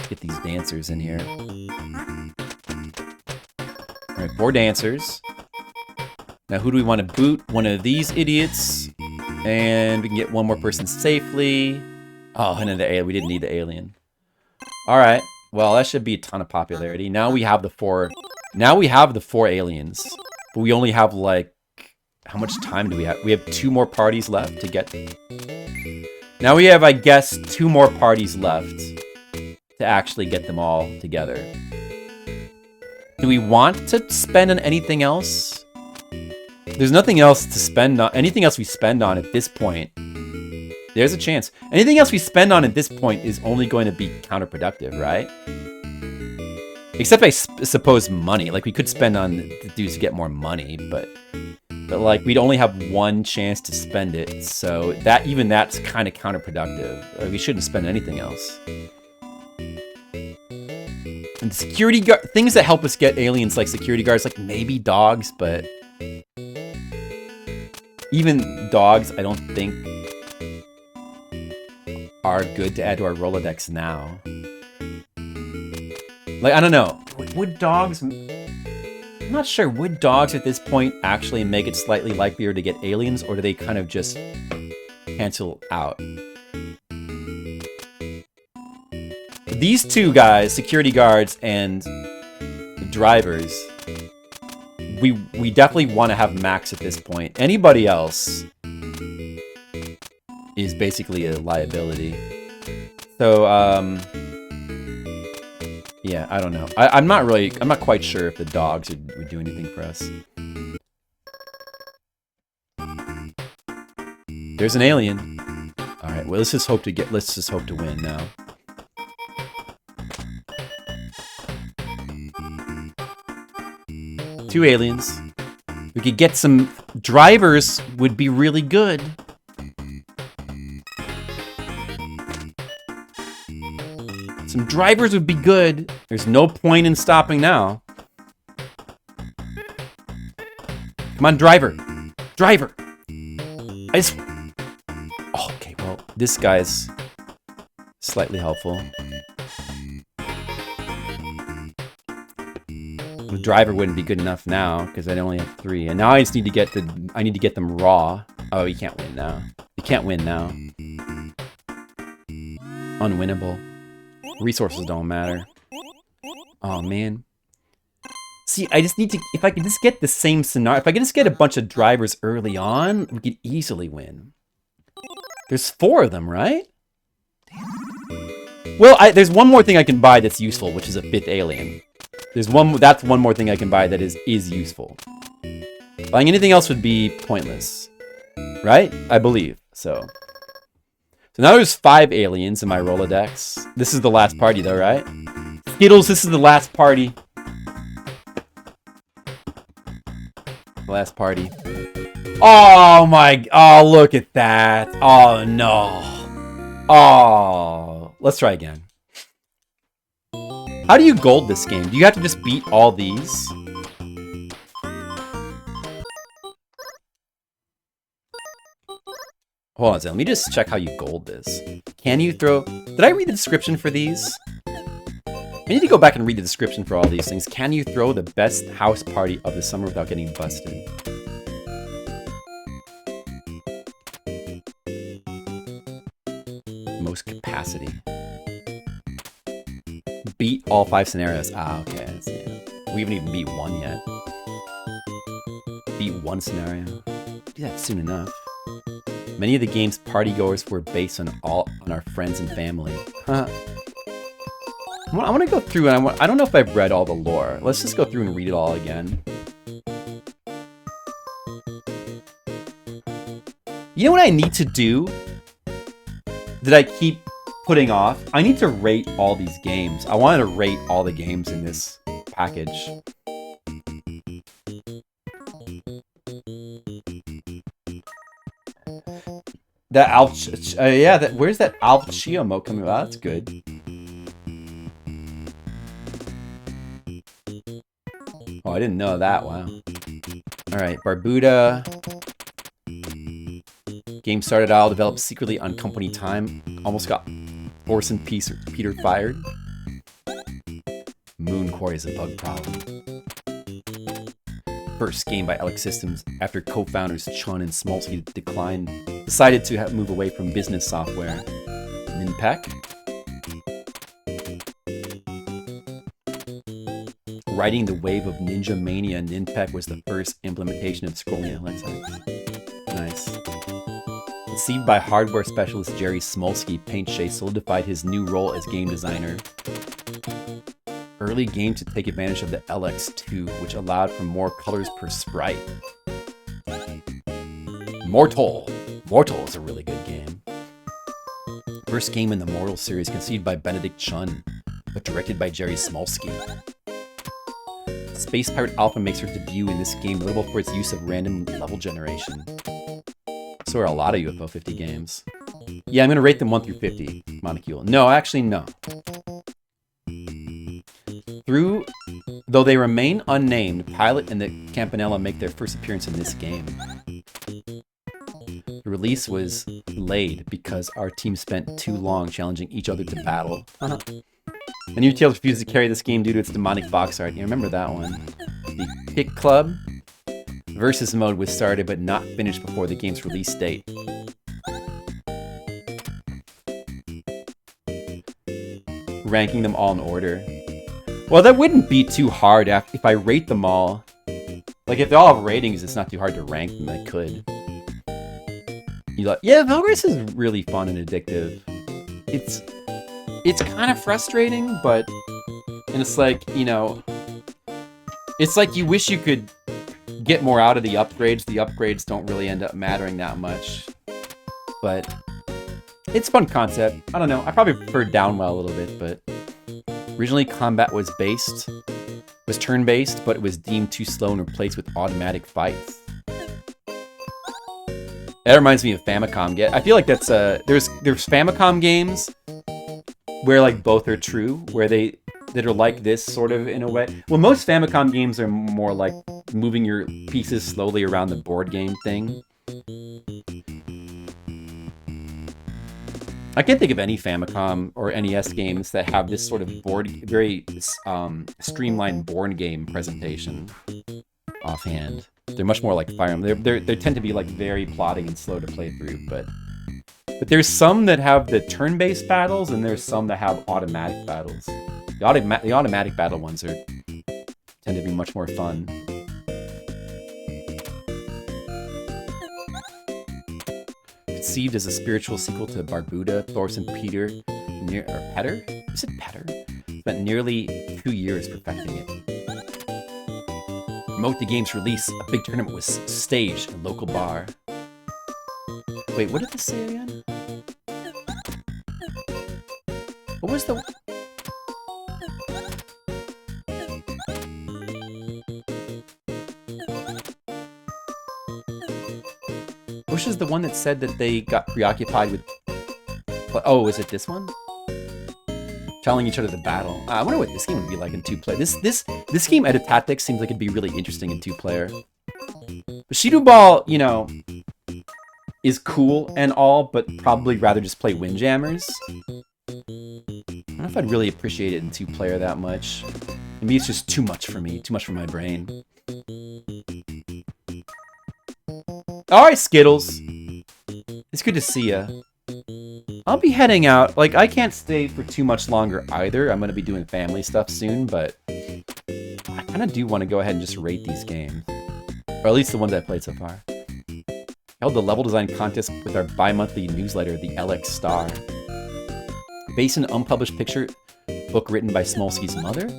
Get these dancers in here. Alright, 4 dancers. Now who do we want to boot? One of these idiots. And we can get one more person safely. Oh, and then we didn't need the alien. Alright. Well, that should be a ton of popularity. Now we have the 4. Now we have the 4 aliens. But we only have, like... How much time do we have? We have 2 more parties left to get... Now we have, I guess, 2 more parties left to actually get them all together. Do we want to spend on anything else? There's nothing else to spend on. Anything else we spend on at this point, there's a chance. Anything else we spend on at this point is only going to be counterproductive, right? Except I suppose money. Like, we could spend on the dudes to get more money, but like, we'd only have 1 chance to spend it. So even that's kind of counterproductive. Like, we shouldn't spend anything else. And security guard, things that help us get aliens, like security guards, like maybe dogs, but even dogs, I don't think are good to add to our Rolodex now. Like, I don't know. Would dogs... I'm not sure. Would dogs at this point actually make it slightly likelier to get aliens, or do they kind of just cancel out? These 2 guys, security guards and drivers, we definitely want to have max at this point. Anybody else is basically a liability. So, yeah, I don't know. I'm not quite sure if the dogs would do anything for us. There's an alien. Alright, well, let's just hope to win now. Two aliens. We could get some drivers, would be really good. Some drivers would be good. There's no point in stopping now. Come on, driver. Driver. Oh, okay, well, this guy's slightly helpful. The driver wouldn't be good enough now because I only have 3, and now I just need to get them raw. Oh, you can't win now. You can't win now. Unwinnable. Resources don't matter. Oh man. See, I just need to. If I could just get the same scenario, if I could just get a bunch of drivers early on, we could easily win. There's 4 of them, right? Well, there's one more thing I can buy that's useful, which is a 5th alien. That's one more thing I can buy that is useful. Buying anything else would be pointless. Right? I believe. So now there's 5 aliens in my Rolodex. This is the last party though, right? Skittles, this is the last party. Last party. Oh my, oh look at that. Oh no. Oh, let's try again. How do you gold this game? Do you have to just beat all these? Hold on a second. Let me just check how you gold this. Can you throw... Did I read the description for these? I need to go back and read the description for all these things. Can you throw the best house party of the summer without getting busted? Most capacity. Beat all 5 scenarios. Ah, okay. I see it. We haven't even beat 1 yet. Beat 1 scenario. Do that soon enough. Many of the game's partygoers were based on our friends and family. Huh. I want to go through and I don't know if I've read all the lore. Let's just go through and read it all again. You know what I need to do? That I keep putting off? I need to rate all these games. I wanted to rate all the games in this package. That where's that Alchio mode coming out? That's good. Oh, I didn't know that. Wow. Alright, Barbuda. Game started out, developed secretly on company time. Almost got Orson Peter fired. Moon Quarry is a bug problem. First game by Alex Systems after co-founders Chun and Smolsky decided to move away from business software. Minpec. riding the wave of Ninja Mania, Ninpec was the first implementation of scrolling LXX. Nice. Conceived by hardware specialist Jerry Smolsky, Paintshade solidified his new role as game designer. Early game to take advantage of the LX2, which allowed for more colors per sprite. Mortal. Mortal is a really good game. First game in the Mortal series, conceived by Benedict Chun, but directed by Jerry Smolsky. Space Pirate Alpha makes her debut in this game, notable for its use of random level generation. So are a lot of UFO 50 games. Yeah, I'm going to rate them 1 through 50, Monocule. No, actually, no. Though they remain unnamed, Pilot and the Campanella make their first appearance in this game. The release was delayed because our team spent too long challenging each other to battle. And New Tales refused to carry this game due to its demonic box art. You remember that one? The Pick Club Versus mode was started but not finished before the game's release date. Ranking them all in order. Well, that wouldn't be too hard if I rate them all. Like, if they all have ratings, it's not too hard to rank them. I could. Yeah, Valorous is really fun and addictive. It's kind of frustrating, but... And it's like, you know... It's like you wish you could get more out of the upgrades. The upgrades don't really end up mattering that much. But... It's a fun concept. I don't know. I probably prefer Downwell a little bit, but... Originally, combat was turn-based, but it was deemed too slow and replaced with automatic fights. That reminds me of Famicom. I feel like that's there's Famicom games where like both are true, where that are like this sort of in a way. Well, most Famicom games are more like moving your pieces slowly around the board game thing. I can't think of any Famicom or NES games that have this sort of very streamlined board game presentation offhand. They're much more like Fire Emblem. They tend to be like very plodding and slow to play through, but there's some that have the turn-based battles, and there's some that have automatic battles. The automatic battle ones tend to be much more fun. Conceived as a spiritual sequel to Barbuda, Thorson Peter, Petter? Is it Petter? Spent nearly 2 years perfecting it. To promote the game's release, a big tournament was staged in a local bar. Wait, what did this say again? What was the... Which is the one that said that they got preoccupied with... Oh, is it this one? Telling each other to battle. I wonder what this game would be like in 2-player. This game, Edit Tactics, seems like it'd be really interesting in 2-player. Shido Ball, you know, is cool and all, but probably rather just play Windjammers. I don't know if I'd really appreciate it in 2-player that much. Maybe it's just too much for me, too much for my brain. Alright, Skittles. It's good to see ya. I'll be heading out. Like, I can't stay for too much longer either. I'm going to be doing family stuff soon, but I kind of do want to go ahead and just rate these games. Or at least the ones I've played so far. I held the level design contest with our bi-monthly newsletter, the LX Star. Based on an unpublished picture book written by Smolsky's mother?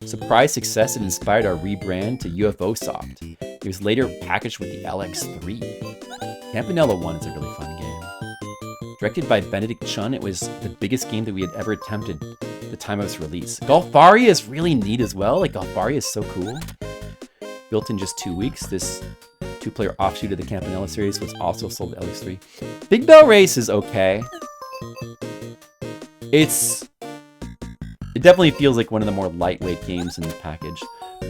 Surprise success, it inspired our rebrand to UFOsoft. It was later packaged with the LX3. Campanella 1 is a really fun game. Directed by Benedict Chun, it was the biggest game that we had ever attempted at the time of its release. Golfaria is really neat as well. Like, Golfaria is so cool. Built in just 2 weeks, this 2-player offshoot of the Campanella series was also sold to LX3. Big Bell Race is okay. It definitely feels like one of the more lightweight games in the package.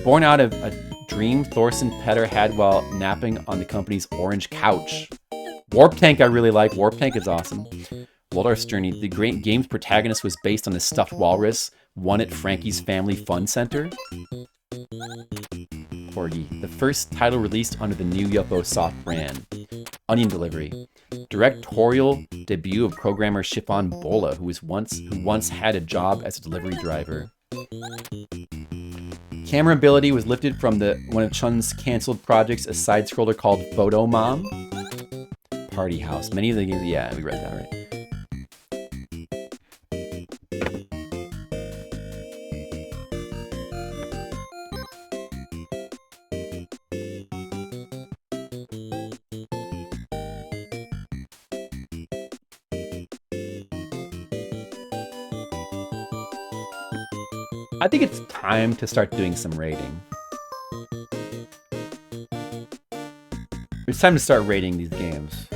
Born out of a dream Thorson Petter had while napping on the company's orange couch. Warp Tank I really like. Warp Tank is awesome. Waldorf's Journey. The great game's protagonist was based on the stuffed walrus, won at Frankie's Family Fun Center. Corgi. The first title released under the new UFOsoft brand. Onion Delivery. Directorial debut of programmer Chiffon Bola, who once had a job as a delivery driver. camera ability was lifted from one of Chun's canceled projects, a side-scroller called Photo Mom. Party House. Many of the games, yeah, we read that right. I think it's time to start doing some rating. It's time to start rating these games.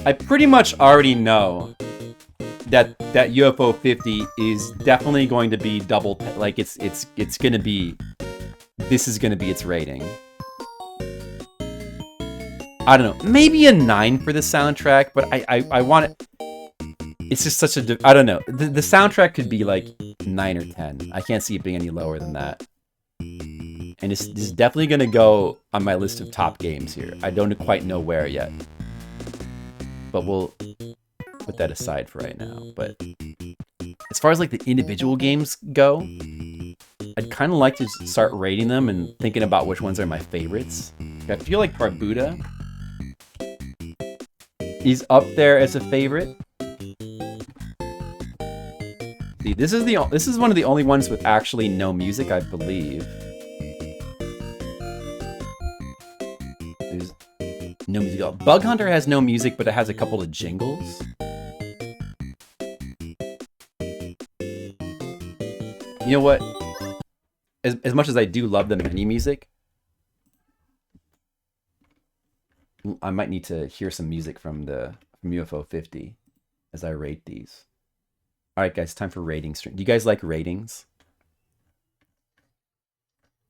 I pretty much already know that UFO 50 is definitely going to be double, like it's gonna be, this is gonna be its rating. I don't know, maybe a 9 for the soundtrack, but I want it. It's just such a, I don't know. The soundtrack could be like 9 or 10. I can't see it being any lower than that. And it's definitely going to go on my list of top games here. I don't quite know where yet. But we'll put that aside for right now. But as far as like the individual games go, I'd kind of like to start rating them and thinking about which ones are my favorites. I feel like Barbuda is up there as a favorite. See, this is one of the only ones with actually no music, I believe. There's no music at all. Bug Hunter has no music, but it has a couple of jingles. You know what? As much as I do love the menu music, I might need to hear some music from UFO 50 as I rate these. All right, guys, time for ratings. Do you guys like ratings?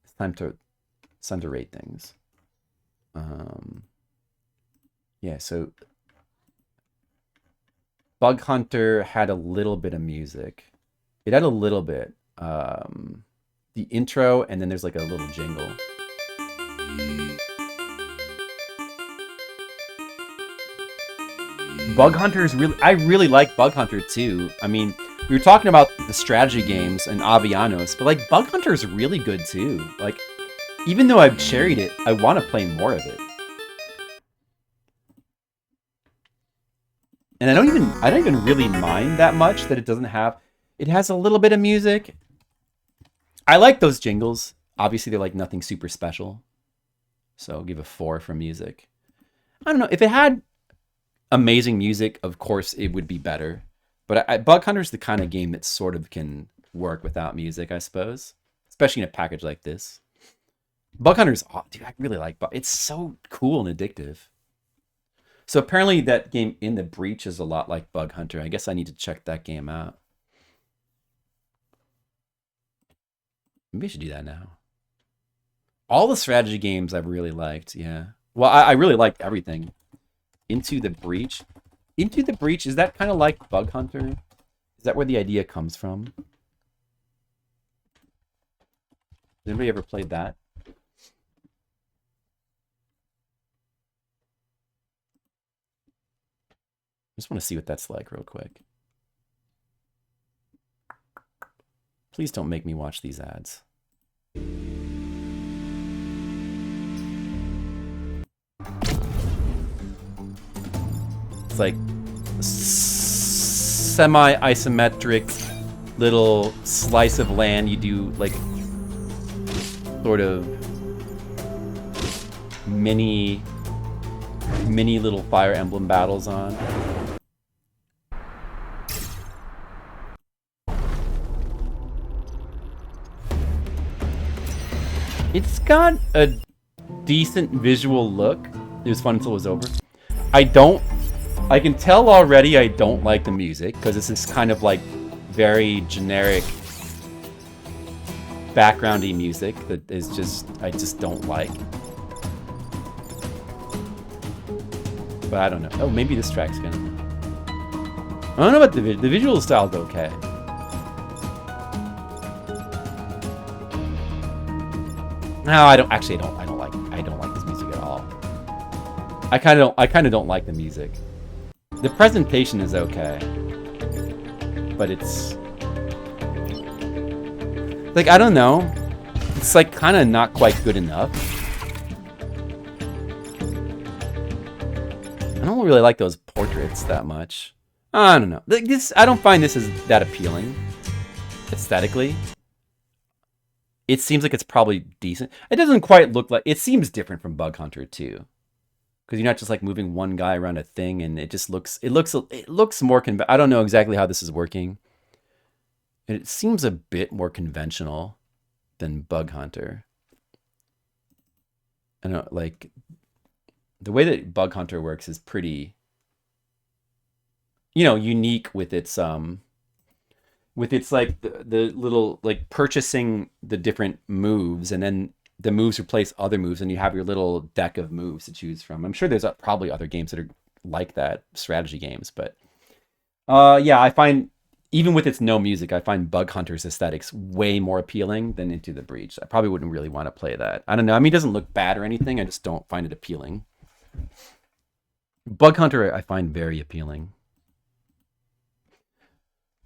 It's time to rate things. Yeah, so Bug Hunter had a little bit of music. It had a little bit. The intro, and then there's like a little jingle. Bug Hunter is really, I really like Bug Hunter too. I mean, we were talking about the strategy games and Avianos, but like Bug Hunter is really good too. Like, even though I've cherried it, I want to play more of it. And I don't even really mind that much that it doesn't have, it has a little bit of music. I like those jingles. Obviously, they're like nothing super special. So I'll give a 4 for music. I don't know, if it had amazing music, of course it would be better. But Bug Hunter's the kind of game that sort of can work without music, I suppose. Especially in a package like this. Bug Hunter's, oh, dude, I really like Bug. It's so cool and addictive. So apparently that game In the Breach is a lot like Bug Hunter. I guess I need to check that game out. Maybe I should do that now. All the strategy games I've really liked, yeah. Well, I really liked everything. Into the Breach. Into the Breach, is that kind of like Bug Hunter? Is that where the idea comes from? Has anybody ever played that? I just want to see what that's like real quick. Please don't make me watch these ads. It's like semi-isometric little slice of land you do like sort of mini little Fire Emblem battles on. It's got a decent visual look. It was fun until it was over. I can tell already I don't like the music, because it's this kind of like very generic backgroundy music that is just, I just don't like. But I don't know. Oh, maybe this track's gonna... I don't know about the visual style's okay. No, I don't like this music at all. I kind of don't like the music. The presentation is okay, but it's Like, I don't know. It's like kind of not quite good enough. I don't really like those portraits that much. I don't know. Like this, I don't find this as that appealing aesthetically. It seems like it's probably decent. It doesn't quite look like. It seems different from Bug Hunter too, because you're not just like moving one guy around a thing, and it just looks. It looks more. I don't know exactly how this is working. It seems a bit more conventional than Bug Hunter. I don't know, like the way that Bug Hunter works is pretty, unique with its like the little like purchasing the different moves, and then the moves replace other moves, and you have your little deck of moves to choose from. I'm sure there's probably other games that are like that, strategy games, but yeah, I find even with its no music, I find Bug Hunter's aesthetics way more appealing than Into the Breach. I probably wouldn't really want to play that. I don't know. I mean, it doesn't look bad or anything. I just don't find it appealing. Bug Hunter, I find very appealing.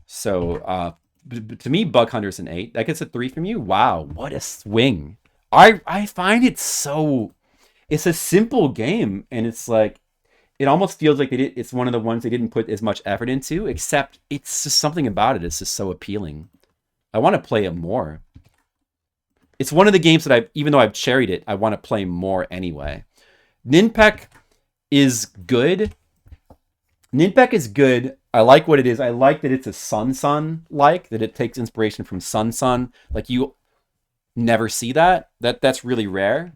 So, to me, Bug Hunter's an 8. That gets a 3 from you. Wow, what a swing! I find it so. It's a simple game, and it's like it almost feels like it's one of the ones they didn't put as much effort into. Except it's just something about it. It's just so appealing. I want to play it more. It's one of the games that even though I've cherried it, I want to play more anyway. Ninpek is good. Ninpek is good. I like what it is. I like that it's a Sun, that it takes inspiration from Sun. Like you never see that. That's really rare.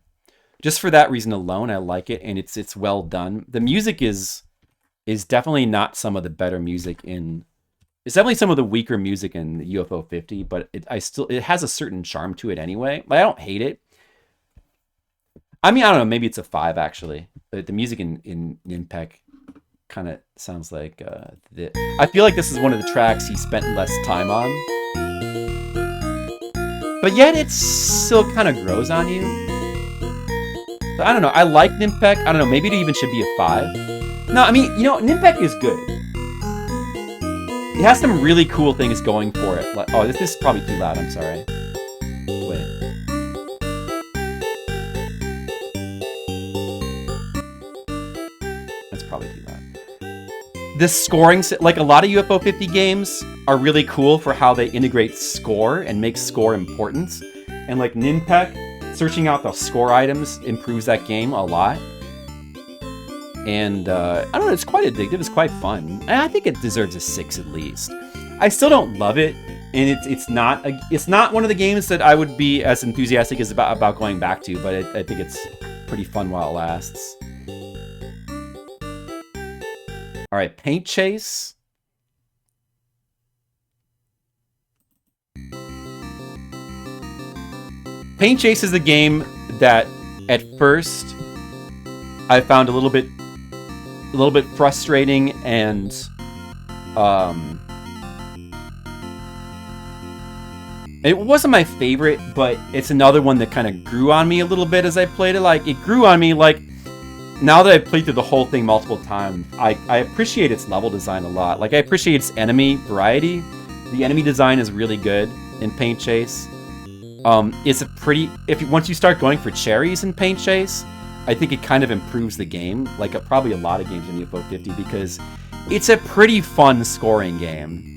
Just for that reason alone, I like it, and it's well done. The music is definitely not some of the better music in. It's definitely some of the weaker music in UFO 50, but it has a certain charm to it anyway. But I don't hate it. I mean, I don't know. Maybe it's a 5 actually. But the music in Ninpek kind of sounds like I feel like this is one of the tracks he spent less time on, but yet it still kind of grows on you. So I don't know. I like Ninpek. I don't know. Maybe it even should be a 5. No, I mean, Ninpek is good. It has some really cool things going for it. Like, oh, this is probably too loud. I'm sorry. Wait. That's probably too loud. The scoring, like a lot of UFO 50 games, are really cool for how they integrate score and make score important. And like Ninpek, searching out the score items improves that game a lot. And I don't know, it's quite addictive. It's quite fun. And I think it deserves a 6 at least. I still don't love it, and it's not one of the games that I would be as enthusiastic as about going back to. But I think it's pretty fun while it lasts. All right, Paint Chase. Paint Chase is a game that at first I found a little bit frustrating, and it wasn't my favorite, but it's another one that kind of grew on me a little bit as I played it. Like, it grew on me, like, now that I've played through the whole thing multiple times, I appreciate its level design a lot. Like, I appreciate its enemy variety. The enemy design is really good in Paint Chase. It's a pretty... Once you start going for cherries in Paint Chase, I think it kind of improves the game, like probably a lot of games in UFO 50, because it's a pretty fun scoring game.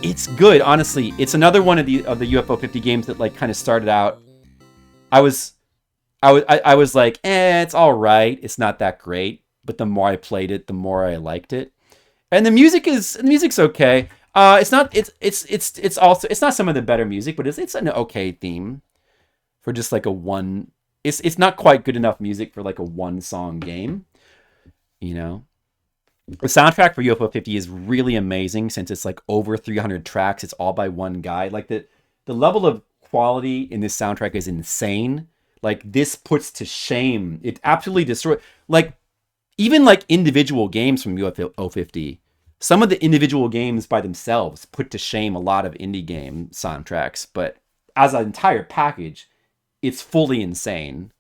It's good, honestly. It's another one of the UFO 50 games that like kind of started out. I was like, it's all right. It's not that great, but the more I played it, the more I liked it. And the music's okay. It's not some of the better music, but it's an okay theme for just like a one. It's not quite good enough music for like a one song game, The soundtrack for UFO 50 is really amazing since it's like over 300 tracks. It's all by one guy. Like the level of quality in this soundtrack is insane. Like this puts to shame. It absolutely destroys. Like even like individual games from UFO 50. Some of the individual games by themselves put to shame a lot of indie game soundtracks, but as an entire package, it's fully insane.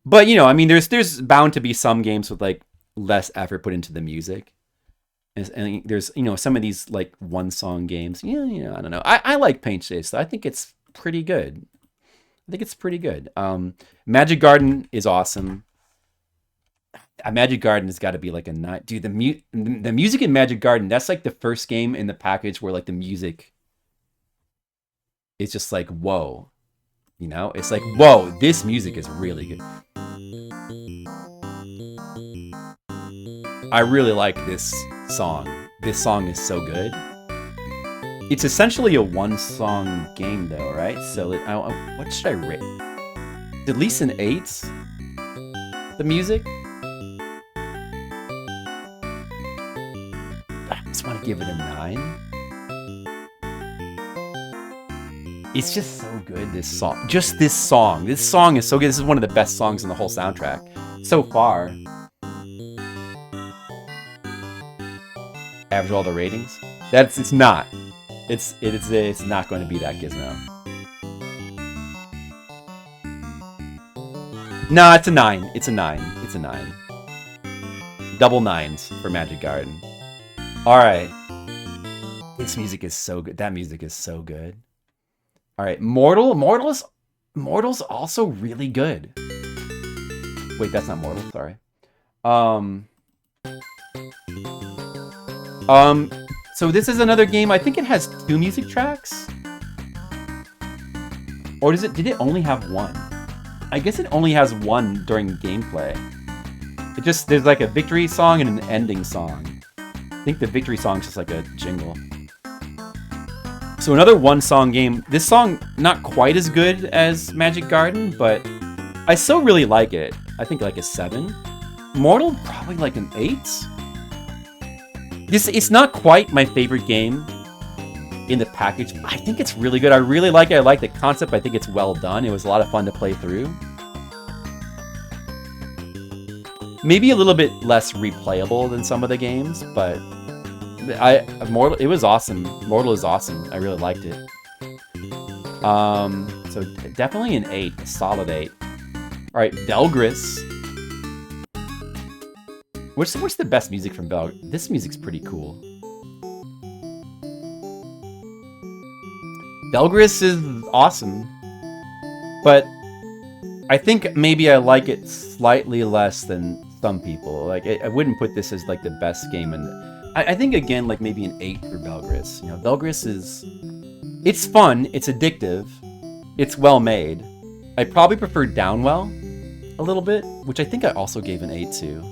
But I mean, there's bound to be some games with like less effort put into the music. And there's, you know, some of these like one song games. Yeah, I don't know. I like Paint Chase. I think it's pretty good. I think it's pretty good. Magic Garden is awesome. Magic Garden has got to be like a 9. Dude, the music in Magic Garden, that's like the first game in the package where like the music is just like, whoa. You know? It's like, whoa, this music is really good. I really like this song. This song is so good. It's essentially a one-song game though, right? So what should I rate? At least an 8? The music? I just want to give it a 9. It's just so good, this song. Just this song. This song is so good. This is one of the best songs in the whole soundtrack so far. Average all the ratings? It's not. It's not going to be that Gizmo. No, it's a 9. It's a 9. It's a 9. Double 9s for Magic Garden. Alright. This music is so good. That music is so good. Alright, Mortal's also really good. Wait, that's not Mortal, sorry. So this is another game. I think it has 2 music tracks. Or did it only have 1? I guess it only has 1 during gameplay. There's like a victory song and an ending song. I think the victory song's just like a jingle. So another 1-song game. This song, not quite as good as Magic Garden, but I still really like it. I think like a 7. Mortal, probably like an 8. It's not quite my favorite game in the package. I think it's really good. I really like it. I like the concept. I think it's well done. It was a lot of fun to play through. Maybe a little bit less replayable than some of the games, but it was awesome. Mortal is awesome. I really liked it. So definitely an 8, a solid 8. All right, Belgris. What's the best music from Belgris? This music's pretty cool. Belgris is awesome, but I think maybe I like it slightly less than some people. Like, I wouldn't put this as like the best game, and I think again like maybe an 8 for Belgris. You know, Belgris it's fun, it's addictive, it's well made. I probably prefer Downwell a little bit, which I think I also gave an 8 to.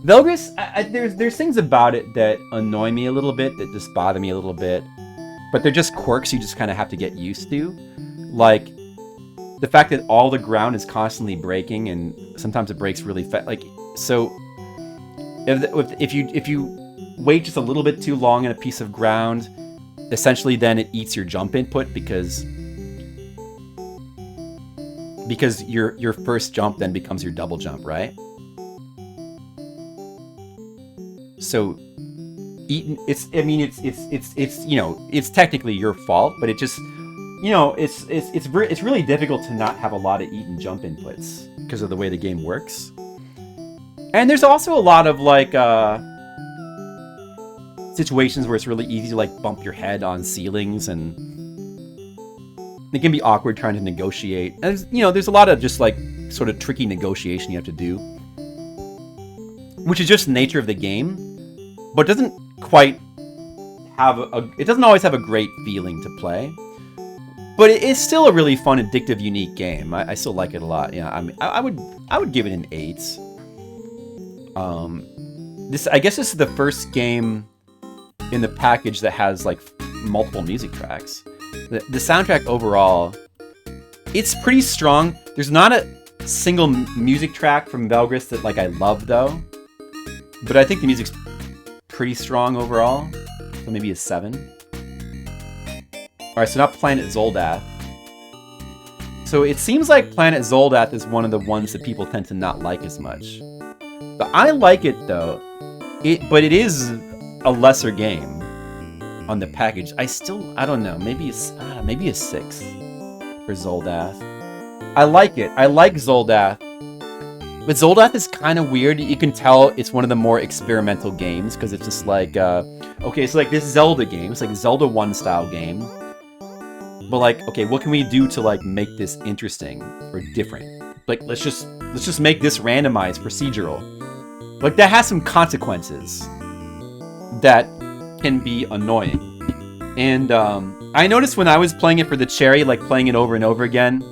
Belgris, there's things about it that annoy me a little bit, that just bother me a little bit, but they're just quirks you just kind of have to get used to. Like, the fact that all the ground is constantly breaking, and sometimes it breaks really fast. Like, so, if you wait just a little bit too long in a piece of ground, essentially then it eats your jump input because your first jump then becomes your double jump, right? So, it's you know, it's technically your fault, but it just, you know, it's really difficult to not have a lot of eat and jump inputs because of the way the game works. And there's also a lot of like situations where it's really easy to like bump your head on ceilings, and it can be awkward trying to negotiate. And you know, there's a lot of just like sort of tricky negotiation you have to do, which is just the nature of the game. But doesn't quite have it doesn't always have a great feeling to play. But it is still a really fun, addictive, unique game. I still like it a lot. Yeah, I mean, I would give it an 8. I guess this is the first game in the package that has like multiple music tracks. The soundtrack overall, it's pretty strong. There's not a single music track from Belgris that like I love though. But I think the music's pretty strong overall, so maybe a 7. Alright, so now Planet Zoldath. So it seems like Planet Zoldath is one of the ones that people tend to not like as much. But I like it though. But it is a lesser game on the package. I don't know, maybe a 6 for Zoldath. I like it. I like Zoldath. But Zoldath is kind of weird. You can tell it's one of the more experimental games because it's just like, okay, so like this Zelda game, it's like a Zelda 1 style game. But like, okay, what can we do to like make this interesting or different? Like, let's just make this randomized procedural. Like that has some consequences that can be annoying. And I noticed when I was playing it for the cherry, like playing it over and over again.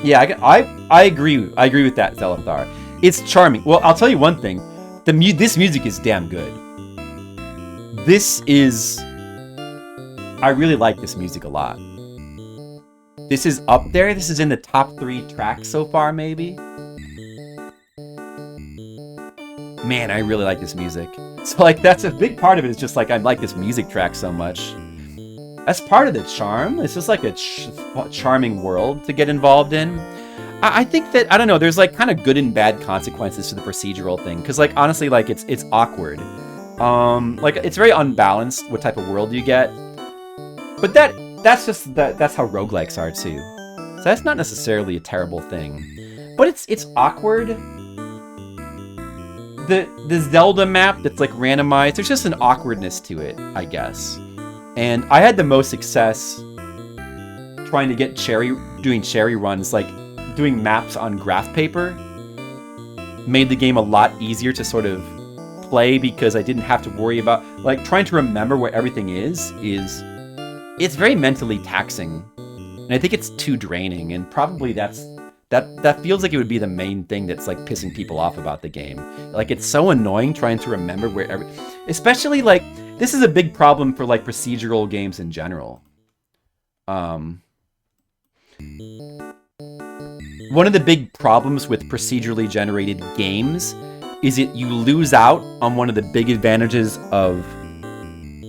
Yeah, I agree. I agree with that, Zelithar. It's charming. Well, I'll tell you one thing. This music is damn good. I really like this music a lot. This is up there. This is in the top 3 tracks so far, maybe. Man, I really like this music. So, like, that's a big part of it. Is just like I like this music track so much. That's part of the charm. It's just like a charming world to get involved in. I think that, I don't know, there's like kind of good and bad consequences to the procedural thing. Because like, honestly, like it's awkward. Like it's very unbalanced what type of world you get. But that's how roguelikes are too. So that's not necessarily a terrible thing. But it's awkward. The Zelda map that's like randomized, there's just an awkwardness to it, I guess. And I had the most success trying to get doing cherry runs, like doing maps on graph paper. Made the game a lot easier to sort of play because I didn't have to worry about, like, trying to remember where everything is it's very mentally taxing. And I think it's too draining, and probably that feels like it would be the main thing that's like pissing people off about the game. Like, it's so annoying trying to remember where especially like, this is a big problem for like procedural games in general. One of the big problems with procedurally generated games is you lose out on one of the big advantages of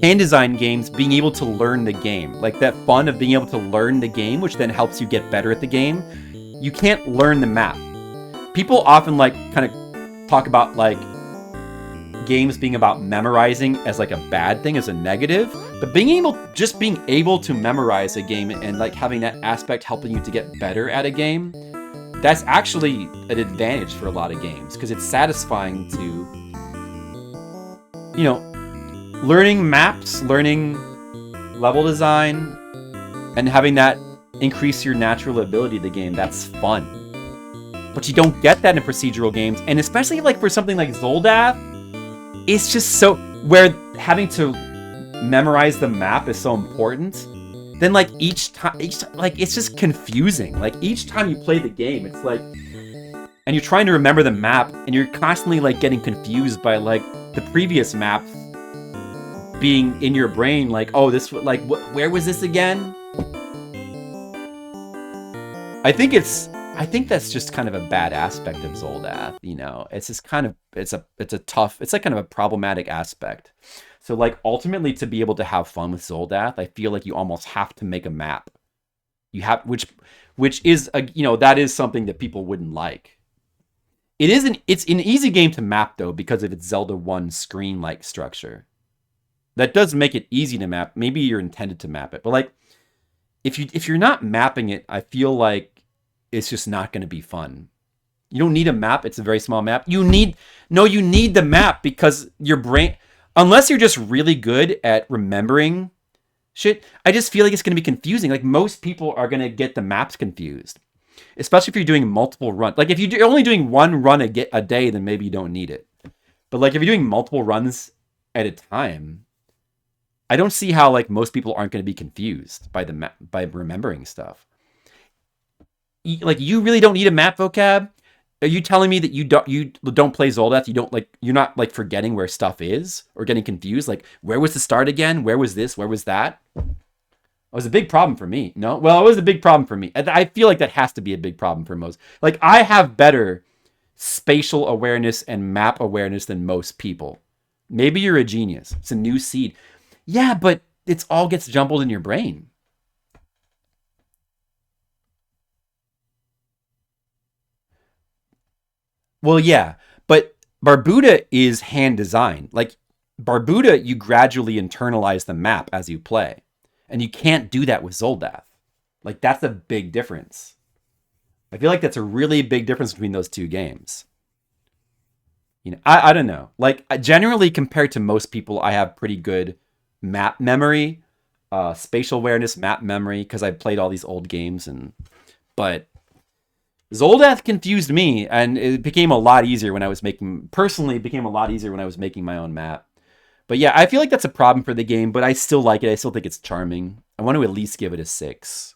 hand design games, being able to learn the game. Like that fun of being able to learn the game, which then helps you get better at the game. You can't learn the map. People often like kind of talk about like games being about memorizing as like a bad thing, as a negative, but being able to memorize a game and like having that aspect helping you to get better at a game, that's actually an advantage for a lot of games because it's satisfying to, you know, learning maps, learning level design, and having that increase your natural ability of the game. That's fun. But you don't get that in procedural games, and especially like for something like Zoldath, it's just so, where having to memorize the map is so important. Then like each time, like it's just confusing. Like each time you play the game, it's like, and you're trying to remember the map, and you're constantly like getting confused by like the previous map being in your brain. Like, oh, this, like, where was this again? I think that's just kind of a bad aspect of Zoldath, you know. It's just kind of, it's like kind of a problematic aspect. So like ultimately to be able to have fun with Zoldath, I feel like you almost have to make a map. You have, which is you know, that is something that people wouldn't like. It's an easy game to map though because of its Zelda 1 screen-like structure. That does make it easy to map. Maybe you're intended to map it, but like if you're not mapping it, I feel like it's just not going to be fun. You don't need a map. It's a very small map. You need the map because your brain, unless you're just really good at remembering shit, I just feel like it's going to be confusing. Like most people are going to get the maps confused, especially if you're doing multiple runs. Like if you're only doing one run a day, then maybe you don't need it. But like if you're doing multiple runs at a time, I don't see how like most people aren't going to be confused by the map, by remembering stuff. Like you really don't need a map vocab. Are you telling me that you don't play Zoldath? You're not like forgetting where stuff is or getting confused? Like where was the start again? Where was this? Where was that? It was a big problem for me. No, well, it was a big problem for me. I feel like that has to be a big problem for most. Like I have better spatial awareness and map awareness than most people. Maybe you're a genius. It's a new seed. Yeah, but it all gets jumbled in your brain. Well, yeah, but Barbuda is hand designed. Like Barbuda, you gradually internalize the map as you play. And you can't do that with Zoldath. Like that's a big difference. I feel like that's a really big difference between those two games. You know, I don't know. Like, generally compared to most people, I have pretty good map memory, spatial awareness, map memory, because I played all these old games. But Zoldath confused me, and it became a lot easier when I was making... Personally, it became a lot easier when I was making my own map. But yeah, I feel like that's a problem for the game, but I still like it. I still think it's charming. I want to at least give it a 6.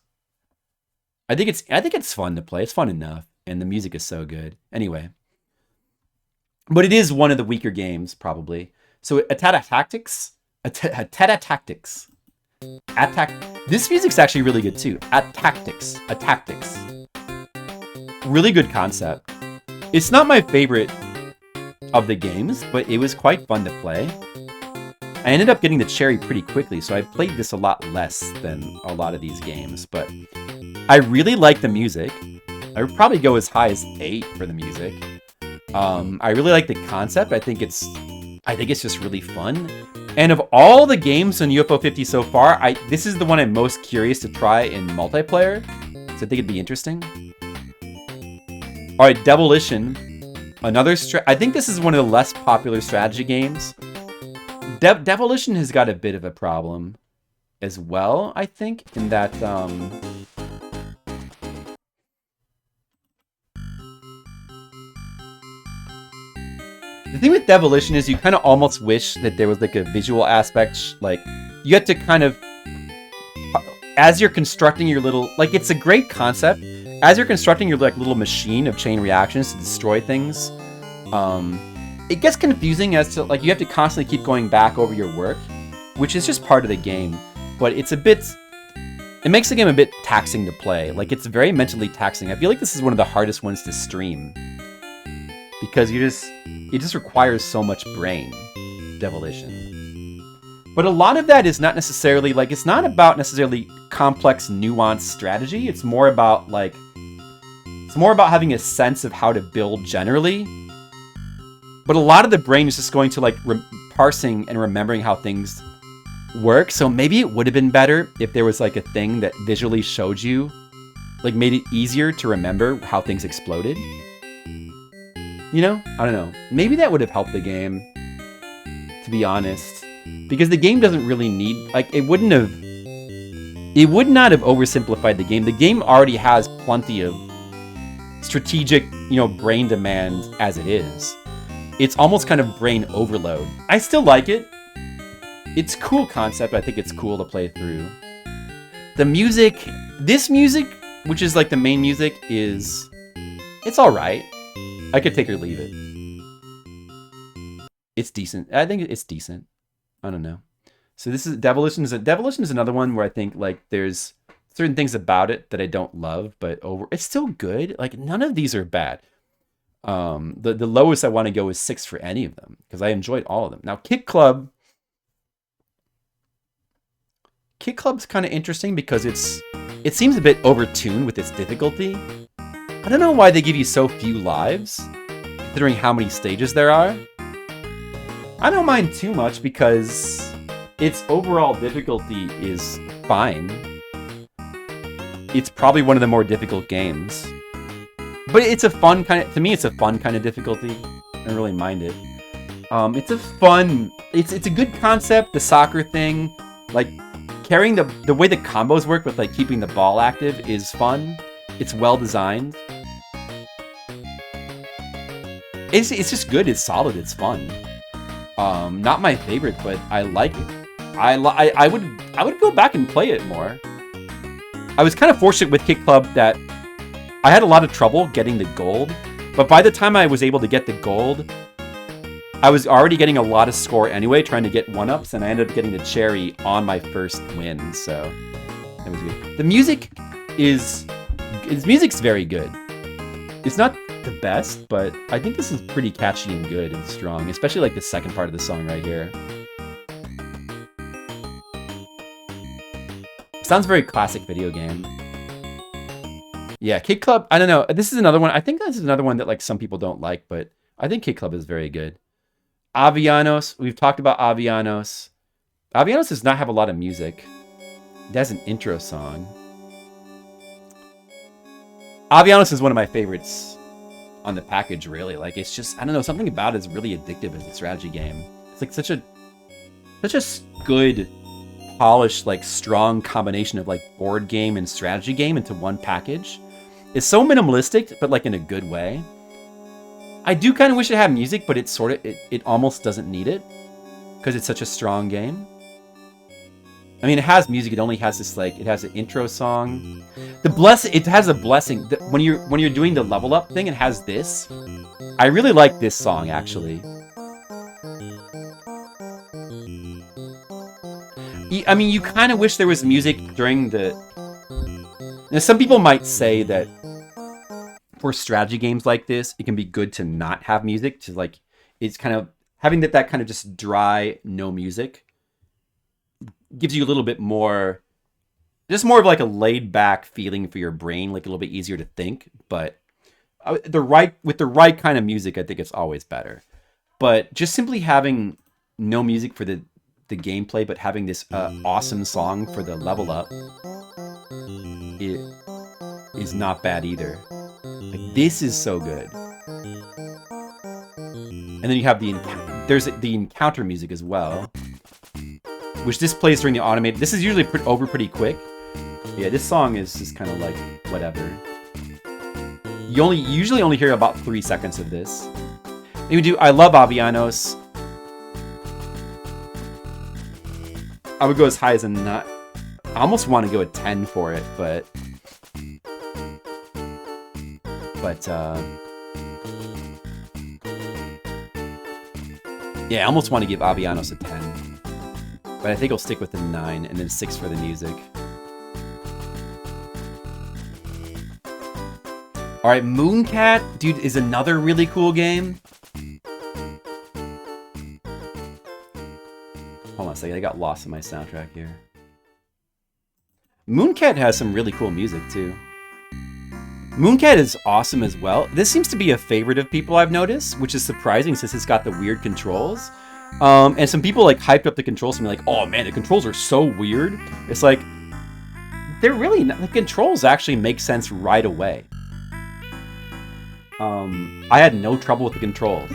I think it's fun to play. It's fun enough, and the music is so good. Anyway. But it is one of the weaker games, probably. So, Atata Tactics. This music's actually really good, too. Tactics. Really good concept. It's not my favorite of the games, but it was quite fun to play. I ended up getting the cherry pretty quickly, so I played this a lot less than a lot of these games. But I really like the music. I would probably go as high as 8 for the music. I really like the concept. I think it's just really fun. And of all the games on UFO 50 so far, this is the one I'm most curious to try in multiplayer. So I think it'd be interesting. All right, Demolition. I think this is one of the less popular strategy games. Demolition has got a bit of a problem as well, I think, in that... The thing with Demolition is you kind of almost wish that there was like a visual aspect. Like, you have to kind of, as you're constructing your little, like, it's a great concept. As you're constructing your like little machine of chain reactions to destroy things, it gets confusing as to, like, you have to constantly keep going back over your work, which is just part of the game. But it makes the game a bit taxing to play. Like, it's very mentally taxing. I feel like this is one of the hardest ones to stream. Because it just requires so much brain, Demolition. But a lot of that is not necessarily, like, it's not about necessarily complex, nuanced strategy. It's more about, like, having a sense of how to build generally. But a lot of the brain is just going to, like, parsing and remembering how things work. So maybe it would have been better if there was, like, a thing that visually showed you, like, made it easier to remember how things exploded. You know? I don't know. Maybe that would have helped the game, to be honest. Because the game doesn't really need... Like, it would not have oversimplified the game. The game already has plenty of strategic, you know, brain demand as it is. It's almost kind of brain overload. I still like it. It's a cool concept. I think it's cool to play through. The music... This music, which is, like, the main music, is... It's alright. I could take or leave it. It's decent. I think it's decent. I don't know. So this is Demolition is another one where I think, like, there's certain things about it that I don't love, but it's still good. Like, none of these are bad. The lowest I want to go is 6 for any of them because I enjoyed all of them. Now, Kick Club's kind of interesting because it seems a bit overtuned with its difficulty. I don't know why they give you so few lives, considering how many stages there are. I don't mind too much because its overall difficulty is fine. It's probably one of the more difficult games. But it's a fun kind of... To me, it's a fun kind of difficulty. I don't really mind it. It's a fun... It's a good concept, the soccer thing. Like, carrying the way the combos work with, like, keeping the ball active is fun. It's well designed. It's just good. It's solid. It's fun. Not my favorite, but I like it. I would go back and play it more. I was kind of fortunate with Kick Club that I had a lot of trouble getting the gold, but by the time I was able to get the gold, I was already getting a lot of score anyway, trying to get 1-ups, and I ended up getting the cherry on my first win, so that was good. The music's very good. It's not the best, but I think this is pretty catchy and good and strong, especially like the second part of the song right here. Sounds very classic video game. Yeah, Kick Club, I don't know. This is another one. I think this is another one that like some people don't like, but I think Kick Club is very good. Avianos, we've talked about Avianos. Avianos does not have a lot of music. It has an intro song. Avianos is one of my favorites on the package, really. Like, it's just, I don't know, something about it is really addictive as a strategy game. It's like such a good, polished, like, strong combination of, like, board game and strategy game into one package. It's so minimalistic, but, like, in a good way. I do kind of wish it had music, but it almost doesn't need it, because it's such a strong game. I mean, it has music. It only has this, like, it has an intro song. It has a blessing. When you're doing the level up thing, it has this. I really like this song, actually. I mean, you kind of wish there was music during the... Now, some people might say that for strategy games like this, it can be good to not have music. To, like, it's kind of... Having that kind of just dry, no music gives you a little bit more, just more of like a laid back feeling for your brain, like a little bit easier to think. But with the right kind of music, I think it's always better. But just simply having no music for the gameplay, but having this awesome song for the level up, it is not bad either. Like, this is so good. And then you have there's the encounter music as well, which this plays during the automated. This is usually over pretty quick. Yeah, this song is just kind of like whatever. You usually only hear about 3 seconds of this. I love Avianos. I would go as high as I almost want to go a 10 for it, but yeah, I almost want to give Avianos a 10. But I think I'll stick with the 9 and then 6 for the music. Alright, Mooncat, dude, is another really cool game. Hold on a second, I got lost in my soundtrack here. Mooncat has some really cool music, too. Mooncat is awesome as well. This seems to be a favorite of people I've noticed, which is surprising since it's got the weird controls. And some people like hyped up the controls and be like, oh man, the controls are so weird. It's like, they're really not, the controls actually make sense right away. I had no trouble with the controls.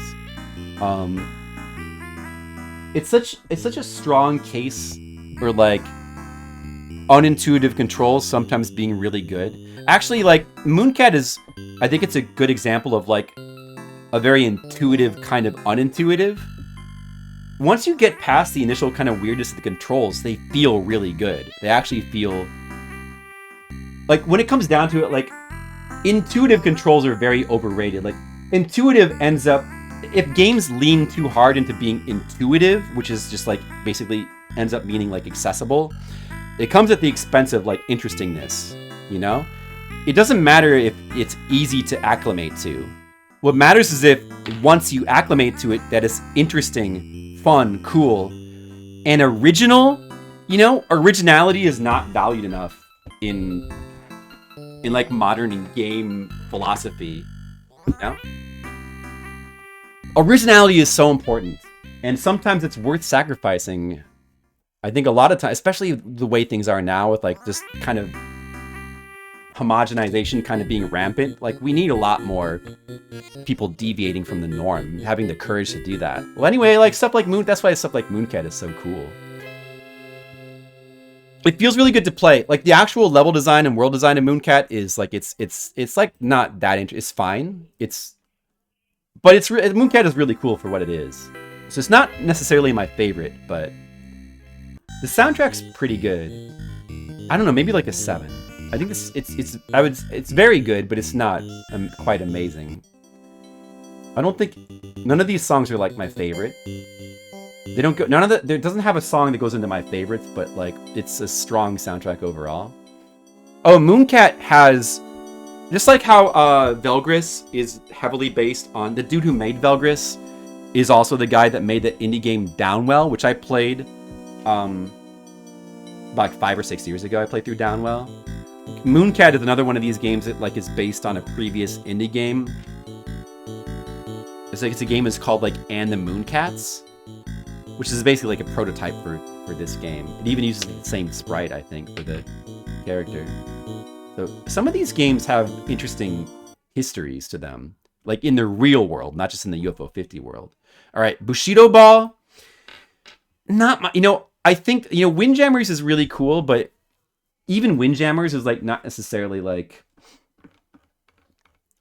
It's such a strong case for like unintuitive controls sometimes being really good. Actually, like, Mooncat is, I think it's a good example of like a very intuitive kind of unintuitive. Once you get past the initial kind of weirdness of the controls, they feel really good. They actually feel... Like, when it comes down to it, like, intuitive controls are very overrated. Like, intuitive ends up... If games lean too hard into being intuitive, which is just, like, basically ends up meaning, like, accessible, it comes at the expense of, like, interestingness, you know? It doesn't matter if it's easy to acclimate to. What matters is if, once you acclimate to it, that it's interesting, fun, cool, and original. You know, originality is not valued enough in like modern game philosophy. You know? Originality is so important, and sometimes it's worth sacrificing. I think a lot of times, especially the way things are now with like just kind of homogenization kind of being rampant, like we need a lot more people deviating from the norm, having the courage to do that. Well, anyway, like stuff like that's why stuff like Mooncat is so cool. It feels really good to play. Like the actual level design and world design of Mooncat is like it's like not that interesting. It's fine. But Mooncat is really cool for what it is. So it's not necessarily my favorite, but the soundtrack's pretty good. I don't know, maybe like a 7. I think it's very good, but it's not quite amazing. I don't think none of these songs are like my favorite. They don't go, there doesn't have a song that goes into my favorites, but like it's a strong soundtrack overall. Oh, Mooncat has, just like how Velgris is heavily based on, the dude who made Velgris is also the guy that made the indie game Downwell, which I played like 5 or 6 years ago. I played through Downwell. Mooncat is another one of these games that like is based on a previous indie game. It's a game that's called like And the Mooncats, which is basically like a prototype for this game. It even uses the same sprite, I think, for the character. some of these games have interesting histories to them, like in the real world, not just in the UFO 50 world. All right, Bushido Ball. Not my, I think, Windjammers is really cool, but even Windjammers is like not necessarily like,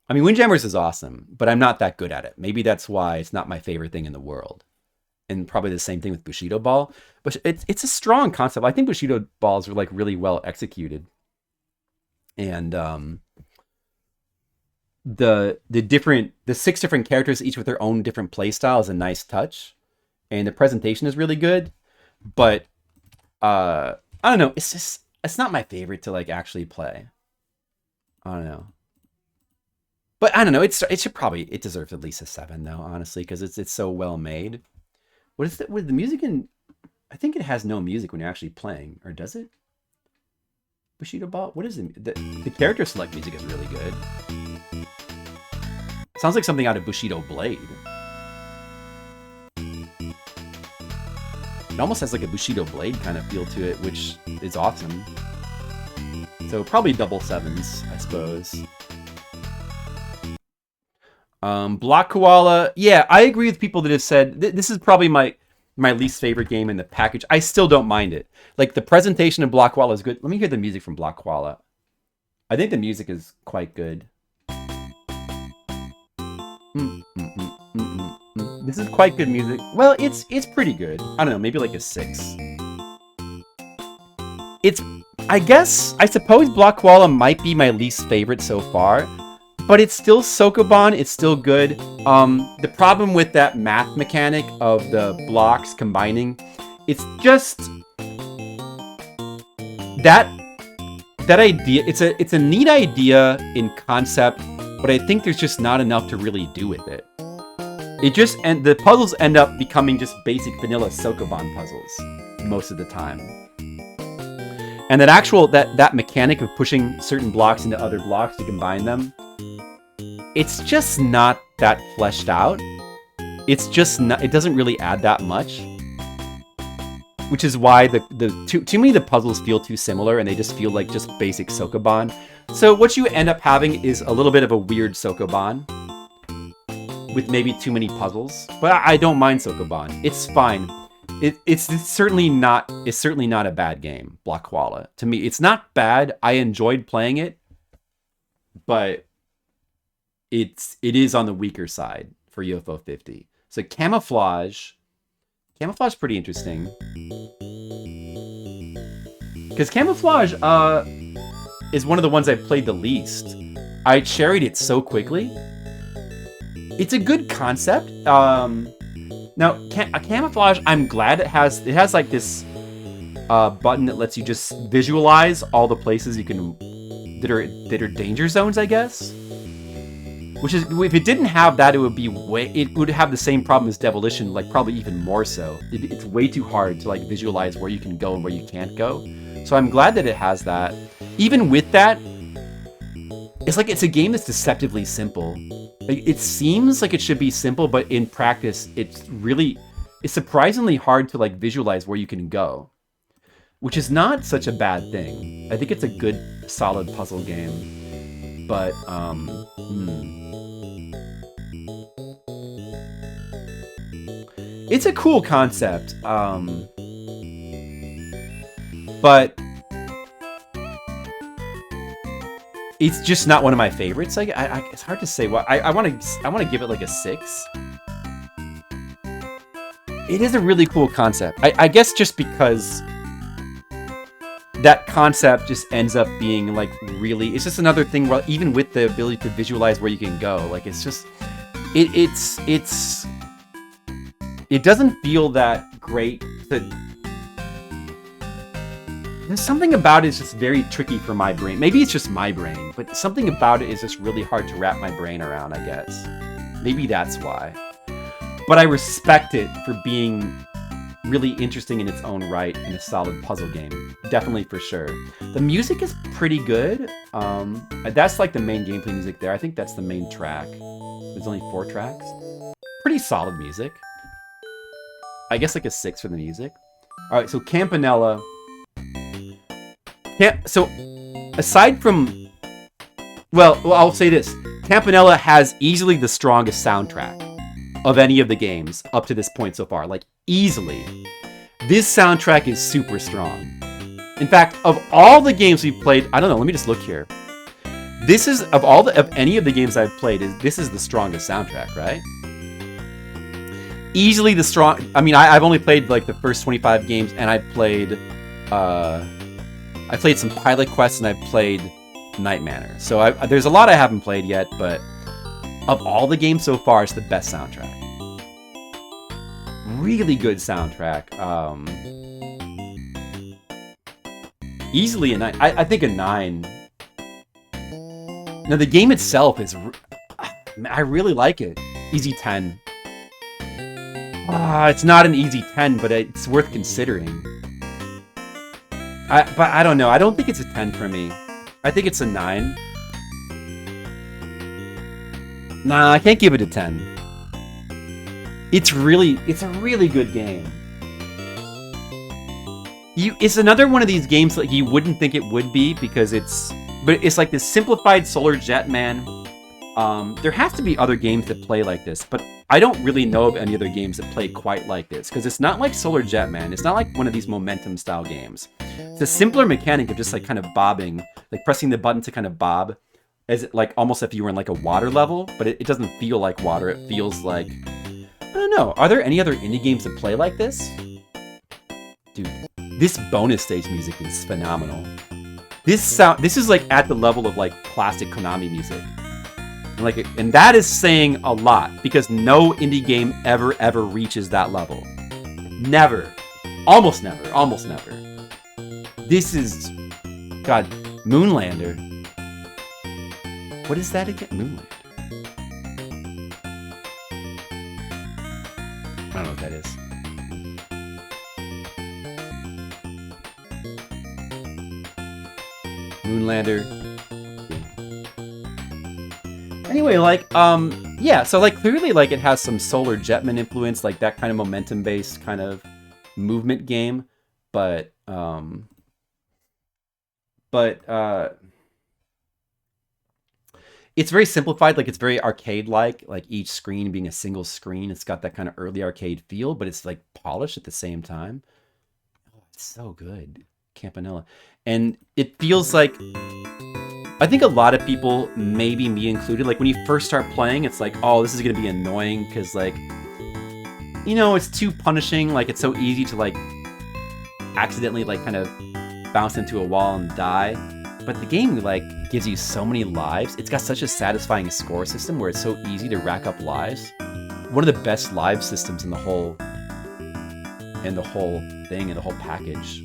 I mean, Windjammers is awesome, but I'm not that good at it. Maybe that's why it's not my favorite thing in the world. And probably the same thing with Bushido Ball. But it's a strong concept. I think Bushido Balls are like really well executed. And the 6 different characters, each with their own different play style, is a nice touch. And the presentation is really good. But I don't know. It's not my favorite to like actually play. I don't know. But I don't know. It deserves at least a 7 though, honestly, because it's so well made. What is it with the music? I think it has no music when you're actually playing, or does it? Bushido Ball. What is it? The character select music is really good. Sounds like something out of Bushido Blade. It almost has like a Bushido Blade kind of feel to it, which is awesome. So probably double 7s, I suppose. Block Koala. Yeah, I agree with people that have said this is probably my least favorite game in the package. I still don't mind it. Like the presentation of Block Koala is good. Let me hear the music from Block Koala. I think the music is quite good. This is quite good music. Well, it's pretty good. I don't know, maybe like a 6. I suppose Block Koala might be my least favorite so far. But it's still Sokoban, it's still good. The problem with that math mechanic of the blocks combining, it's just that idea. It's a neat idea in concept, but I think there's just not enough to really do with it. And the puzzles end up becoming just basic vanilla Sokoban puzzles most of the time. And that mechanic of pushing certain blocks into other blocks to combine them, it's just not that fleshed out. It's just not, it doesn't really add that much. Which is why to me the puzzles feel too similar and they just feel like just basic Sokoban. So what you end up having is a little bit of a weird Sokoban with maybe too many puzzles. But I don't mind Sokoban. It's fine. It's certainly not a bad game, Block Koala. To me, it's not bad. I enjoyed playing it, but it is on the weaker side for UFO 50. So Camouflage is pretty interesting. Because Camouflage is one of the ones I played the least. I cherried it so quickly. It's a good concept. Now, Camouflage, I'm glad it has like this button that lets you just visualize all the places you can that are danger zones, I guess. Which is, if it didn't have that, it would have the same problem as Demolition, like probably even more so. It's way too hard to like visualize where you can go and where you can't go. So I'm glad that it has that. Even with that, it's a game that's deceptively simple. Like, it seems like it should be simple, but in practice, it's surprisingly hard to like visualize where you can go. Which is not such a bad thing. I think it's a good, solid puzzle game. But, it's a cool concept, but it's just not one of my favorites. It's hard to say. I want to give it like a 6. It is a really cool concept. I guess just because that concept just ends up being like really. It's just another thing. Where even with the ability to visualize where you can go, like it's just it doesn't feel that great. There's something about it is just very tricky for my brain. Maybe it's just my brain, but something about it is just really hard to wrap my brain around, I guess. Maybe that's why. But I respect it for being really interesting in its own right and a solid puzzle game. Definitely, for sure. The music is pretty good. That's like the main gameplay music there. I think that's the main track. There's only 4 tracks. Pretty solid music. I guess like a 6 for the music. All right, so Campanella. Yeah, so aside from Well, I'll say this. Campanella has easily the strongest soundtrack of any of the games up to this point so far. Like, easily. This soundtrack is super strong. In fact, of all the games we've played, I don't know, let me just look here. This is, of any of the games I've played, this is the strongest soundtrack, right? Easily the strong, I mean, I've only played like the first 25 games, and I played some Pilot Quests, and I played Night Manor. So there's a lot I haven't played yet, but of all the games so far, it's the best soundtrack. Really good soundtrack. Easily a 9. I think a 9. Now the game itself is, I really like it. Easy 10. It's not an easy 10, but it's worth considering. But I don't know. I don't think it's a 10 for me. I think it's a 9. Nah, I can't give it a 10. It's a really good game. It's another one of these games that you wouldn't think it would be, because it's like this simplified Solar Jetman. There has to be other games that play like this, but I don't really know of any other games that play quite like this, because it's not like Solar Jetman. It's not like one of these momentum style games. It's a simpler mechanic of just like kind of bobbing, like pressing the button to kind of bob, as it, like almost if you were in like a water level, but it doesn't feel like water. It feels like, I don't know. Are there any other indie games that play like this? Dude, this bonus stage music is phenomenal. This is like at the level of like classic Konami music. And that is saying a lot, because no indie game ever reaches that level. Never. Almost never. This is, God, Moonlander. What is that again? Moonlander. I don't know what that is. Moonlander. Anyway, like, yeah, so, like, clearly, like, it has some Solar Jetman influence, like, that kind of momentum-based kind of movement game, but it's very simplified, like, it's very arcade-like, like, each screen being a single screen. It's got that kind of early arcade feel, but it's, like, polished at the same time. Oh, it's so good. Campanella. And it feels like, I think a lot of people, maybe me included, like when you first start playing, it's like, oh, this is going to be annoying because, like, you know, it's too punishing. Like, it's so easy to, like, accidentally, like, kind of bounce into a wall and die. But the game, like, gives you so many lives. It's got such a satisfying score system where it's so easy to rack up lives. One of the best live systems in the whole thing, in the whole package.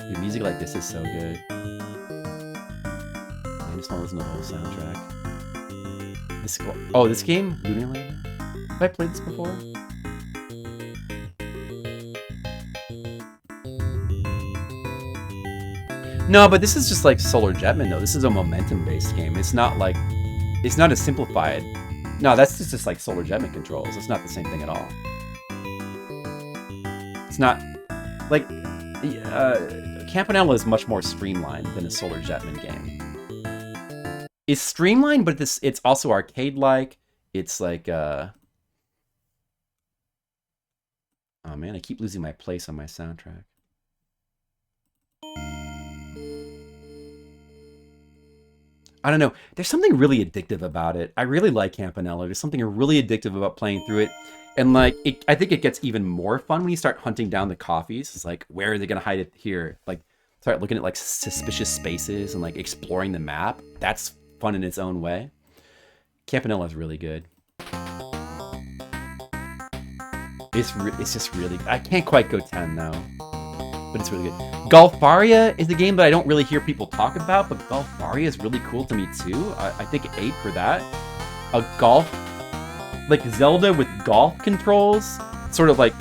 Dude, music like this is so good. I just want to listen to the whole soundtrack. This game? Lunar Lander? Have I played this before? No, but this is just like Solar Jetman, though. This is a momentum-based game. It's not like... It's not as simplified. No, that's just like Solar Jetman controls. It's not the same thing at all. It's not... Like... Campanella is much more streamlined than a Solar Jetman game. It's streamlined, but it's also arcade-like. It's like, oh man, I keep losing my place on my soundtrack. I don't know. There's something really addictive about it. I really like Campanella. There's something really addictive about playing through it. And like, I think it gets even more fun when you start hunting down the coffees. It's like, where are they going to hide it here? Like, start looking at like suspicious spaces and like exploring the map. That's fun in its own way. Campanella is really good. It's just really... I can't quite go 10 now, but it's really good. Golfaria is a game that I don't really hear people talk about, but Golfaria is really cool to me too. I think 8 for that. A golf... Like Zelda with golf controls. Sort of like...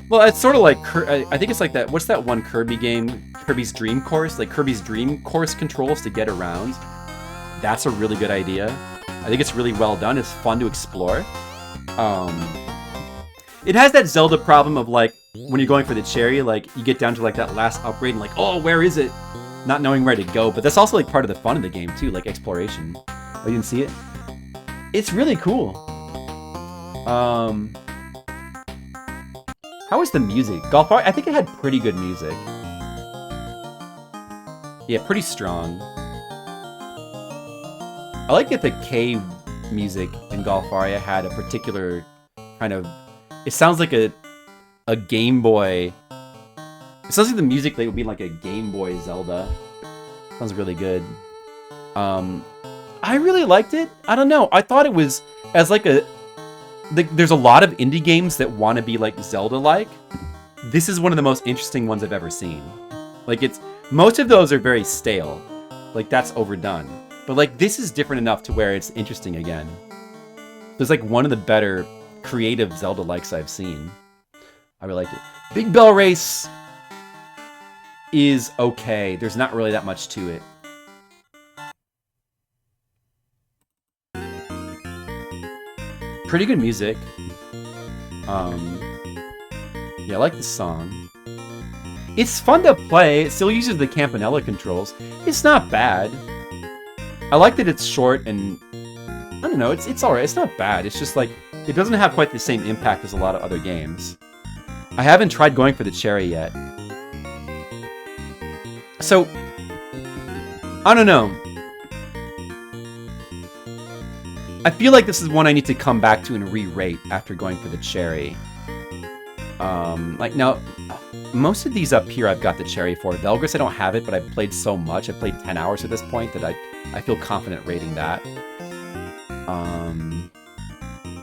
Well, it's sort of like... I think it's like that... What's that one Kirby game? Kirby's Dream Course? Like Kirby's Dream Course controls to get around. That's a really good idea. I think it's really well done. It's fun to explore. It has that Zelda problem of like, when you're going for the cherry, like, you get down to like that last upgrade and like, oh, where is it? not knowing where to go, but that's also like part of the fun of the game too, like exploration. Oh, you didn't see it? It's really cool. How was the music? Golfaria, I think it had pretty good music. Yeah, pretty strong. I like that the K music in Golfaria had a particular kind of... It sounds like a Game Boy... It sounds like the music that would be like a Game Boy Zelda. Sounds really good. I really liked it. I don't know. I thought it was as like a... There's a lot of indie games that want to be like Zelda-like. This is one of the most interesting ones I've ever seen. Like it's... Most of those are very stale. Like that's overdone. But like this is different enough to where it's interesting again. It's like one of the better creative Zelda-likes I've seen. I really liked it. Big Bell Race is okay. There's not really that much to it. Pretty good music. Yeah, I like the song. It's fun to play. It still uses the Campanella controls. It's not bad. I like that it's short and I don't know, it's alright. It's not bad. It's just like it doesn't have quite the same impact as a lot of other games. I haven't tried going for the cherry yet. So I don't know. I feel like this is one I need to come back to and re-rate after going for the cherry. Like now, most of these up here I've got the cherry for. Velgris I don't have it, but I've played so much. I've played 10 hours at this point that I feel confident rating that.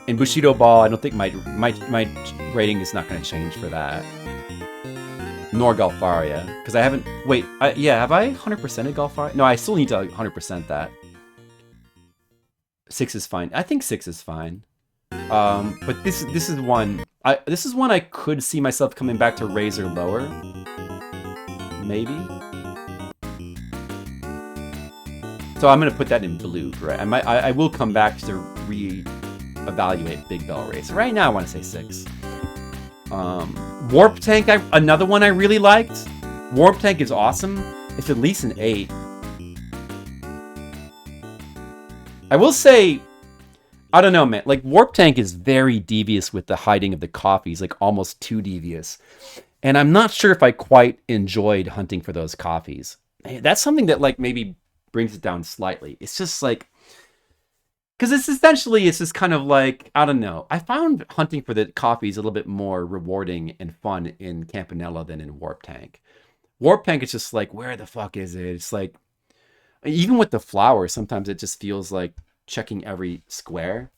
And Bushido Ball, I don't think my rating is not going to change for that. Nor Golfaria, because I haven't... Wait, yeah, have I 100%ed Golfaria? No, I still need to 100% that. 6 is fine. I think 6 is fine. But this is one I could see myself coming back to raise or lower. Maybe. So I'm gonna put that in blue, right? I will come back to re-evaluate Big Bell Race. Right now I want to say 6. Warp Tank, another one I really liked. Warp Tank is awesome. It's at least an 8. I will say, I don't know, man. Like, Warp Tank is very devious with the hiding of the coffees, like almost too devious. And I'm not sure if I quite enjoyed hunting for those coffees. That's something that, like, maybe brings it down slightly. It's just like, because it's just kind of like, I don't know. I found hunting for the coffees a little bit more rewarding and fun in Campanella than in Warp Tank. Warp Tank is just like, where the fuck is it? It's like, even with the flowers, sometimes it just feels like checking every square.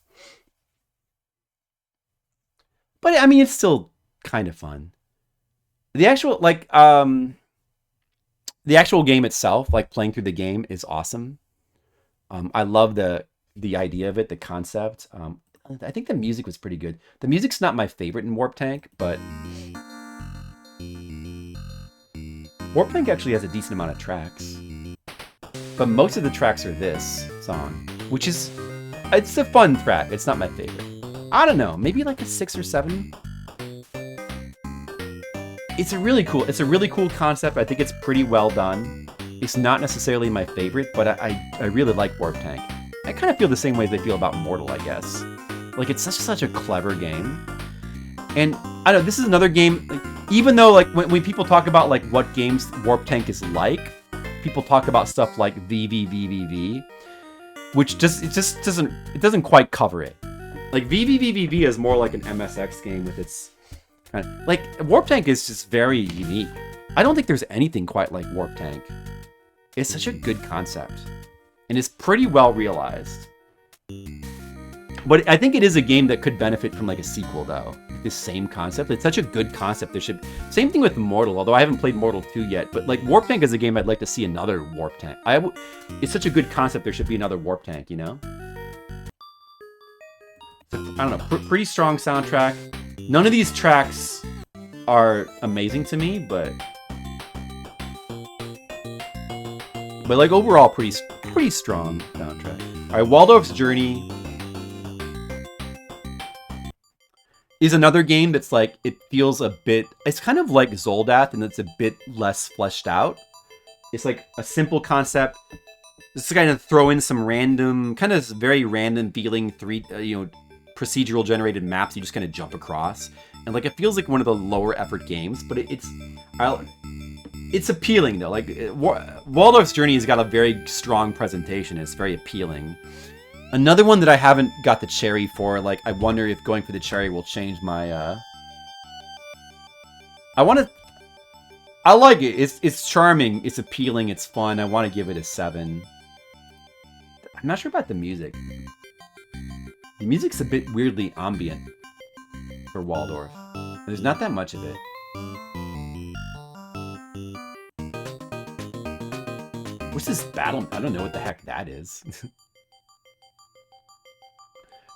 But I mean, it's still kind of fun. The actual, like, the actual game itself, like playing through the game, is awesome. I love the idea of it, the concept. I think the music was pretty good. The music's not my favorite in Warp Tank, but Warp Tank actually has a decent amount of tracks. But most of the tracks are this song, which is, it's a fun track. It's not my favorite. I don't know, maybe like a 6 or 7. It's a really cool concept. I think it's pretty well done. It's not necessarily my favorite, but I really like Warp Tank. I kind of feel the same way as I feel about Mortal, I guess. Like, it's such a clever game. And I don't know, this is another game, like, even though like when people talk about like what games Warp Tank is like, people talk about stuff like VVVVV, which doesn't quite cover it. Like VVVVV is more like an MSX game with its kind of, like, Warp Tank is just very unique. I don't think there's anything quite like Warp Tank. It's such a good concept, and it's pretty well realized. But I think it is a game that could benefit from like a sequel, though. This same concept. It's such a good concept. There should... Same thing with Mortal, although I haven't played Mortal 2 yet. But like Warp Tank is a game I'd like to see another Warp Tank. It's such a good concept. There should be another Warp Tank, you know? So, I don't know. Pretty strong soundtrack. None of these tracks are amazing to me, but like overall, pretty strong soundtrack. All right, Waldorf's Journey is another game that's like, it feels a bit, it's kind of like Zoldath, and it's a bit less fleshed out. It's like a simple concept. Just to kind of throw in some random, kind of very random feeling procedural generated maps you just kind of jump across. And like, it feels like one of the lower effort games, but it's appealing though. Like, Waldorf's Journey has got a very strong presentation. It's very appealing. Another one that I haven't got the cherry for, like, I wonder if going for the cherry will change my, I like it. It's charming. It's appealing. It's fun. I want to give it a 7. I'm not sure about the music. The music's a bit weirdly ambient for Waldorf. There's not that much of it. What's this battle? I don't know what the heck that is.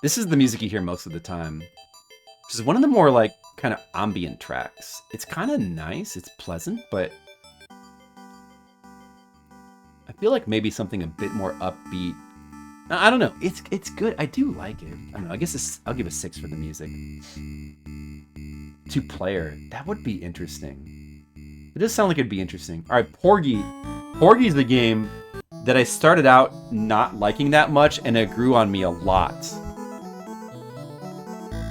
This is the music you hear most of the time. This is one of the more, like, kind of ambient tracks. It's kind of nice. It's pleasant, but I feel like maybe something a bit more upbeat. I don't know. It's good. I do like it. I don't know. I guess I'll give a 6 for the music. 2-player. That would be interesting. It does sound like it'd be interesting. All right, Porgy. Porgy's the game that I started out not liking that much, and it grew on me a lot.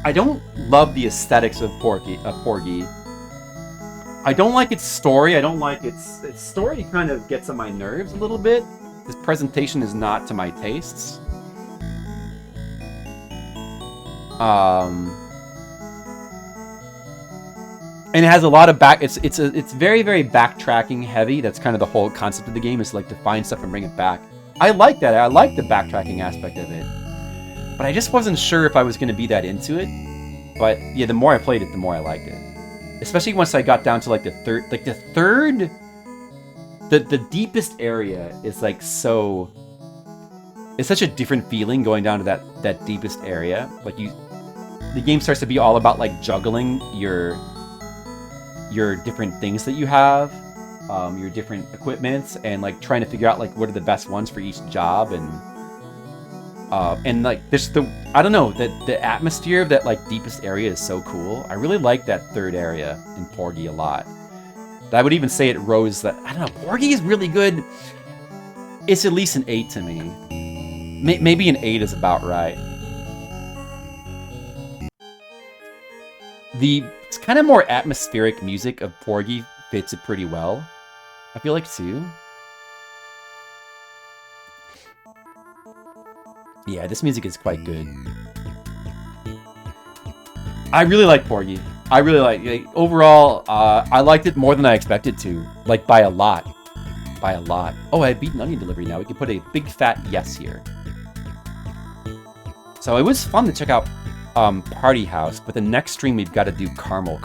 I don't love the aesthetics of Porgy. I don't like its story. I don't like its story. Kind of gets on my nerves a little bit. This presentation is not to my tastes. And it has a lot of it's very, very backtracking heavy. That's kind of the whole concept of the game, is like to find stuff and bring it back. I like that. I like the backtracking aspect of it. But I just wasn't sure if I was going to be that into it. But yeah, the more I played it, the more I liked it. Especially once I got down to like the deepest area is like so... It's such a different feeling going down to that deepest area. Like the game starts to be all about like juggling your different things that you have, your different equipments, and like trying to figure out like what are the best ones for each job, and like there's I don't know, the atmosphere of that like deepest area is so cool. I really like that third area in Porgy a lot. I would even say it rose that, I don't know, Porgy is really good. It's at least an 8 to me. Maybe an 8 is about right. It's kind of more atmospheric music of Porgy fits it pretty well, I feel like, too. Yeah, this music is quite good. I really like Porgy. I really like overall, I liked it more than I expected to. Like, by a lot. By a lot. Oh, I beat Onion Delivery now. We can put a big fat yes here. So it was fun to check out Party House, but the next stream we've got to do Caramel.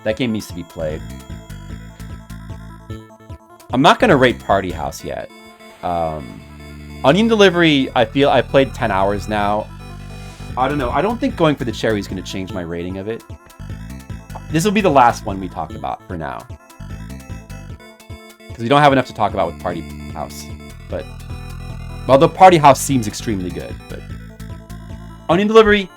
That game needs to be played. I'm not going to rate Party House yet. Onion Delivery, I feel I played 10 hours now. I don't know. I don't think going for the cherry is going to change my rating of it. This will be the last one we talk about for now. Because we don't have enough to talk about with Party House. But, well, the Party House seems extremely good. But Onion Delivery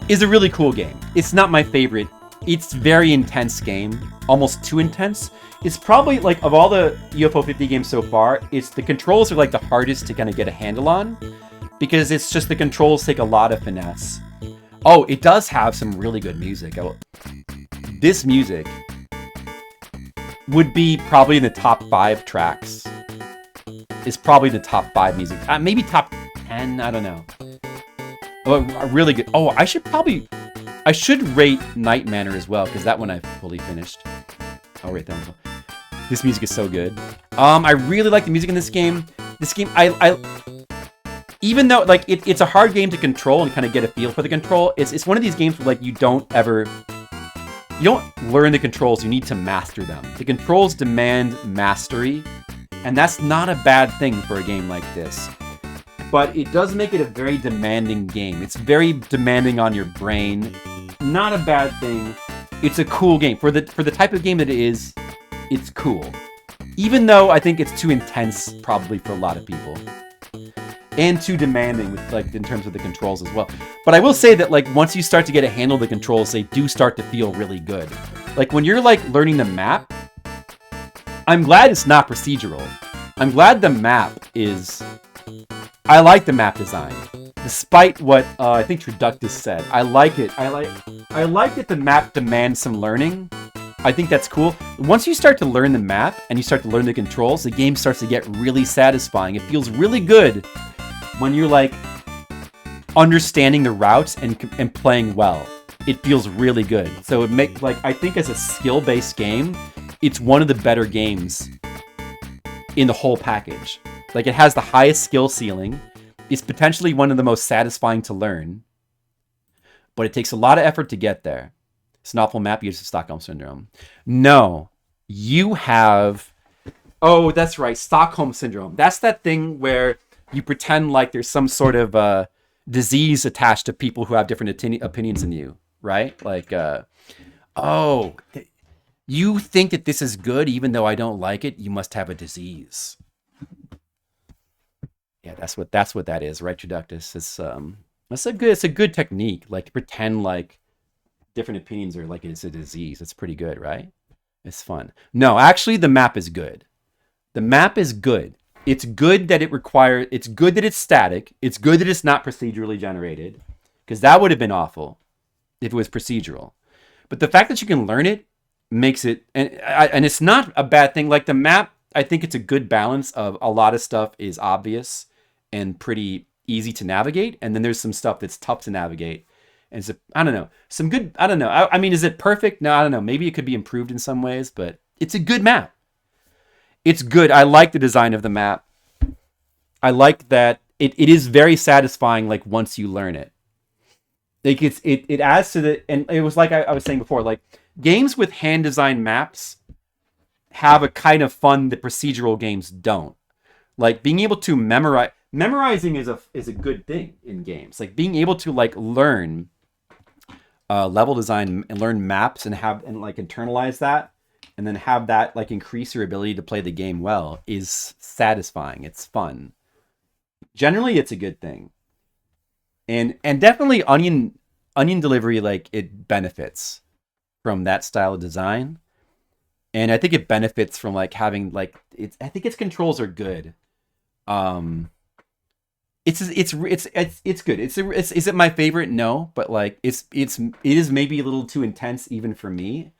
is a really cool game. It's not my favorite. It's a very intense game. Almost too intense. It's probably, like, of all the UFO 50 games so far, the controls are, like, the hardest to kind of get a handle on. Because it's just the controls take a lot of finesse. Oh, it does have some really good music. This music would be probably in the top 5 tracks. It's probably the top 5 music. Maybe top 10, I don't know. Oh, really good. Oh, I should rate Night Manor as well, because that one I fully finished. I'll rate that one. This music is so good. I really like the music in this game. This game, even though, like, it's a hard game to control and kind of get a feel for the control, it's one of these games where, like, you don't learn the controls, you need to master them. The controls demand mastery, and that's not a bad thing for a game like this. But it does make it a very demanding game. It's very demanding on your brain. Not a bad thing. It's a cool game. For the type of game that it is, it's cool. Even though I think it's too intense, probably, for a lot of people. And too demanding with, like, in terms of the controls as well. But I will say that, like, once you start to get a handle of the controls, they do start to feel really good. Like, when you're, like, learning the map, I'm glad it's not procedural. I'm glad the map is... I like the map design. Despite what I think Traductus said. I like it. I like that the map demands some learning. I think that's cool. Once you start to learn the map and you start to learn the controls, the game starts to get really satisfying. It feels really good when you're like understanding the routes and playing well. It feels really good. So it makes, like, I think as a skill-based game, it's one of the better games in the whole package. Like, it has the highest skill ceiling. It's potentially one of the most satisfying to learn. But it takes a lot of effort to get there. Snowfall map uses Stockholm Syndrome. No. You have... Oh, that's right. Stockholm Syndrome. That's that thing where you pretend like there's some sort of disease attached to people who have different opinions than you. Right? Like, you think that this is good even though I don't like it? You must have a disease. Yeah, that's what that is, right, Traductus? It's a good technique. Like, pretend like different opinions are like it's a disease. It's pretty good, right? It's fun. No, actually, the map is good. The map is good. It's good that it's good that it's static. It's good that it's not procedurally generated, because that would have been awful if it was procedural. But the fact that you can learn it makes it, and it's not a bad thing. Like, the map, I think it's a good balance of a lot of stuff is obvious and pretty easy to navigate, and then there's some stuff that's tough to navigate. And it's I don't know, some good, I don't know. I mean, is it perfect? No, I don't know. Maybe it could be improved in some ways, but it's a good map. It's good. I like the design of the map. I like that it is very satisfying, like, once you learn it. Like, it adds to the, and it was like I was saying before, like, games with hand designed maps have a kind of fun that procedural games don't. Like, being able to memorizing is a good thing in games. Like, being able to, like, learn level design and learn maps and like internalize that, and then have that, like, increase your ability to play the game well is satisfying. It's fun. Generally, it's a good thing. And definitely Onion Delivery, like, it benefits from that style of design. And I think it benefits from, like, having, like, I think its controls are good. It's good. Is it my favorite? No, but, like, it is maybe a little too intense even for me.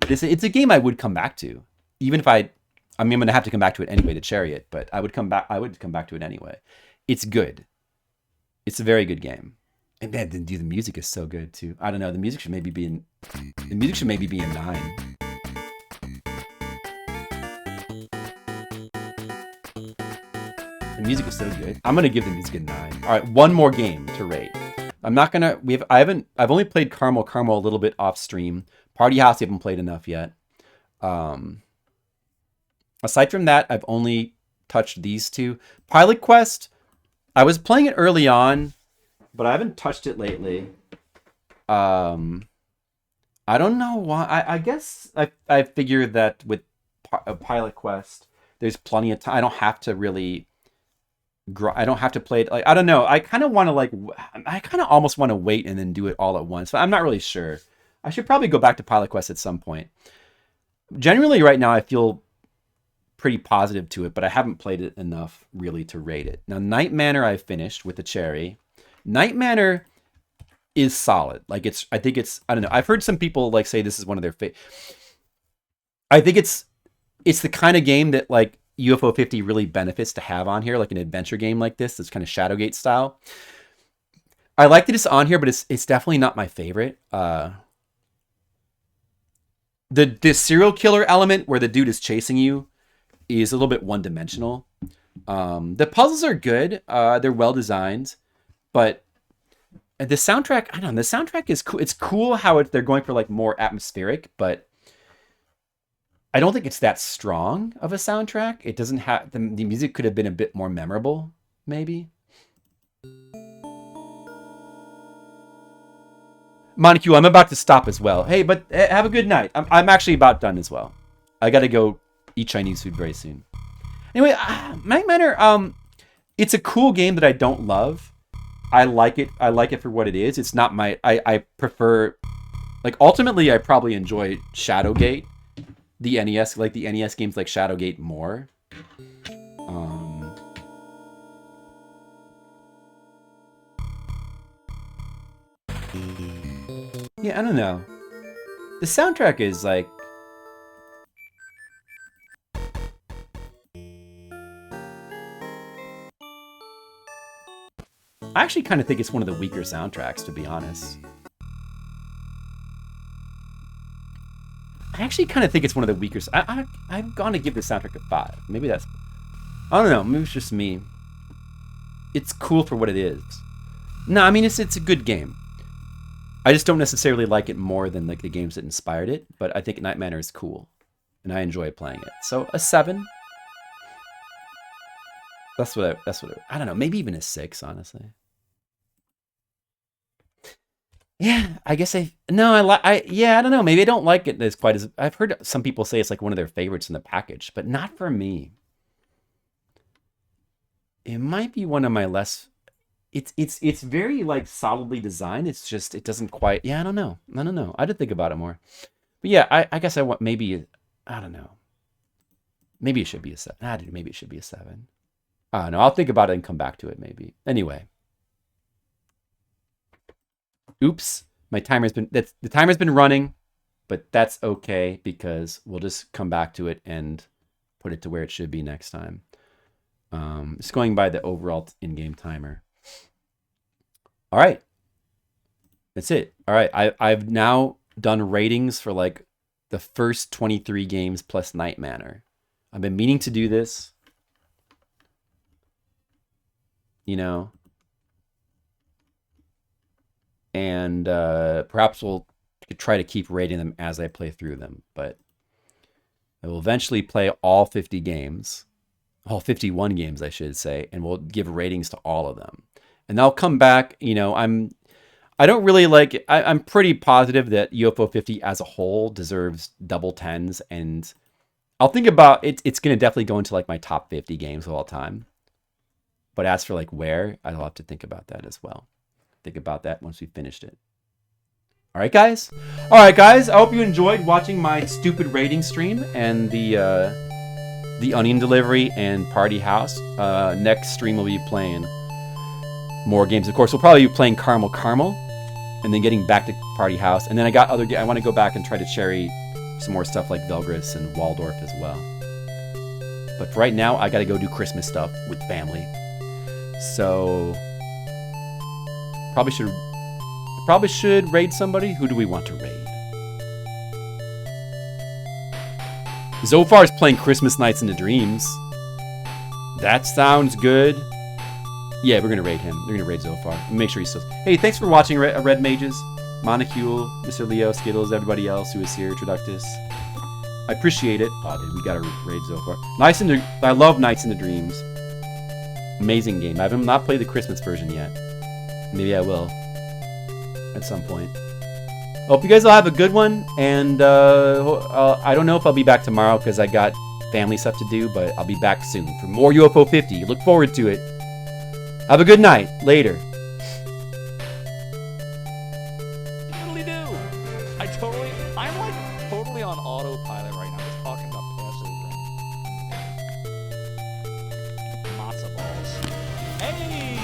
It's a game I would come back to, even if I'm going to have to come back to it anyway to Chariot, but I would come back to it anyway. It's good. It's a very good game. And man, dude, the music is so good too. I don't know. The music should maybe be a 9. The music is so good. I'm gonna give the music a 9. All right, one more game to rate. I'm not gonna. I've only played Caramel a little bit off stream. Party House, I haven't played enough yet. Aside from that, I've only touched these two. Pilot Quest, I was playing it early on, but I haven't touched it lately. I don't know why. I guess I figured that with Pilot Quest, there's plenty of time. I don't have to really. I don't have to play it. Like, I don't know. I kind of want to I kind of almost want to wait and then do it all at once. But I'm not really sure. I should probably go back to Pilot Quest at some point. Generally, right now, I feel pretty positive to it, but I haven't played it enough really to rate it. Now, Night Manor I finished with the cherry. Night Manor is solid. Like, I don't know. I've heard some people, like, say this is one of their favorite. I think it's the kind of game that, like, UFO 50 really benefits to have on here, like an adventure game like this. That's kind of Shadowgate style. I like that it's on here, but it's definitely not my favorite. The serial killer element where the dude is chasing you is a little bit one-dimensional. The puzzles are good. They're well designed, but the soundtrack, I don't know. The soundtrack is cool. It's cool how they're going for, like, more atmospheric, but I don't think it's that strong of a soundtrack. It doesn't have the music could have been a bit more memorable, maybe. Montague, I'm about to stop as well. Hey, but have a good night. I'm actually about done as well. I got to go eat Chinese food very soon. Anyway, Night Manor, it's a cool game that I don't love. I like it. I like it for what it is. It's not my. I prefer, like, ultimately, I probably enjoy Shadowgate the NES, like the NES games like Shadowgate more. Yeah, I don't know. The soundtrack is like... I actually kind of think it's one of the weaker soundtracks, to be honest. I actually kind of think it's one of the weaker... I'm going to give the soundtrack a 5. Maybe that's... I don't know. Maybe it's just me. It's cool for what it is. No, I mean, it's a good game. I just don't necessarily like it more than like the games that inspired it, but I think Night Manor is cool, and I enjoy playing it. So a 7. That's what I don't know. Maybe even a 6, honestly. Yeah, I guess I don't know. Maybe I don't like it as quite as I've heard some people say it's like one of their favorites in the package, but not for me. It might be one of my less. It's very like solidly designed. It's just it doesn't quite. Yeah, I don't know. I did think about it more, but yeah, I guess I want maybe I don't know. Maybe it should be a 7. Maybe it should be a 7. I don't know. I'll think about it and come back to it maybe. Anyway. Oops, the timer's been running, but that's okay because we'll just come back to it and put it to where it should be next time. Just going by the overall in-game timer. All right, that's it. All right, I've now done ratings for like the first 23 games plus Night Manor. I've been meaning to do this. You know. And perhaps we'll try to keep rating them as I play through them. But I will eventually play all 50 games. All 51 games, I should say. And we'll give ratings to all of them. And I'll come back, you know, I'm pretty positive that UFO 50 as a whole deserves double 10s. And I'll think about it. It's going to definitely go into like my top 50 games of all time. But as for like where, I'll have to think about that as well. Think about that once we finished it. All right, guys. I hope you enjoyed watching my stupid rating stream and the Onion Delivery and Party House. Next stream we'll be playing more games. Of course, we'll probably be playing Caramel, and then getting back to Party House. And then I got I want to go back and try to cherry some more stuff like Velgris and Waldorf as well. But for right now, I got to go do Christmas stuff with family. So. Probably should raid somebody. Who do we want to raid? Zofar's playing Christmas Nights into Dreams. That sounds good. Yeah, we're gonna raid him. We're gonna raid Zofar. Make sure he's still. Hey, thanks for watching, Red Mages, Monocule, Mr. Leo, Skittles, everybody else who is here, Traductus. I appreciate it. Oh, dude, we gotta raid Zofar. I love Nights into Dreams. Amazing game. I have not played the Christmas version yet. Maybe I will at some point. Hope you guys all have a good one, and I don't know if I'll be back tomorrow because I got family stuff to do, but I'll be back soon for more UFO 50. Look forward to it. Have a good night. Later. Totally do. I'm like totally on autopilot right now. Just talking about passive. Matzo balls. Hey!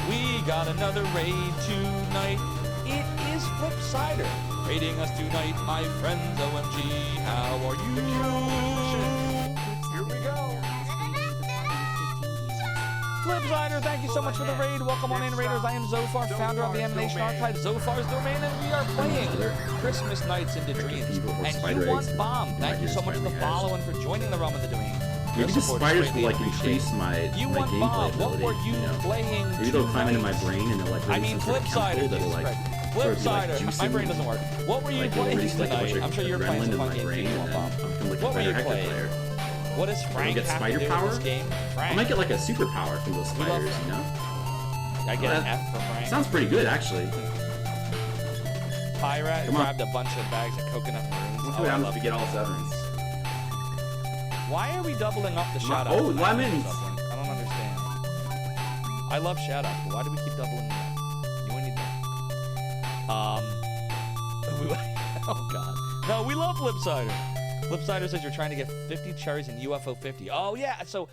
We got another raid tonight. It is Flipsider raiding us tonight, my friends. OMG, how are you? Here we go. Flipsider, thank you so much for the raid. Welcome on in, Raiders. I am Zofar, founder of the Animation Archive, Zofar's Domain, and we are playing Christmas Nights into Dreams. And you want Bomb. Thank you so much for the follow and for joining the realm of the domain. Maybe the spiders will like increase my gameplay ability. What were you playing? Maybe they'll climb into my brain and they'll like release some sort of chemical that'll like Flipsider, my brain doesn't work. What were you playing tonight? I'm sure you're playing some fun games. What were you playing? What does Frank get spider power? This game? I might get like a superpower from those spiders, you know? I get an F for Frank. Sounds pretty good, actually. Pyrat grabbed a bunch of bags of coconut maroons. Let's see what happens if we get all 7s. Why are we doubling up the shout out? Oh, lemons! I don't understand. I love shout out, but why do we keep doubling them up? You need that. Oh god. No, we love Flipsider. Flipsider says you're trying to get 50 cherries in UFO 50. Oh, yeah. So